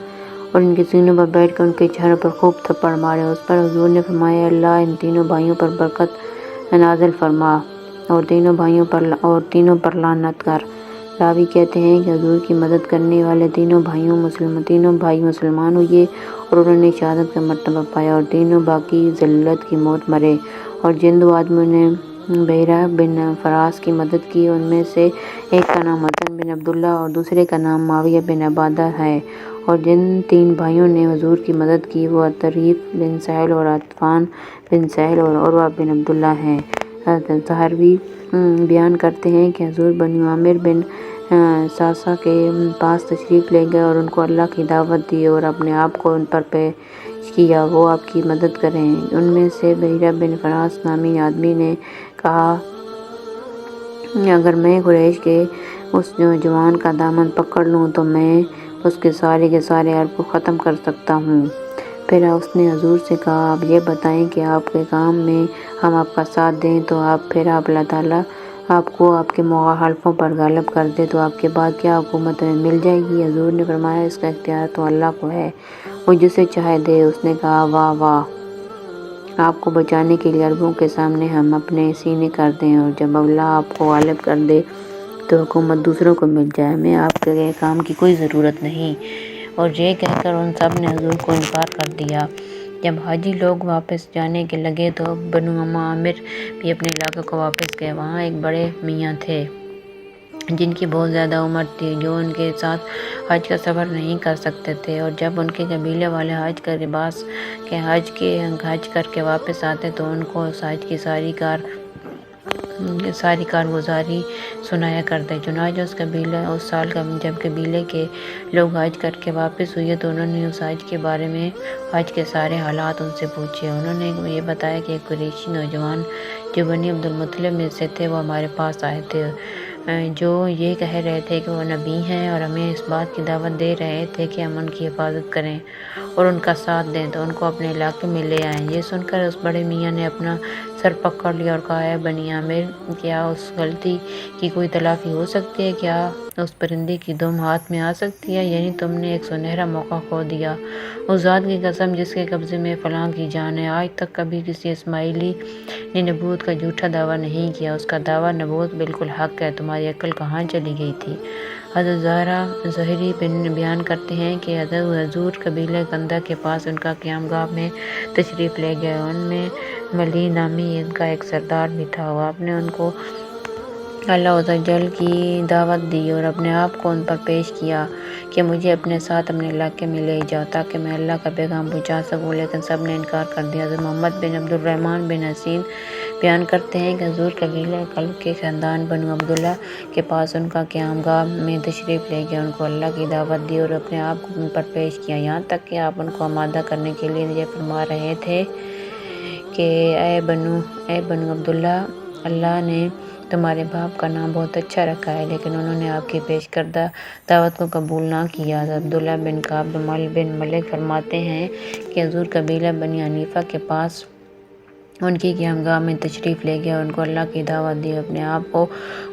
اور ان کے سینوں پر بیٹھ کر ان کے چہروں پر خوب تھپڑ مارے۔ اس پر حضور نے فرمایا، اے اللہ ان تینوں بھائیوں پر برکت نازل فرما اور تینوں پر لعنت کر۔ راوی کہتے ہیں کہ حضور کی مدد کرنے والے تینوں بھائی مسلمان ہوئے اور انہوں نے شہادت کا مرتبہ پایا، اور تینوں باقی ذلت کی موت مرے۔ اور جن 2 آدمیوں نے بحیرہ بن فراس کی مدد کی، ان میں سے ایک کا نام حسن بن عبداللہ اور دوسرے کا نام معاویہ بن عبادہ ہے، اور جن 3 بھائیوں نے حضور کی مدد کی وہ طریف بن سہل اور عطفان بن سہل اور عروہ بن عبداللہ ہیں۔ حضرت زہروی بیان کرتے ہیں کہ حضور بنو عامر بن صعصع کے پاس تشریف لے گئے اور ان کو اللہ کی دعوت دی اور اپنے آپ کو ان پر پیش کیا، وہ آپ کی مدد کریں۔ ان میں سے بحیرہ بن فراس نامی آدمی نے کہا، اگر میں قریش کے اس نوجوان کا دامن پکڑ لوں تو میں اس کے سارے عرب کو ختم کر سکتا ہوں۔ پھر اس نے حضور سے کہا، آپ یہ بتائیں کہ آپ کے کام میں ہم آپ کا ساتھ دیں تو پھر اللہ تعالیٰ آپ کو آپ کے مخالفوں پر غالب کر دے تو آپ کے بعد کیا حکومت ہمیں مل جائے گی؟ حضور نے فرمایا، اس کا اختیار تو اللہ کو ہے، وہ جسے چاہے دے۔ اس نے کہا، واہ واہ! آپ کو بچانے کے لیے عربوں کے سامنے ہم اپنے سینے کر دیں، اور جب اللہ آپ کو غالب کر دے تو حکومت دوسروں کو مل جائے، ہمیں آپ کے کام کی کوئی ضرورت نہیں۔ اور یہ کہہ کر ان سب نے حضور کو انکار کر دیا۔ جب حاجی لوگ واپس جانے کے لگے تو بنو عامر بھی اپنے علاقے کو واپس گئے۔ وہاں ایک بڑے میاں تھے جن کی بہت زیادہ عمر تھی، جو ان کے ساتھ حج کا سفر نہیں کر سکتے تھے، اور جب ان کے قبیلے والے حج کر کے واپس آتے تو ان کو اس حج کی ساری کارگزاری سنایا کرتے۔ چنانچہ اس سال جب قبیلے کے لوگ حج کر کے واپس ہوئے تو انہوں نے اس حج کے بارے میں حج کے سارے حالات ان سے پوچھے۔ انہوں نے یہ بتایا کہ ایک قریشی نوجوان جو بنی عبد المطلب میں سے تھے وہ ہمارے پاس آئے تھے، جو یہ کہہ رہے تھے کہ وہ نبی ہیں اور ہمیں اس بات کی دعوت دے رہے تھے کہ ہم ان کی حفاظت کریں اور ان کا ساتھ دیں تو ان کو اپنے علاقے میں لے آئیں۔ یہ سن کر اس بڑے میاں نے اپنا سر پکڑ لیا اور کہا، اے بنی عامر، کیا اس غلطی کی کوئی تلافی ہو سکتی ہے؟ کیا اس پرندے کی دم ہاتھ میں آ سکتی ہے؟ یعنی تم نے ایک سنہرا موقع کھو دیا۔ اس ذات کی قسم جس کے قبضے میں فلاں کی جان ہے، آج تک کبھی کسی اسماعیلی نے نبوت کا جھوٹا دعویٰ نہیں کیا، اس کا دعویٰ نبوت بالکل حق ہے، تمہاری عقل کہاں چلی گئی تھی؟ حضرت زہری بیان کرتے ہیں کہ حضور قبیلہ کندہ کے پاس ان کا قیام گاہ میں تشریف لے گئے۔ ان میں ملی نامی ان کا ایک سردار بھی تھا۔ آپ نے ان کو اللہ عز و جل کی دعوت دی اور اپنے آپ کو ان پر پیش کیا کہ مجھے اپنے ساتھ اپنے علاقے میں لے جاؤ تاکہ میں اللہ کا پیغام پہنچا سکوں، لیکن سب نے انکار کر دیا۔ حضرت محمد بن عبد الرحمن بن حسین بیان کرتے ہیں کہ حضور قبیلہ کلب کے خاندان بنو عبداللہ کے پاس ان کا قیام گاہ میں تشریف لے گئے، ان کو اللہ کی دعوت دی اور اپنے آپ کو ان پر پیش کیا، یہاں تک کہ آپ ان کو آمادہ کرنے کے لیے یہ فرما رہے تھے کہ اے بنو عبداللہ، اللہ نے تمہارے باپ کا نام بہت اچھا رکھا ہے، لیکن انہوں نے آپ کی پیش کردہ دعوت کو قبول نہ کیا۔ حضرت عبداللہ بن کعب بن مالک فرماتے ہیں کہ حضور قبیلہ بنی حنیفہ کے پاس ان کی قیام گاہ میں تشریف لے گئے اور ان کو اللہ کی دعوت دی اور اپنے آپ کو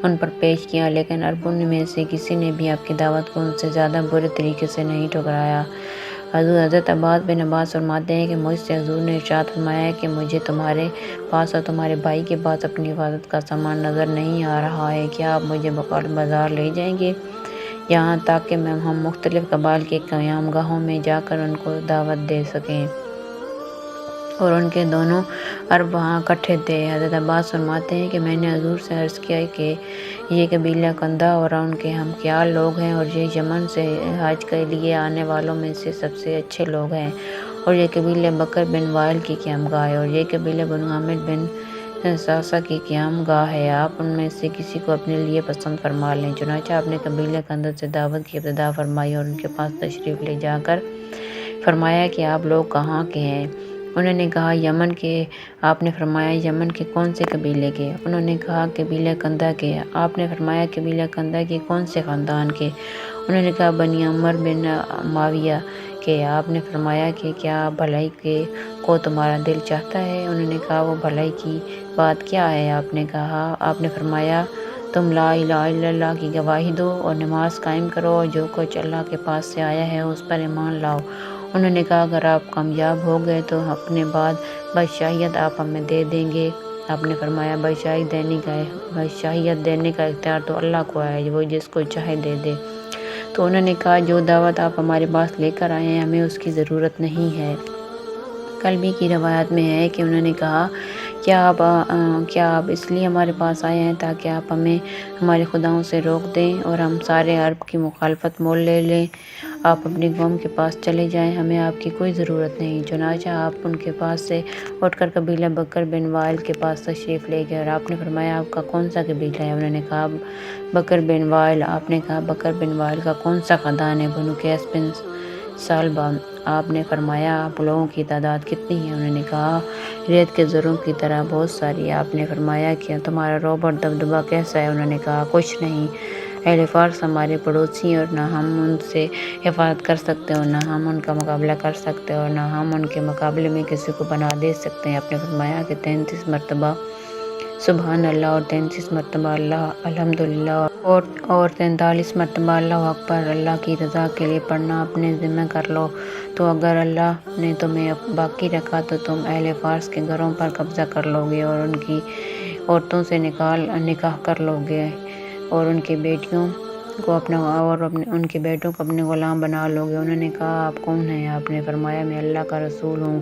ان پر پیش کیا، لیکن عربوں میں سے کسی نے بھی آپ کی دعوت کو ان سے زیادہ برے طریقے سے نہیں ٹھکرایا۔ حضرت عباس بن عباس فرماتے ہیں کہ مجھ سے حضور نے ارشاد فرمایا کہ مجھے تمہارے پاس اور تمہارے بھائی کے پاس اپنی حفاظت کا سامان نظر نہیں آ رہا ہے، کیا آپ مجھے بازار لے جائیں گے یہاں تاکہ ہم مختلف قبائل کے قیام گاہوں میں جا کر ان کو دعوت دے سکیں؟ اور ان کے دونوں عرب وہاں اکٹھے تھے۔ حضرت عباس فرماتے ہیں کہ میں نے حضور سے عرض کیا کہ یہ قبیلہ کندہ اور ان کے ہم خیال لوگ ہیں، اور یہ یمن سے حج کے لیے آنے والوں میں سے سب سے اچھے لوگ ہیں، اور یہ قبیلہ بکر بن وائل کی قیام گاہ ہے، اور یہ قبیلہ بنو عامر بن ساسا کی قیام گاہ ہے، آپ ان میں سے کسی کو اپنے لیے پسند فرما لیں۔ چنانچہ آپ نے قبیلہ کندر سے دعوت کی ابتدا فرمائی اور ان کے پاس تشریف لے جا کر فرمایا کہ آپ لوگ کہاں کے ہیں؟ انہوں نے کہا یمن کے۔ آپ نے فرمایا یمن کے کون سے قبیلے کے؟ انہوں نے کہا قبیلہ کندہ کے۔ آپ نے فرمایا قبیلہ کندہ کے کون سے خاندان کے؟ انہوں نے کہا بنی عمر بن معاویہ کے۔ آپ نے فرمایا کہ کیا بھلائی کو تمہارا دل چاہتا ہے؟ انہوں نے کہا وہ بھلائی کی بات کیا ہے؟ آپ نے فرمایا تم لا الہ الا اللہ کی گواہی دو اور نماز قائم کرو اور جو کچھ اللہ کے پاس سے آیا ہے اس پر ایمان لاؤ۔ انہوں نے کہا اگر آپ کامیاب ہو گئے تو اپنے بعد بادشاہیت آپ ہمیں دے دیں گے۔ آپ نے فرمایا بادشاہیت دینے کا اختیار تو اللہ کو ہے، وہ جس کو چاہے دے دے۔ تو انہوں نے کہا جو دعوت آپ ہمارے پاس لے کر آئے ہیں ہمیں اس کی ضرورت نہیں ہے۔ کلبی کی روایت میں ہے کہ انہوں نے کہا کیا آپ اس لیے ہمارے پاس آئے ہیں تاکہ آپ ہمیں ہمارے خداؤں سے روک دیں اور ہم سارے عرب کی مخالفت مول لے لیں؟ آپ اپنی قوم کے پاس چلے جائیں، ہمیں آپ کی کوئی ضرورت نہیں۔ چنانچہ آپ ان کے پاس سے اٹھ کر قبیلہ بکر بن وائل کے پاس تشریف لے گئے اور آپ نے فرمایا آپ کا کون سا قبیلہ ہے؟ انہوں نے کہا بکر بن وائل۔ آپ نے کہا بکر بن وائل کا کون سا خاندان ہے؟ بنو قیس بن ثعلبہ۔ آپ نے فرمایا آپ لوگوں کی تعداد کتنی ہے؟ انہوں نے کہا ریت کے ذروں کی طرح بہت ساری۔ آپ نے فرمایا کہ تمہارا رعب اور دبدبہ کیسا ہے؟ انہوں نے کہا کچھ نہیں، اہل فارس ہمارے پڑوسی ہیں اور نہ ہم ان سے حفاظت کر سکتے اور نہ ہم ان کا مقابلہ کر سکتے اور نہ ہم ان کے مقابلے میں کسی کو پناہ دے سکتے ہیں۔ آپ نے فرمایا کہ 33 مرتبہ سبحان اللہ اور 33 مرتبہ اللہ الحمدللہ اور 43 مرتبہ اللہ اکبر اللہ کی رضا کے لیے پڑھنا اپنے ذمہ کر لو، تو اگر اللہ نے تمہیں باقی رکھا تو تم اہل فارس کے گھروں پر قبضہ کر لو گے اور ان کی عورتوں سے نکاح کر لو گے اور ان کی بیٹیوں کو ان کے بیٹوں کو اپنے غلام بنا لو گے۔ انہوں نے کہا آپ کون ہیں؟ آپ نے فرمایا میں اللہ کا رسول ہوں۔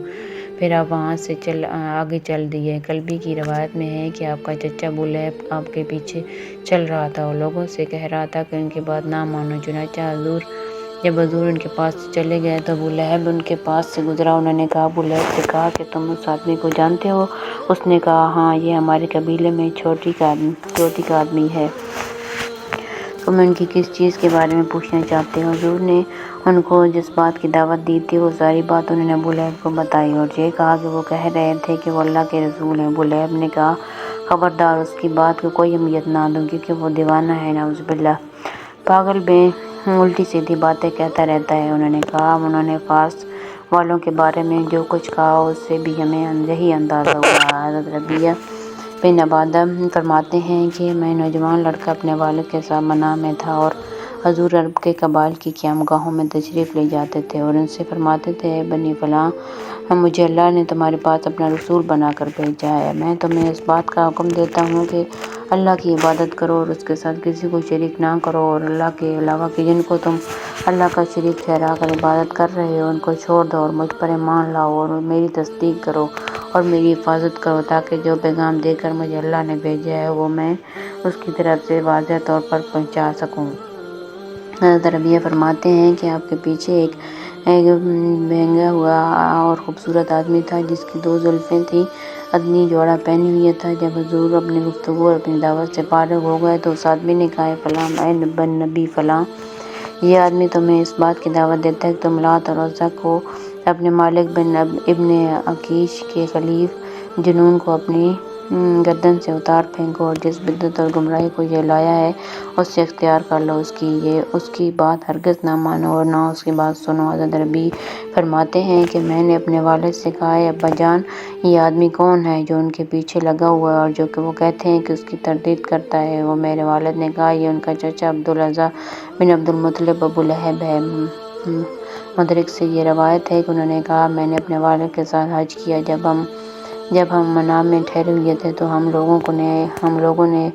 پھر آپ وہاں سے آگے چل دیے۔ کلبی کی روایت میں ہے کہ آپ کا چچا ابو لہب آپ کے پیچھے چل رہا تھا اور لوگوں سے کہہ رہا تھا کہ ان کی بات نہ مانو۔ چنانچہ جب حضور ان کے پاس سے چلے گئے تو ابو لہب ان کے پاس سے گزرا۔ انہوں نے کہا ابو لہب سے کہا کہ تم اس آدمی کو جانتے ہو؟ اس نے کہا ہاں، یہ ہمارے قبیلے میں چوٹی کا آدمی ہے۔ تم ان کی کس چیز کے بارے میں پوچھنا چاہتے ہو؟ حضور نے ان کو جس بات کی دعوت دی تھی وہ ساری بات انہوں نے ابو لہب کو بتائی اور یہ کہا کہ وہ کہہ رہے تھے کہ وہ اللہ کے رسول ہیں۔ ابو لہب نے کہا خبردار، اس کی بات کو کوئی اہمیت نہ دو کیونکہ وہ دیوانہ ہے، نعوذ باللہ، پاگل بے الٹی سیدھی باتیں کہتا رہتا ہے۔ انہوں نے فارس والوں کے بارے میں جو کچھ کہا اس سے بھی ہمیں یہی اندازہ ہوا۔ حضرت ربیعہ بن عبادہ فرماتے ہیں کہ میں نوجوان لڑکا اپنے والد کے ساتھ منام میں تھا اور حضور عرب کے قبائل کی قیام گاہوں میں تشریف لے جاتے تھے اور ان سے فرماتے تھے اے بنی فلاں، مجھے اللہ نے تمہارے پاس اپنا رسول بنا کر بھیجا ہے۔ میں تمہیں اس بات کا حکم دیتا ہوں کہ اللہ کی عبادت کرو اور اس کے ساتھ کسی کو شریک نہ کرو اور اللہ کے علاوہ کے جن کو تم اللہ کا شریک ٹھہرا کر عبادت کر رہے ہو ان کو چھوڑ دو اور مجھ پر ایمان لاؤ اور میری تصدیق کرو اور میری حفاظت کرو تاکہ جو پیغام دے کر مجھے اللہ نے بھیجا ہے وہ میں اس کی طرف سے واضح طور پر پہنچا سکوں۔ حضرت ربیعہ فرماتے ہیں کہ آپ کے پیچھے ایک بھینگا ہوا اور خوبصورت آدمی تھا جس کی 2 زلفیں تھیں، ادنی جوڑا پہنے ہوئے تھا۔ جب حضور اپنی گفتگو اور اپنی دعوت سے فارغ ہو گئے تو اس آدمی نے کہا اے فلاں، اے نبی فلاں، یہ آدمی تمہیں اس بات کی دعوت دیتا ہے کہ تم لات اور عزا کو اپنے مالک بن ابن عقیش کے خلیف جنون کو اپنی گردن سے اتار پھینکو اور جس بدعت اور گمراہی کو یہ لایا ہے اس سے اختیار کر لو، اس کی بات ہرگز نہ مانو اور نہ اس کی بات سنو۔ حضرت ربیع فرماتے ہیں کہ میں نے اپنے والد سے کہا اے ابا جان، یہ آدمی کون ہے جو ان کے پیچھے لگا ہوا ہے اور جو کہ وہ کہتے ہیں کہ اس کی تردید کرتا ہے؟ وہ میرے والد نے کہا یہ ان کا چچا عبدالعزیٰ بن عبدالمطلب ابو لہب ہے۔ مدرک سے یہ روایت ہے کہ انہوں نے کہا میں نے اپنے والد کے ساتھ حج کیا۔ جب ہم منام میں ٹھہرے ہوئے تھے تو ہم لوگوں نے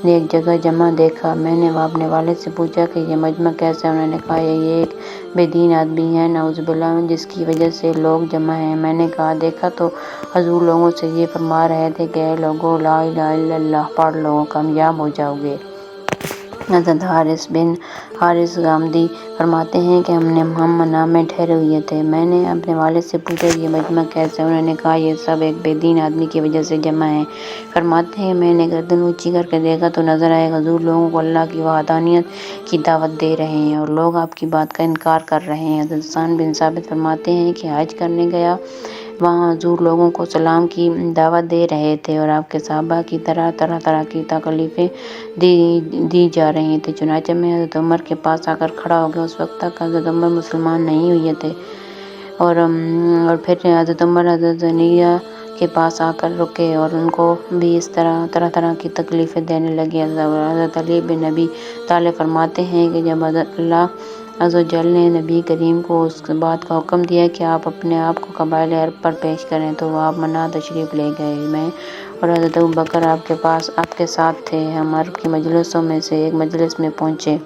ایک جگہ جمع دیکھا۔ میں نے اپنے والد سے پوچھا کہ یہ مجمع کیسا ہے؟ انہوں نے کہا یہ ایک بے دین آدمی ہے، نعوذ باللہ، جس کی وجہ سے لوگ جمع ہیں۔ میں نے کہا دیکھا تو حضور لوگوں سے یہ فرما رہے تھے کہ اے لوگو لا الہ الا اللہ پڑھ لو، کامیاب ہو جاؤ گے۔ حضرت حارث غامدی فرماتے ہیں کہ ہم منام میں ٹھہرے ہوئے تھے۔ میں نے اپنے والد سے پوچھا کہ یہ مجمع کیسا ہے؟ انہوں نے کہا یہ سب ایک بے دین آدمی کی وجہ سے جمع ہے۔ فرماتے ہیں میں نے گردن اونچی کر کے دیکھا تو نظر آیا کہ حضور لوگوں کو اللہ کی وحدانیت کی دعوت دے رہے ہیں اور لوگ آپ کی بات کا انکار کر رہے ہیں۔ حضرت حسان بن ثابت فرماتے ہیں کہ حج کرنے گیا، وہاں حضور لوگوں کو اسلام کی دعوت دے رہے تھے اور آپ کے صحابہ کی طرح کی تکلیفیں دی جا رہی تھیں۔ چنانچہ میں حضرت عمر کے پاس آ کر کھڑا ہو گیا۔ اس وقت تک حضرت عمر مسلمان نہیں ہوئے تھے اور پھر حضرت عمر حضرت زنیہ کے پاس آ کر رکے اور ان کو بھی اس طرح کی تکلیفیں دینے لگے۔ حضرت علی بن ابی طالب فرماتے ہیں کہ جب اللہ عز و جل نے نبی کریم کو اس بات کا حکم دیا کہ آپ اپنے آپ کو قبائل عرب پر پیش کریں تو آپ منا تشریف لے گئے۔ میں اور حضرت ابوبکر آپ کے ساتھ تھے۔ ہم عرب کی مجلسوں میں سے ایک مجلس میں پہنچے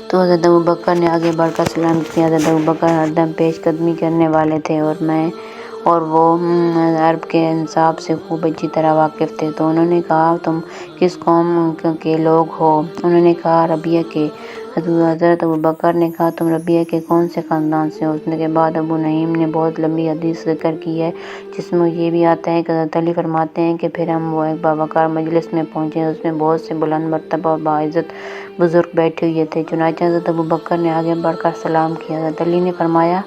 تو حضرت ابوبکر نے آگے بڑھ کر سلام کیا۔ حضرت ابوبکر ہر دم پیش قدمی کرنے والے تھے اور وہ عرب کے انصاب سے خوب اچھی طرح واقف تھے۔ تو انہوں نے کہا تم کس قوم کے لوگ ہو؟ انہوں نے کہا ربیہ کے۔ حضرت ابوبکر نے کہا تم ربیہ کے کون سے خاندان سے ہو؟ اس کے بعد ابو نعیم نے بہت لمبی حدیث ذکر کی ہے جس میں یہ بھی آتا ہے کہ حضرت علی فرماتے ہیں کہ پھر ہم وہ ایک باوقار مجلس میں پہنچے، اس میں بہت سے بلند مرتبہ اور باعزت بزرگ بیٹھے ہوئے تھے۔ چنانچہ حضرت ابوبکر نے آگے بڑھ کر سلام کیا۔ حضرت علی نے فرمایا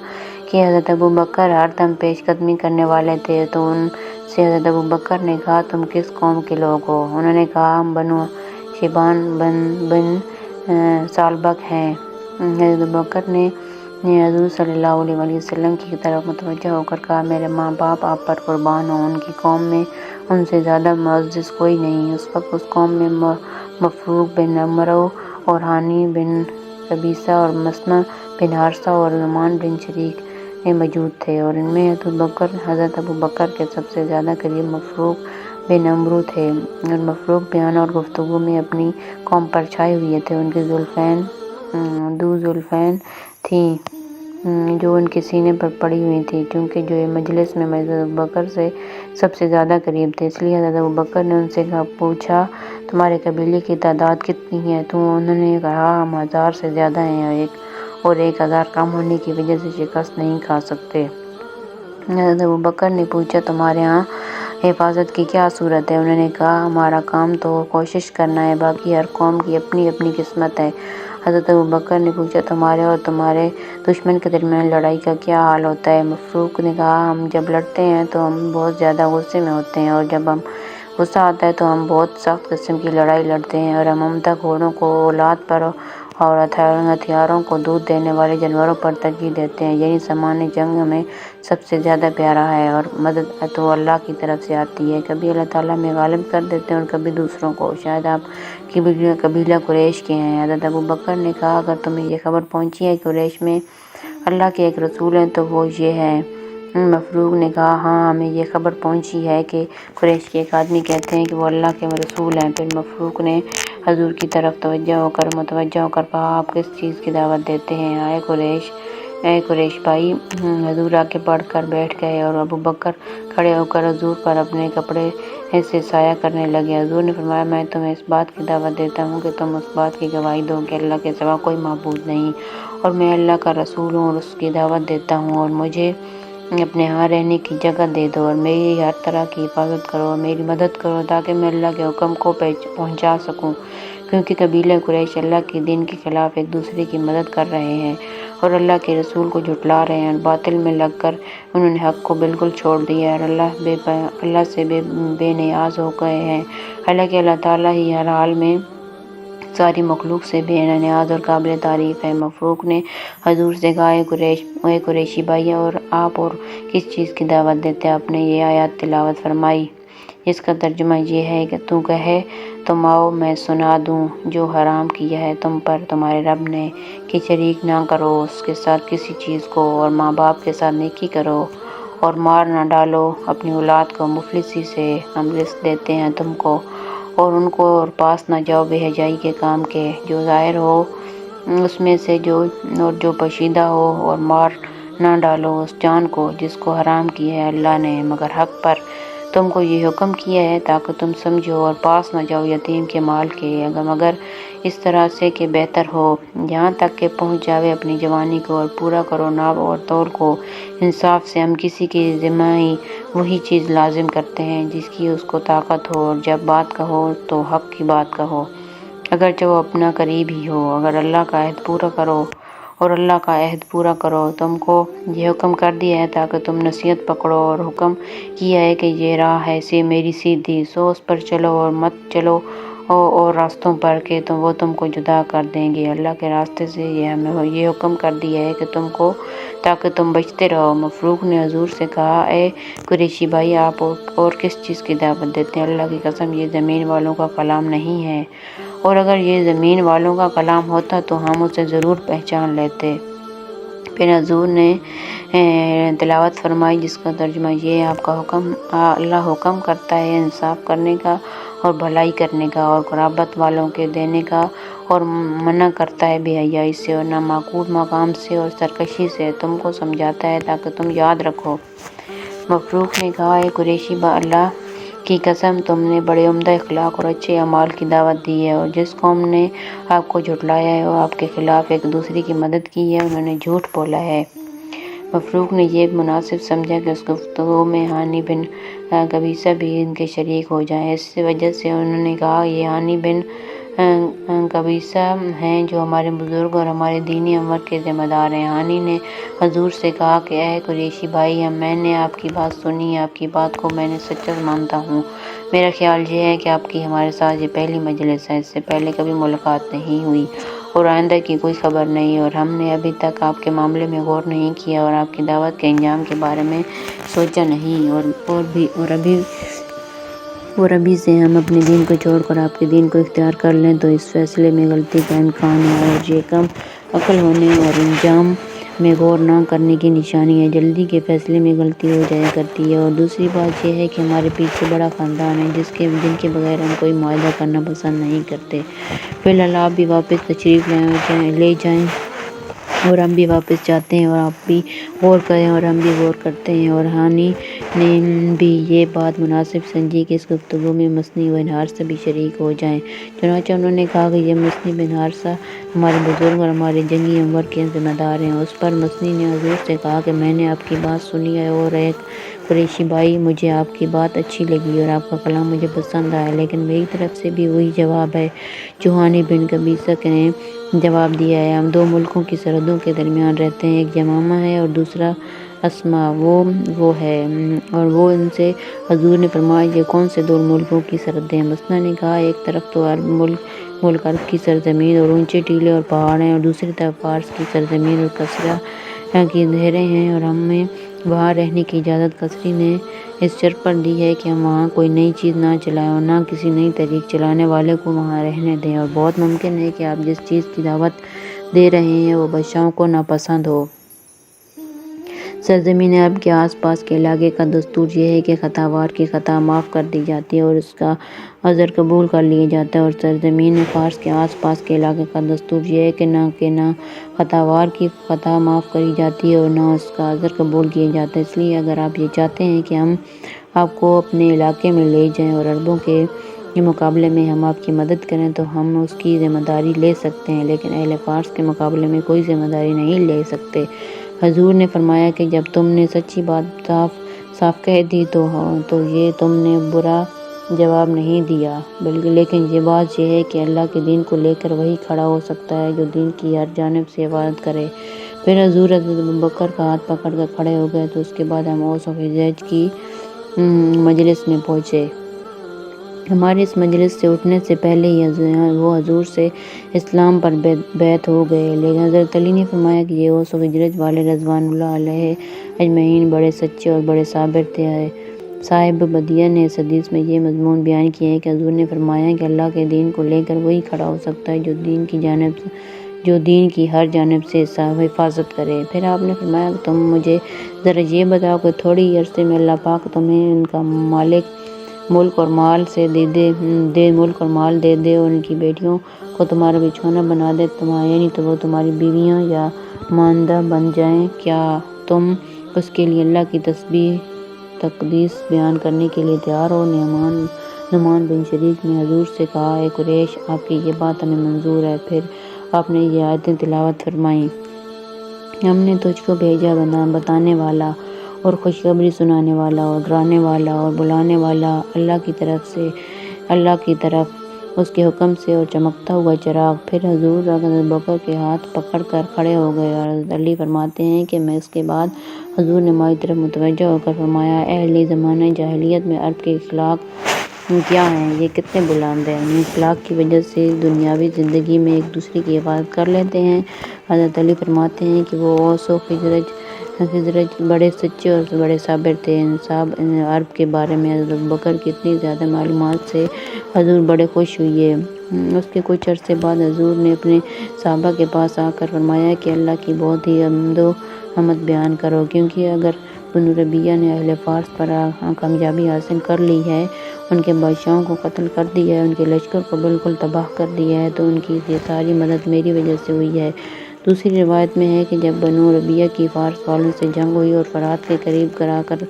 کہ حضرت ابوبکر ہر دم پیش قدمی کرنے والے تھے تو ان سے حضرت ابوبکر نے کہا تم کس قوم کے لوگ ہو؟ انہوں نے کہا ہم بنو شیبان بن سالبک ہیں۔ حضرت ابوبکر نے حضور صلی اللہ علیہ وسلم کی طرف متوجہ ہو کر کہا میرے ماں باپ آپ پر قربان ہوں، ان کی قوم میں ان سے زیادہ معزز کوئی نہیں۔ اس وقت اس قوم میں مفروق بن عمرو اور ہانی بن قبیصہ اور مسنہ بن حارثہ اور نعمان بن شریک موجود تھے اور ان میں حضرت ابوبکر کے سب سے زیادہ قریب مفروق بن عمرو تھے اور مفروق بیان اور گفتگو میں اپنی قوم پر چھائے ہوئے تھے۔ ان کی دو زلفین تھیں جو ان کے سینے پر پڑی ہوئی تھیں، چونکہ جو یہ مجلس میں حضرت ابوبکر سے سب سے زیادہ قریب تھے، اس لیے حضرت ابوبکر نے ان سے پوچھا تمہارے قبیلے کی تعداد کتنی ہے؟ تو انہوں نے کہا ہم 1000 سے زیادہ ہیں اور 1000 کم ہونے کی وجہ سے شکست نہیں کھا سکتے۔ حضرت ابوبکر نے پوچھا تمہارے ہاں حفاظت کی کیا صورت ہے؟ انہوں نے کہا ہمارا کام تو کوشش کرنا ہے، باقی ہر قوم کی اپنی اپنی قسمت ہے۔ حضرت ابوبکر نے پوچھا تمہارے اور تمہارے دشمن کے درمیان لڑائی کا کیا حال ہوتا ہے؟ مفروق نے کہا ہم جب لڑتے ہیں تو ہم بہت زیادہ غصے میں ہوتے ہیں اور جب ہم غصہ آتا ہے تو ہم بہت سخت قسم کی لڑائی لڑتے ہیں اور ہم عمدہ گھوڑوں کو اولاد پر اور ہتھیاروں کو دودھ دینے والے جانوروں پر ترجیح دیتے ہیں، یعنی سامان جنگ ہمیں سب سے زیادہ پیارا ہے اور مدد تو اللہ کی طرف سے آتی ہے، کبھی اللہ تعالیٰ میں غالب کر دیتے ہیں اور کبھی دوسروں کو۔ شاید آپ قبیلہ قریش کے ہیں۔ حضرت ابوبکر نے کہا اگر تمہیں یہ خبر پہنچی ہے کہ قریش میں اللہ کے ایک رسول ہیں تو وہ یہ ہے۔ مفروق نے کہا ہاں ہمیں یہ خبر پہنچی ہے کہ قریش کے ایک آدمی کہتے ہیں کہ وہ اللہ کے رسول ہیں۔ پھر مفروق نے حضور کی طرف متوجہ ہو کر کہا آپ کس چیز کی دعوت دیتے ہیں؟ اے قریش بھائی! حضور آگے بڑھ کر بیٹھ گئے اور ابوبکر کھڑے ہو کر حضور پر اپنے کپڑے سے سایہ کرنے لگے۔ حضور نے فرمایا میں تمہیں اس بات کی دعوت دیتا ہوں کہ تم اس بات کی گواہی دو کہ اللہ کے سوا کوئی معبود نہیں اور میں اللہ کا رسول ہوں اور اس کی دعوت دیتا ہوں، اور مجھے اپنے ہاں رہنے کی جگہ دے دو اور میری ہر طرح کی حفاظت کرو اور میری مدد کرو تاکہ میں اللہ کے حکم کو پہنچا سکوں، کیونکہ قبیلہ قریش اللہ کے دین کے خلاف ایک دوسرے کی مدد کر رہے ہیں اور اللہ کے رسول کو جھٹلا رہے ہیں اور باطل میں لگ کر انہوں نے حق کو بالکل چھوڑ دیا ہے اور اللہ سے بے نیاز ہو گئے ہیں، حالانکہ اللہ تعالیٰ ہی ہر حال میں ساری مخلوق سے بے نیاز اور قابل تعریف ہے۔ مفروق نے حضور سے کہا اے قریشی بھائی اور آپ اور کس چیز کی دعوت دیتے ہیں؟ آپ نے یہ آیات تلاوت فرمائی جس کا ترجمہ یہ ہے کہ تو کہے تم آؤ میں سنا دوں جو حرام کیا ہے تم پر تمہارے رب نے کہ شریک نہ کرو اس کے ساتھ کسی چیز کو اور ماں باپ کے ساتھ نیکی کرو اور مار نہ ڈالو اپنی اولاد کو مفلسی سے، ہم رزق دیتے ہیں تم کو اور ان کو اور پاس نہ جاؤ بے حیائی کے کام کے، جو ظاہر ہو اس میں سے اور جو پوشیدہ ہو، اور مار نہ ڈالو اس جان کو جس کو حرام کیا ہے اللہ نے مگر حق پر، تم کو یہ حکم کیا ہے تاکہ تم سمجھو اور پاس نہ جاؤ یتیم کے مال کے، مگر اس طرح سے کہ بہتر ہو، یہاں تک کہ پہنچ جاوے اپنی جوانی کو، اور پورا کرو ناب اور تول کو انصاف سے۔ ہم کسی کی ذمہ ہی وہی چیز لازم کرتے ہیں جس کی اس کو طاقت ہو، اور جب بات کہو تو حق کی بات کہو، اگرچہ وہ اپنا قریب ہی ہو، اور اللہ کا عہد پورا کرو۔ تم کو یہ حکم کر دیا ہے تاکہ تم نصیحت پکڑو، اور حکم کیا ہے کہ یہ راہ ہے میری سیدھی، سو اس پر چلو اور مت چلو اور راستوں پر کہ وہ تم کو جدا کر دیں گے اللہ کے راستے سے۔ یہ حکم کر دیا ہے کہ تم کو تاکہ تم بچتے رہو۔ مفروق نے حضور سے کہا، اے قریشی بھائی، آپ اور کس چیز کی دعوت دیتے ہیں؟ اللہ کی قسم یہ زمین والوں کا کلام نہیں ہے، اور اگر یہ زمین والوں کا کلام ہوتا تو ہم اسے ضرور پہچان لیتے۔ پھر حضور نے تلاوت فرمائی جس کا ترجمہ یہ ہے، اللہ حکم کرتا ہے انصاف کرنے کا اور بھلائی کرنے کا، اور قرابت والوں کے دینے کا، اور منع کرتا ہے بے حیائی سے اور نامعقول مقام سے اور سرکشی سے، تم کو سمجھاتا ہے تاکہ تم یاد رکھو۔ مفروق نے کہا، اے قریشی، اللہ کی قسم تم نے بڑے عمدہ اخلاق اور اچھے اعمال کی دعوت دی ہے، اور جس قوم نے آپ کو جھٹلایا ہے اور آپ کے خلاف ایک دوسرے کی مدد کی ہے انہوں نے جھوٹ بولا ہے۔ مفروق نے یہ مناسب سمجھا کہ اس گفتگو میں ہانی بن قبیصہ بھی ان کے شریک ہو جائیں، اس وجہ سے انہوں نے کہا، یہ ہانی بن قبیصہ ہیں جو ہمارے بزرگ اور ہمارے دینی امر کے ذمہ دار ہیں۔ ہانی نے حضور سے کہا کہ اے قریشی بھائی، میں نے آپ کی بات سنی، آپ کی بات کو میں نے سچا مانتا ہوں۔ میرا خیال یہ ہے کہ آپ کی ہمارے ساتھ یہ پہلی مجلس ہے، اس سے پہلے کبھی ملاقات نہیں ہوئی اور آئندہ کی کوئی خبر نہیں، اور ہم نے ابھی تک آپ کے معاملے میں غور نہیں کیا اور آپ کی دعوت کے انجام کے بارے میں سوچا نہیں، اور ابھی سے ہم اپنے دین کو چھوڑ کر آپ کے دین کو اختیار کر لیں تو اس فیصلے میں غلطی کا امکان ہے، اور یہ کم عقل ہونے اور انجام میں غور نہ کرنے کی نشانی ہے۔ جلدی کے فیصلے میں غلطی ہو جایا کرتی ہے، اور دوسری بات یہ ہے کہ ہمارے پیچھے بڑا خاندان ہے جن کے بغیر ہم کوئی معاہدہ کرنا پسند نہیں کرتے۔ فی الحال آپ بھی واپس تشریف لے جائیں، اور ہم بھی واپس جاتے ہیں، اور آپ بھی غور کریں اور ہم بھی غور کرتے ہیں۔ اور ہانی نے بھی یہ بات مناسب سمجھی کہ اس گفتگو میں مصنع بن حارثہ بھی شریک ہو جائیں، چنانچہ انہوں نے کہا کہ یہ مصنع بن حارثہ ہمارے بزرگ اور ہمارے جنگی امور کے ذمہ دار ہیں۔ اس پر مصنع نے حضور سے کہا کہ میں نے آپ کی بات سنی ہے، اور ایک قریشی بھائی، مجھے آپ کی بات اچھی لگی اور آپ کا کلام مجھے پسند آیا، لیکن میری طرف سے بھی وہی جواب ہے جو ہانی بن قبیصہ نے جواب دیا ہے۔ ہم دو ملکوں کی سرحدوں کے درمیان رہتے ہیں، ایک یمامہ ہے اور دوسرا اسما وہ ہے، اور وہ ان سے حضور نے فرمایا، یہ کون سے دو ملکوں کی سرحدیں ہیں؟ مصنع نے کہا، ایک طرف تو ملک عرب کی سرزمین اور اونچے ٹیلے اور پہاڑ ہیں، اور دوسری طرف فارس کی سرزمین اور کسرا کی نہریں ہیں، اور ہمیں وہاں رہنے کی اجازت کسری نے اس شرط پر دی ہے کہ ہم وہاں کوئی نئی چیز نہ چلائیں اور نہ کسی نئی تحریک چلانے والے کو وہاں رہنے دیں، اور بہت ممکن ہے کہ آپ جس چیز کی دعوت دے رہے ہیں وہ بادشاہوں کو ناپسند ہو۔ سرزمین عرب کے آس پاس کے علاقے کا دستور یہ ہے کہ خطا وار کی خطا معاف کر دی جاتی ہے اور اس کا عذر قبول کر لیا جاتا ہے، اور سرزمین فارس کے آس پاس کے علاقے کا دستور یہ ہے کہ نہ خطا وار کی خطا معاف کری جاتی ہے اور نہ اس کا عذر قبول کیا جاتا ہے۔ اس لیے اگر آپ یہ چاہتے ہیں کہ ہم آپ کو اپنے علاقے میں لے جائیں اور عربوں کے مقابلے میں ہم آپ کی مدد کریں تو ہم اس کی ذمہ داری لے سکتے ہیں، لیکن اہل فارس کے مقابلے میں کوئی ذمہ داری نہیں لے سکتے۔ حضور نے فرمایا کہ جب تم نے سچی بات صاف کہہ دی تو یہ تم نے برا جواب نہیں دیا، لیکن یہ بات یہ ہے کہ اللہ کے دین کو لے کر وہی کھڑا ہو سکتا ہے جو دین کی ہر جانب سے حفاظت کرے۔ پھر حضور حضرت ابوبکر کا ہاتھ پکڑ کر کھڑے ہو گئے، تو اس کے بعد ہم اوس و خزرج کی مجلس میں پہنچے۔ ہمارے اس مجلس سے اٹھنے سے پہلے ہی وہ حضور سے اسلام پر بیعت ہو گئے، لیکن حضرت علی نے فرمایا کہ یہ اوس و خزرج والے رضوان اللہ علیہ اجمعین بڑے سچے اور بڑے صابر تھے۔ صاحب بدیع نے اس حدیث میں یہ مضمون بیان کیا ہے کہ حضور نے فرمایا کہ اللہ کے دین کو لے کر وہی کھڑا ہو سکتا ہے جو دین کی ہر جانب سے حفاظت کرے۔ پھر آپ نے فرمایا کہ تم مجھے ذرا یہ بتاؤ کہ تھوڑی ہی عرصے میں اللہ پاک تمہیں ان کا ملک اور مال دے دے اور ان کی بیٹیوں کو تمہارا بچھونا بنا دے، یعنی تو وہ تمہاری بیویاں یا ماندہ بن جائیں، کیا تم اس کے لیے اللہ کی تسبیح تقدیس بیان کرنے کے لیے تیار ہو۔ نعمان بن شریک نے حضور سے کہا، اے قریش، آپ کی یہ بات ہمیں منظور ہے۔ پھر آپ نے یہ آیتیں تلاوت فرمائیں۔ ہم نے تجھ کو بھیجا بتانے والا اور خوشخبری سنانے والا اور ڈرانے والا اور بلانے والا اللہ کی طرف اس کے حکم سے اور چمکتا ہوا چراغ۔ پھر حضور حضرت بکر کے ہاتھ پکڑ کر کھڑے ہو گئے اور حضرت علی فرماتے ہیں کہ میں اس کے بعد حضور نے ہماری طرف متوجہ ہو کر فرمایا، اے علی، زمانہ جاہلیت میں عرب کے اخلاق کیا ہیں؟ یہ کتنے بلند ہیں! ان اخلاق کی وجہ سے دنیاوی زندگی میں ایک دوسرے کی حفاظت کر لیتے ہیں۔ حضرت علی فرماتے ہیں کہ وہ اوس و خزرج بڑے سچے اور بڑے صابر تھے۔ عرب کے بارے میں حضرت بکر کی اتنی زیادہ معلومات سے حضور بڑے خوش ہوئے۔ اس کے کچھ عرصے بعد حضور نے اپنے صحابہ کے پاس آ کر فرمایا کہ اللہ کی بہت ہی حمد بیان کرو، کیونکہ اگر بنو ربیہ نے اہل فارس پر کامیابی حاصل کر لی ہے، ان کے بادشاہوں کو قتل کر دیا ہے، ان کے لشکر کو بالکل تباہ کر دیا ہے، تو ان کی یہ ساری مدد میری وجہ سے ہوئی ہے۔ دوسری روایت میں ہے کہ جب بنو ربیہ کی فارس والوں سے جنگ ہوئی اور فرات کے قریب کراکر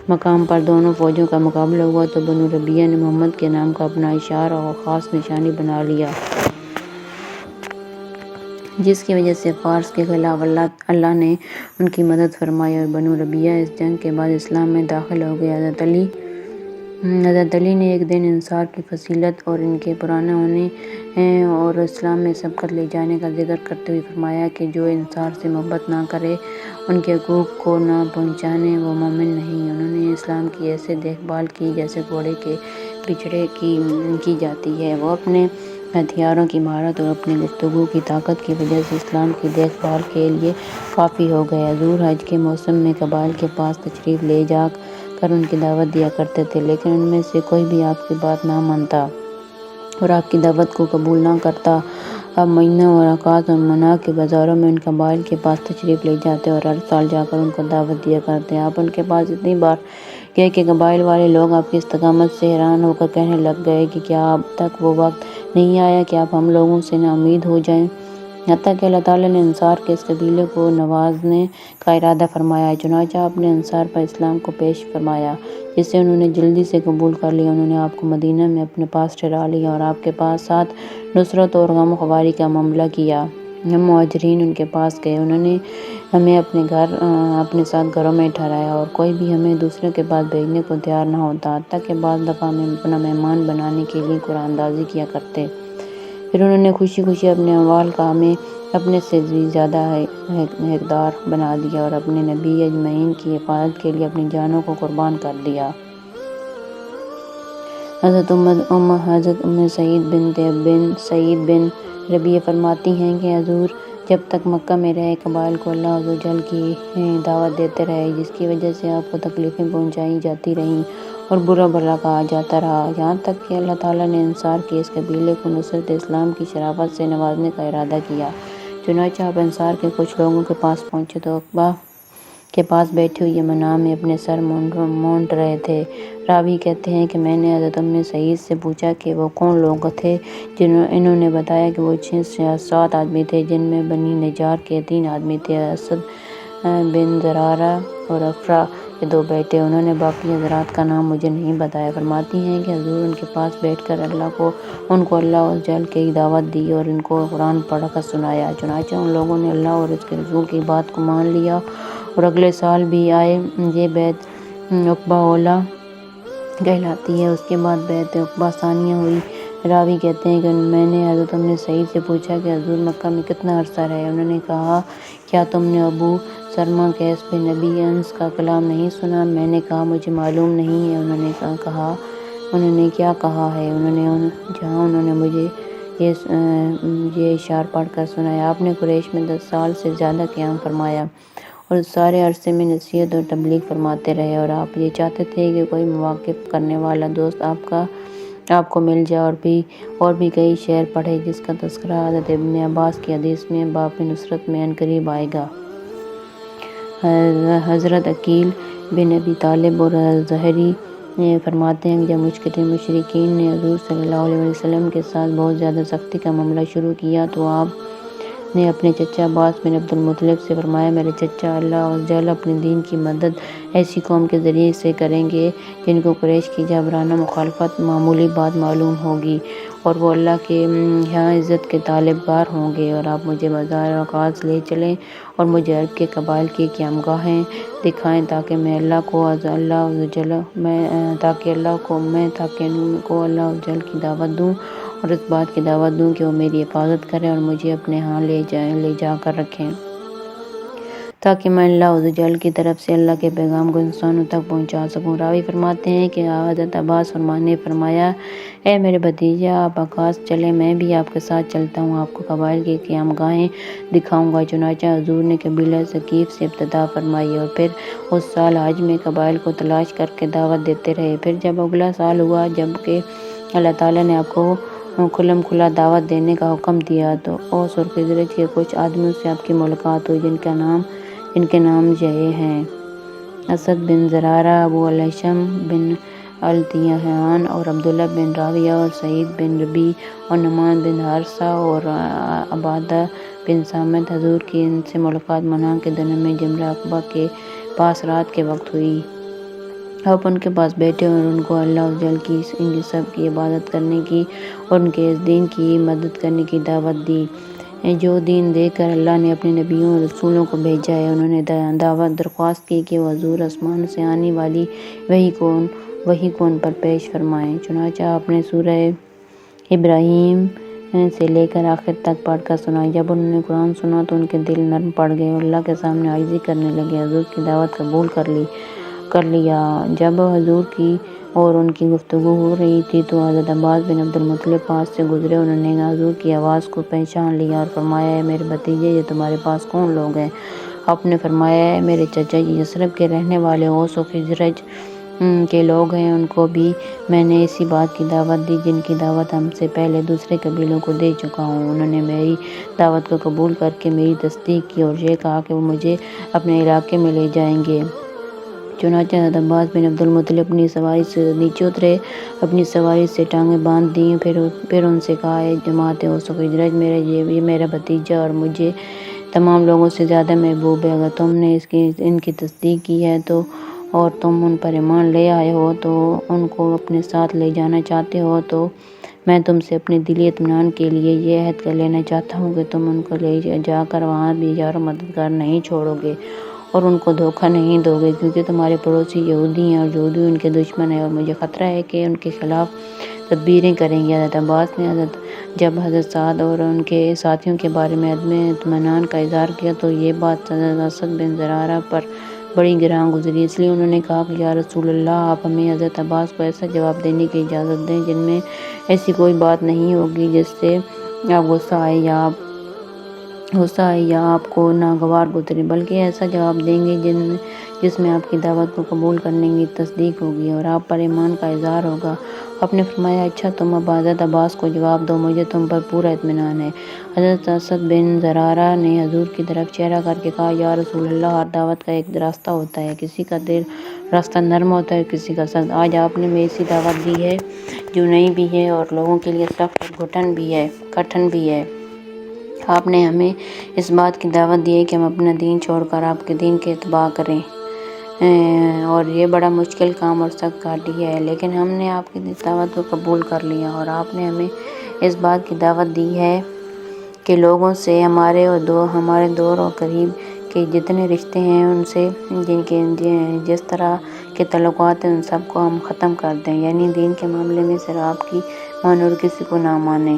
مقام پر دونوں فوجوں کا مقابلہ ہوا تو بنو ربیہ نے محمد کے نام کو اپنا اشعار اور خاص نشانی بنا لیا، جس کی وجہ سے فارس کے خلاف اللہ نے ان کی مدد فرمائی اور بنو ربیہ اس جنگ کے بعد اسلام میں داخل ہو گئے۔ حضرت علی نے ایک دن انصار کی فضیلت اور ان کے پرانے ہونے اور اسلام میں سبقت لے جانے کا ذکر کرتے ہوئے فرمایا کہ جو انصار سے محبت نہ کرے، ان کے حقوق کو نہ پہنچانے، وہ مومن نہیں۔ انہوں نے اسلام کی ایسے دیکھ بھال کی جیسے گھوڑے کے بچھڑے کی جاتی ہے۔ وہ اپنے ہتھیاروں کی مہارت اور اپنی گفتگو کی طاقت کی وجہ سے اسلام کی دیکھ بھال کے لیے کافی ہو گئے۔ حضور حج کے موسم میں قبائل کے پاس تشریف لے جا کر ان کی دعوت دیا کرتے تھے، لیکن ان میں سے کوئی بھی آپ کی بات نہ مانتا اور آپ کی دعوت کو قبول نہ کرتا۔ آپ مدینہ اور عکاظ اور منا کے بازاروں میں ان قبائل کے پاس تشریف لے جاتے اور ہر سال جا کر ان کو دعوت دیا کرتے۔ آپ ان کے پاس اتنی بار گئے کہ قبائل والے لوگ آپ کی استقامت سے حیران ہو کر کہنے لگ گئے کہ کیا اب تک وہ وقت نہیں آیا کہ آپ ہم لوگوں سے نا امید ہو جائیں؟ حتیٰ کہ اللہ تعالیٰ نے انصار کے اس قبیلے کو نوازنے کا ارادہ فرمایا، چنانچہ آپ نے انصار پر اسلام کو پیش فرمایا، جسے انہوں نے جلدی سے قبول کر لیا۔ انہوں نے آپ کو مدینہ میں اپنے پاس ٹھہرا لیا اور آپ کے ساتھ نصرت اور غم خواری کا معاملہ کیا۔ ہم مہاجرین ان کے پاس گئے، انہوں نے ہمیں اپنے ساتھ گھروں میں ٹھہرایا اور کوئی بھی ہمیں دوسروں کے پاس بھیجنے کو تیار نہ ہوتا، حتیٰ کہ بعض دفعہ ہمیں اپنا مہمان بنانے کے لیے قرآن اندازی کیا کرتے۔ پھر انہوں نے خوشی خوشی اپنے اموال کا ہمیں اپنے سے بھی زیادہ حقدار بنا دیا اور اپنے نبی اجمعین کی حفاظت کے لیے اپنی جانوں کو قربان کر دیا۔ حضرت ام سعید سعید بن ربیع فرماتی ہیں کہ حضور جب تک مکہ میں رہے قبائل کو اللہ عز و جل کی دعوت دیتے رہے، جس کی وجہ سے آپ کو تکلیفیں پہنچائی جاتی رہیں اور برا بھلا کہا جاتا رہا، یہاں تک کہ اللہ تعالیٰ نے انصار کے اس قبیلے کو نصرت اسلام کی شرافت سے نوازنے کا ارادہ کیا۔ چنانچہ آپ انصار کے کچھ لوگوں کے پاس پہنچے تو عقبہ کے پاس بیٹھے ہوئے منام میں اپنے سر مونڈ رہے تھے۔ راوی کہتے ہیں کہ میں نے حضرت ام سعید سے پوچھا کہ وہ کون لوگ تھے؟ انہوں نے بتایا کہ وہ 6 یا 7 آدمی تھے، جن میں بنی نجار کے 3 آدمی تھے، اسد بن زرارہ اور افرا کے 2 بیٹے۔ انہوں نے باقی حضرات کا نام مجھے نہیں بتایا۔ فرماتی ہیں کہ حضور ان کے پاس بیٹھ کر ان کو اللہ عز و جل کی دعوت دی اور ان کو قرآن پڑھ کر سنایا، چنانچہ ان لوگوں نے اللہ اور اس کے رسول کی بات کو مان لیا اور اگلے سال بھی آئے۔ یہ بیعت عقبہ اولیٰ کہلاتی ہے۔ اس کے بعد بیعت عقبہ ثانیہ ہوئی۔ راوی کہتے ہیں کہ میں نے حضرت ام سعید سے پوچھا کہ حضور مکہ میں کتنا عرصہ رہے؟ انہوں نے کہا، کیا تم نے ابو سلمہ قیس بن ابی انس کا کلام نہیں سنا؟ میں نے کہا، مجھے معلوم نہیں ہے۔ انہوں نے کہا، انہوں نے کیا کہا ہے؟ انہوں نے مجھے یہ اشعار پڑھ کر سنایا۔ آپ نے قریش میں 10 سال سے زیادہ قیام فرمایا اور اس سارے عرصے میں نصیحت اور تبلیغ فرماتے رہے، اور آپ یہ چاہتے تھے کہ کوئی مواقف کرنے والا دوست آپ کو مل جائے اور بھی کئی شعر پڑھے، جس کا تذکرہ حضرت ابن عباس کی حدیث میں باب نصرت میں عنقریب آئے گا۔ حضرت عقیل بن ابی طالب اور زہری فرماتے ہیں کہ جب مشرکین نے حضور صلی اللہ علیہ وسلم کے ساتھ بہت زیادہ سختی کا معاملہ شروع کیا تو آپ نے اپنے چچا عباس بن عبد المطلب سے فرمایا، میرے چچا، اللہ عز و جل اپنے دین کی مدد ایسی قوم کے ذریعے سے کریں گے جن کو قریش کی جابرانہ مخالفت معمولی بات معلوم ہوگی اور وہ اللہ کے یہاں عزت کے طالبگار ہوں گے، اور آپ مجھے بازار اوقات لے چلیں اور مجھے عرب کے قبائل کی قیامگاہیں دکھائیں تاکہ اللہ کو اللہ عز و جل کی دعوت دوں اور اس بات کی دعوت دوں کہ وہ میری حفاظت کریں اور مجھے اپنے ہاں لے جا کر رکھیں تاکہ میں اللہ عز و جل کی طرف سے اللہ کے پیغام کو انسانوں تک پہنچا سکوں۔ راوی فرماتے ہیں کہ حضرت عباس نے فرمایا، اے میرے بھتیجے، آپ عکاظ چلیں، میں بھی آپ کے ساتھ چلتا ہوں، آپ کو قبائل کی قیامگاہیں دکھاؤں گا۔ چنانچہ حضور نے قبیلہ ثقیف سے ابتدا فرمائی اور پھر اس سال حج میں قبائل کو تلاش کر کے دعوت دیتے رہے۔ پھر جب اگلا سال ہوا جب کہ اللہ تعالیٰ نے آپ کو کھلم کھلا دعوت دینے کا حکم دیا تو اوس اور خزرج کے کچھ آدمیوں سے آپ کی ملاقات ہوئی جن کے نام یہ ہیں: اسد بن زرارہ، ابو الہیثم بن التیہان اور عبداللہ بن راویہ اور سعید بن ربیع اور نعمان بن حارثہ اور عبادہ بن صامت۔ حضور کی ان سے ملاقات منام کے دنوں میں جمرہ عقبہ کے پاس رات کے وقت ہوئی۔ آپ ان کے پاس بیٹھے اور ان کو اللہ عز و جل کی ان سب کی عبادت کرنے کی اور ان کے اس دین کی مدد کرنے کی دعوت دی جو دین دے کر اللہ نے اپنے نبیوں اور رسولوں کو بھیجا ہے۔ انہوں نے درخواست کی کہ وہ حضور آسمان سے آنے والی وحی کو ان پر پیش فرمائیں۔ چنانچہ آپ نے سورہ ابراہیم سے لے کر آخر تک پڑھ کر سنائی۔ جب انہوں نے قرآن سنا تو ان کے دل نرم پڑ گئے اور اللہ کے سامنے عاجزی کرنے لگے، حضور کی دعوت قبول کر لیا۔ جب حضور کی اور ان کی گفتگو ہو رہی تھی تو حضرت عباس بن عبد المطلب پاس سے گزرے۔ انہوں نے حضور کی آواز کو پہچان لیا اور فرمایا، اے میرے بھتیجے، یہ تمہارے پاس کون لوگ ہیں؟ آپ نے فرمایا، اے میرے چچا، یہ یثرب کے رہنے والے اوس و خزرج کے لوگ ہیں، ان کو بھی میں نے اسی بات کی دعوت دی جن کی دعوت ہم سے پہلے دوسرے قبیلوں کو دے چکا ہوں۔ انہوں نے میری دعوت کو قبول کر کے میری تصدیق کی اور یہ کہا کہ وہ مجھے اپنے علاقے میں لے جائیں گے۔ چنانچہ حضرت عباس بن عبد المطلب اپنی سواری سے نیچے اترے، اپنی سواری سے ٹانگیں باندھ دیں، پھر ان سے کہا، اے جماعت اوس و خزرج، یہ میرا بھتیجا اور مجھے تمام لوگوں سے زیادہ محبوب ہے۔ اگر تم نے ان کی تصدیق کی ہے اور تم ان پر ایمان لے آئے ہو تو ان کو اپنے ساتھ لے جانا چاہتے ہو تو میں تم سے اپنے دلی اطمینان کے لیے یہ عہد کر لینا چاہتا ہوں کہ تم ان کو لے جا کر وہاں بھی یار و مددگار نہیں چھوڑو گے اور ان کو دھوکہ نہیں دو گے، کیونکہ تمہارے پڑوسی یہودی ہیں اور یہودی ان کے دشمن ہیں اور مجھے خطرہ ہے کہ ان کے خلاف تدبیریں کریں گے۔ حضرت عباس نے جب حضرت سعد اور ان کے ساتھیوں کے بارے میں عدم اطمینان کا اظہار کیا تو یہ بات حضرت اسد بن زرارہ پر بڑی گراں گزری، اس لیے انہوں نے کہا کہ یا رسول اللہ، آپ ہمیں حضرت عباس کو ایسا جواب دینے کی اجازت دیں جن میں ایسی کوئی بات نہیں ہوگی جس سے آپ غصہ آئے یا آپ کو ناگوار گزرے، بلکہ ایسا جواب دیں گے جس میں آپ کی دعوت کو قبول کرنے کی تصدیق ہوگی اور آپ پر ایمان کا اظہار ہوگا۔ آپ نے فرمایا، اچھا، تم اب حضرت عباس کو جواب دو، مجھے تم پر پورا اطمینان ہے۔ حضرت اسد بن زرارہ نے حضور کی طرف چہرہ کر کے کہا، یا رسول اللہ، ہر دعوت کا ایک راستہ ہوتا ہے، کسی کا راستہ نرم ہوتا ہے اور کسی کا سخت۔ آج آپ نے ایسی دعوت دی ہے جو نئی بھی ہے اور لوگوں کے لیے سخت اور کٹھن بھی ہے۔ آپ نے ہمیں اس بات کی دعوت دی ہے کہ ہم اپنا دین چھوڑ کر آپ کے دین کی اتباع کریں اور یہ بڑا مشکل کام اور سخت گھاٹی ہے، لیکن ہم نے آپ کی دعوت کو قبول کر لیا۔ اور آپ نے ہمیں اس بات کی دعوت دی ہے کہ لوگوں سے ہمارے دور اور قریب کے جتنے رشتے ہیں ان سے جس طرح کے تعلقات ہیں ان سب کو ہم ختم کر دیں، یعنی دین کے معاملے میں صرف آپ کی مانیں اور کسی کو نہ مانیں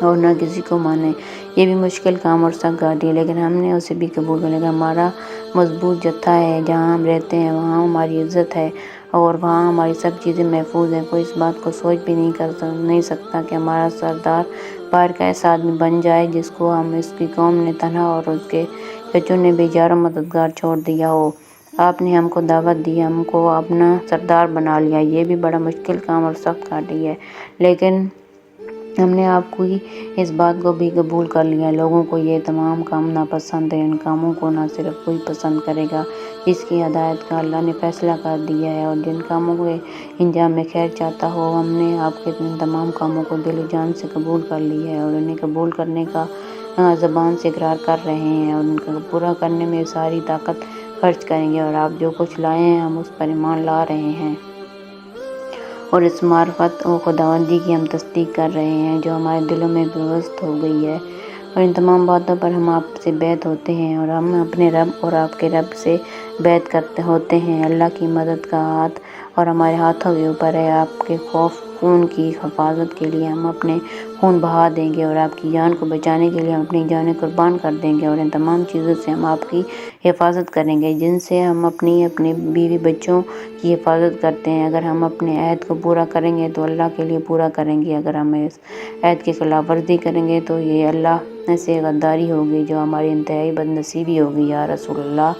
اور نہ کسی کو مانیں۔ یہ بھی مشکل کام اور سخت گھاٹی ہے، لیکن ہم نے اسے بھی قبول کر لیا۔ ہمارا مضبوط جتھا ہے، جہاں ہم رہتے ہیں وہاں ہماری عزت ہے اور وہاں ہماری سب چیزیں محفوظ ہیں۔ کوئی اس بات کو سوچ بھی نہیں سکتا کہ ہمارا سردار باہر کا ایسا آدمی بن جائے جس کو اس کی قوم نے تنہا اور اس کے چچوں نے بے یار و مددگار چھوڑ دیا ہو۔ آپ نے ہم کو دعوت دی، ہم کو اپنا سردار بنا لیا۔ یہ بھی بڑا مشکل کام اور سخت گھاٹی ہے، لیکن ہم نے آپ کی اس بات کو بھی قبول کر لیا۔ لوگوں کو یہ تمام کام ناپسند ہیں، ان کاموں کو نہ صرف کوئی پسند کرے گا جس کی ہدایت کا اللہ نے فیصلہ کر دیا ہے اور جن کاموں کے انجام میں خیر چاہتا ہو۔ ہم نے آپ کے ان تمام کاموں کو دل و جان سے قبول کر لیا ہے اور انہیں قبول کرنے کا زبان سے اقرار کر رہے ہیں اور ان کا پورا کرنے میں ساری طاقت خرچ کریں گے، اور آپ جو کچھ لائے ہیں ہم اس پر ایمان لا رہے ہیں، اور اس معرفت و خداوندی کی ہم تصدیق کر رہے ہیں جو ہمارے دلوں میں پیوست ہو گئی ہے، اور ان تمام باتوں پر ہم آپ سے بیعت ہوتے ہیں، اور ہم اپنے رب اور آپ کے رب سے بیعت کرتے ہوتے ہیں۔ اللہ کی مدد کا ہاتھ اور ہمارے ہاتھوں کے اوپر ہے، آپ کے خون کی حفاظت کے لیے ہم اپنے خون بہا دیں گے، اور آپ کی جان کو بچانے کے لیے ہم اپنی جانیں قربان کر دیں گے، اور ان تمام چیزوں سے ہم آپ کی حفاظت کریں گے جن سے ہم اپنے بیوی بچوں کی حفاظت کرتے ہیں۔ اگر ہم اپنے عہد کو پورا کریں گے تو اللہ کے لیے پورا کریں گے، اگر ہم اس عہد کی خلاف ورزی کریں گے تو یہ اللہ سے غداری ہوگی جو ہماری انتہائی بد نصیبی ہوگی۔ یا رسول اللہ،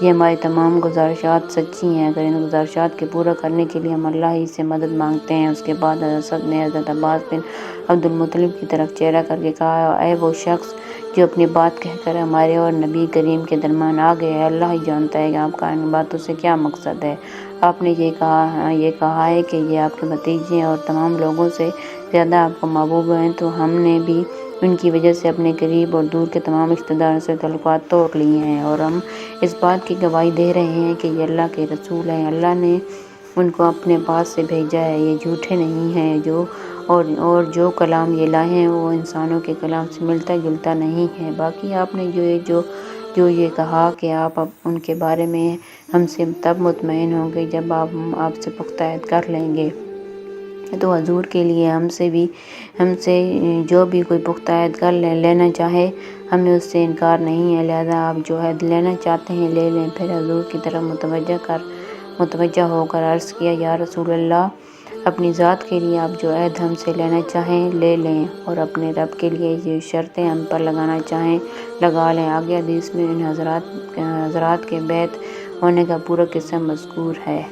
یہ ہماری تمام گزارشات سچی ہیں، اگر ان گزارشات کے پورا کرنے کے لیے ہم اللہ ہی سے مدد مانگتے ہیں۔ اس کے بعد حضرت نے حضرت عباس بن عبد المطلب کی طرف چہرہ کر کے کہا، اے وہ شخص جو اپنی بات کہہ کر ہمارے اور نبی کریم کے درمیان آ گیا ہے، اللہ ہی جانتا ہے کہ آپ کا ان باتوں سے کیا مقصد ہے۔ آپ نے یہ کہا ہے کہ یہ آپ کے بھتیجے اور تمام لوگوں سے زیادہ آپ کو محبوب ہیں، تو ہم نے بھی ان کی وجہ سے اپنے قریب اور دور کے تمام رشتہ داروں سے تعلقات توڑ لیے ہیں، اور ہم اس بات کی گواہی دے رہے ہیں کہ یہ اللہ کے رسول ہیں، اللہ نے ان کو اپنے پاس سے بھیجا ہے، یہ جھوٹے نہیں ہیں، اور جو کلام یہ لائے ہیں وہ انسانوں کے کلام سے ملتا جلتا نہیں ہے۔ باقی آپ نے جو یہ کہا کہ آپ ان کے بارے میں ہم سے تب مطمئن ہوں گے جب آپ سے پختہ عہد کر لیں گے، تو حضور کے لیے ہم سے جو بھی کوئی پختہ عہد کر لینا چاہے ہمیں اس سے انکار نہیں ہے، لہذا آپ جو عہد لینا چاہتے ہیں لے لیں۔ پھر حضور کی طرف متوجہ ہو کر عرض کیا، یا رسول اللہ، اپنی ذات کے لیے آپ جو عہد ہم سے لینا چاہیں لے لیں، اور اپنے رب کے لیے جو شرطیں ہم پر لگانا چاہیں لگا لیں۔ آگے حدیث میں ان حضرات کے بیعت ہونے کا پورا قصہ مذکور ہے۔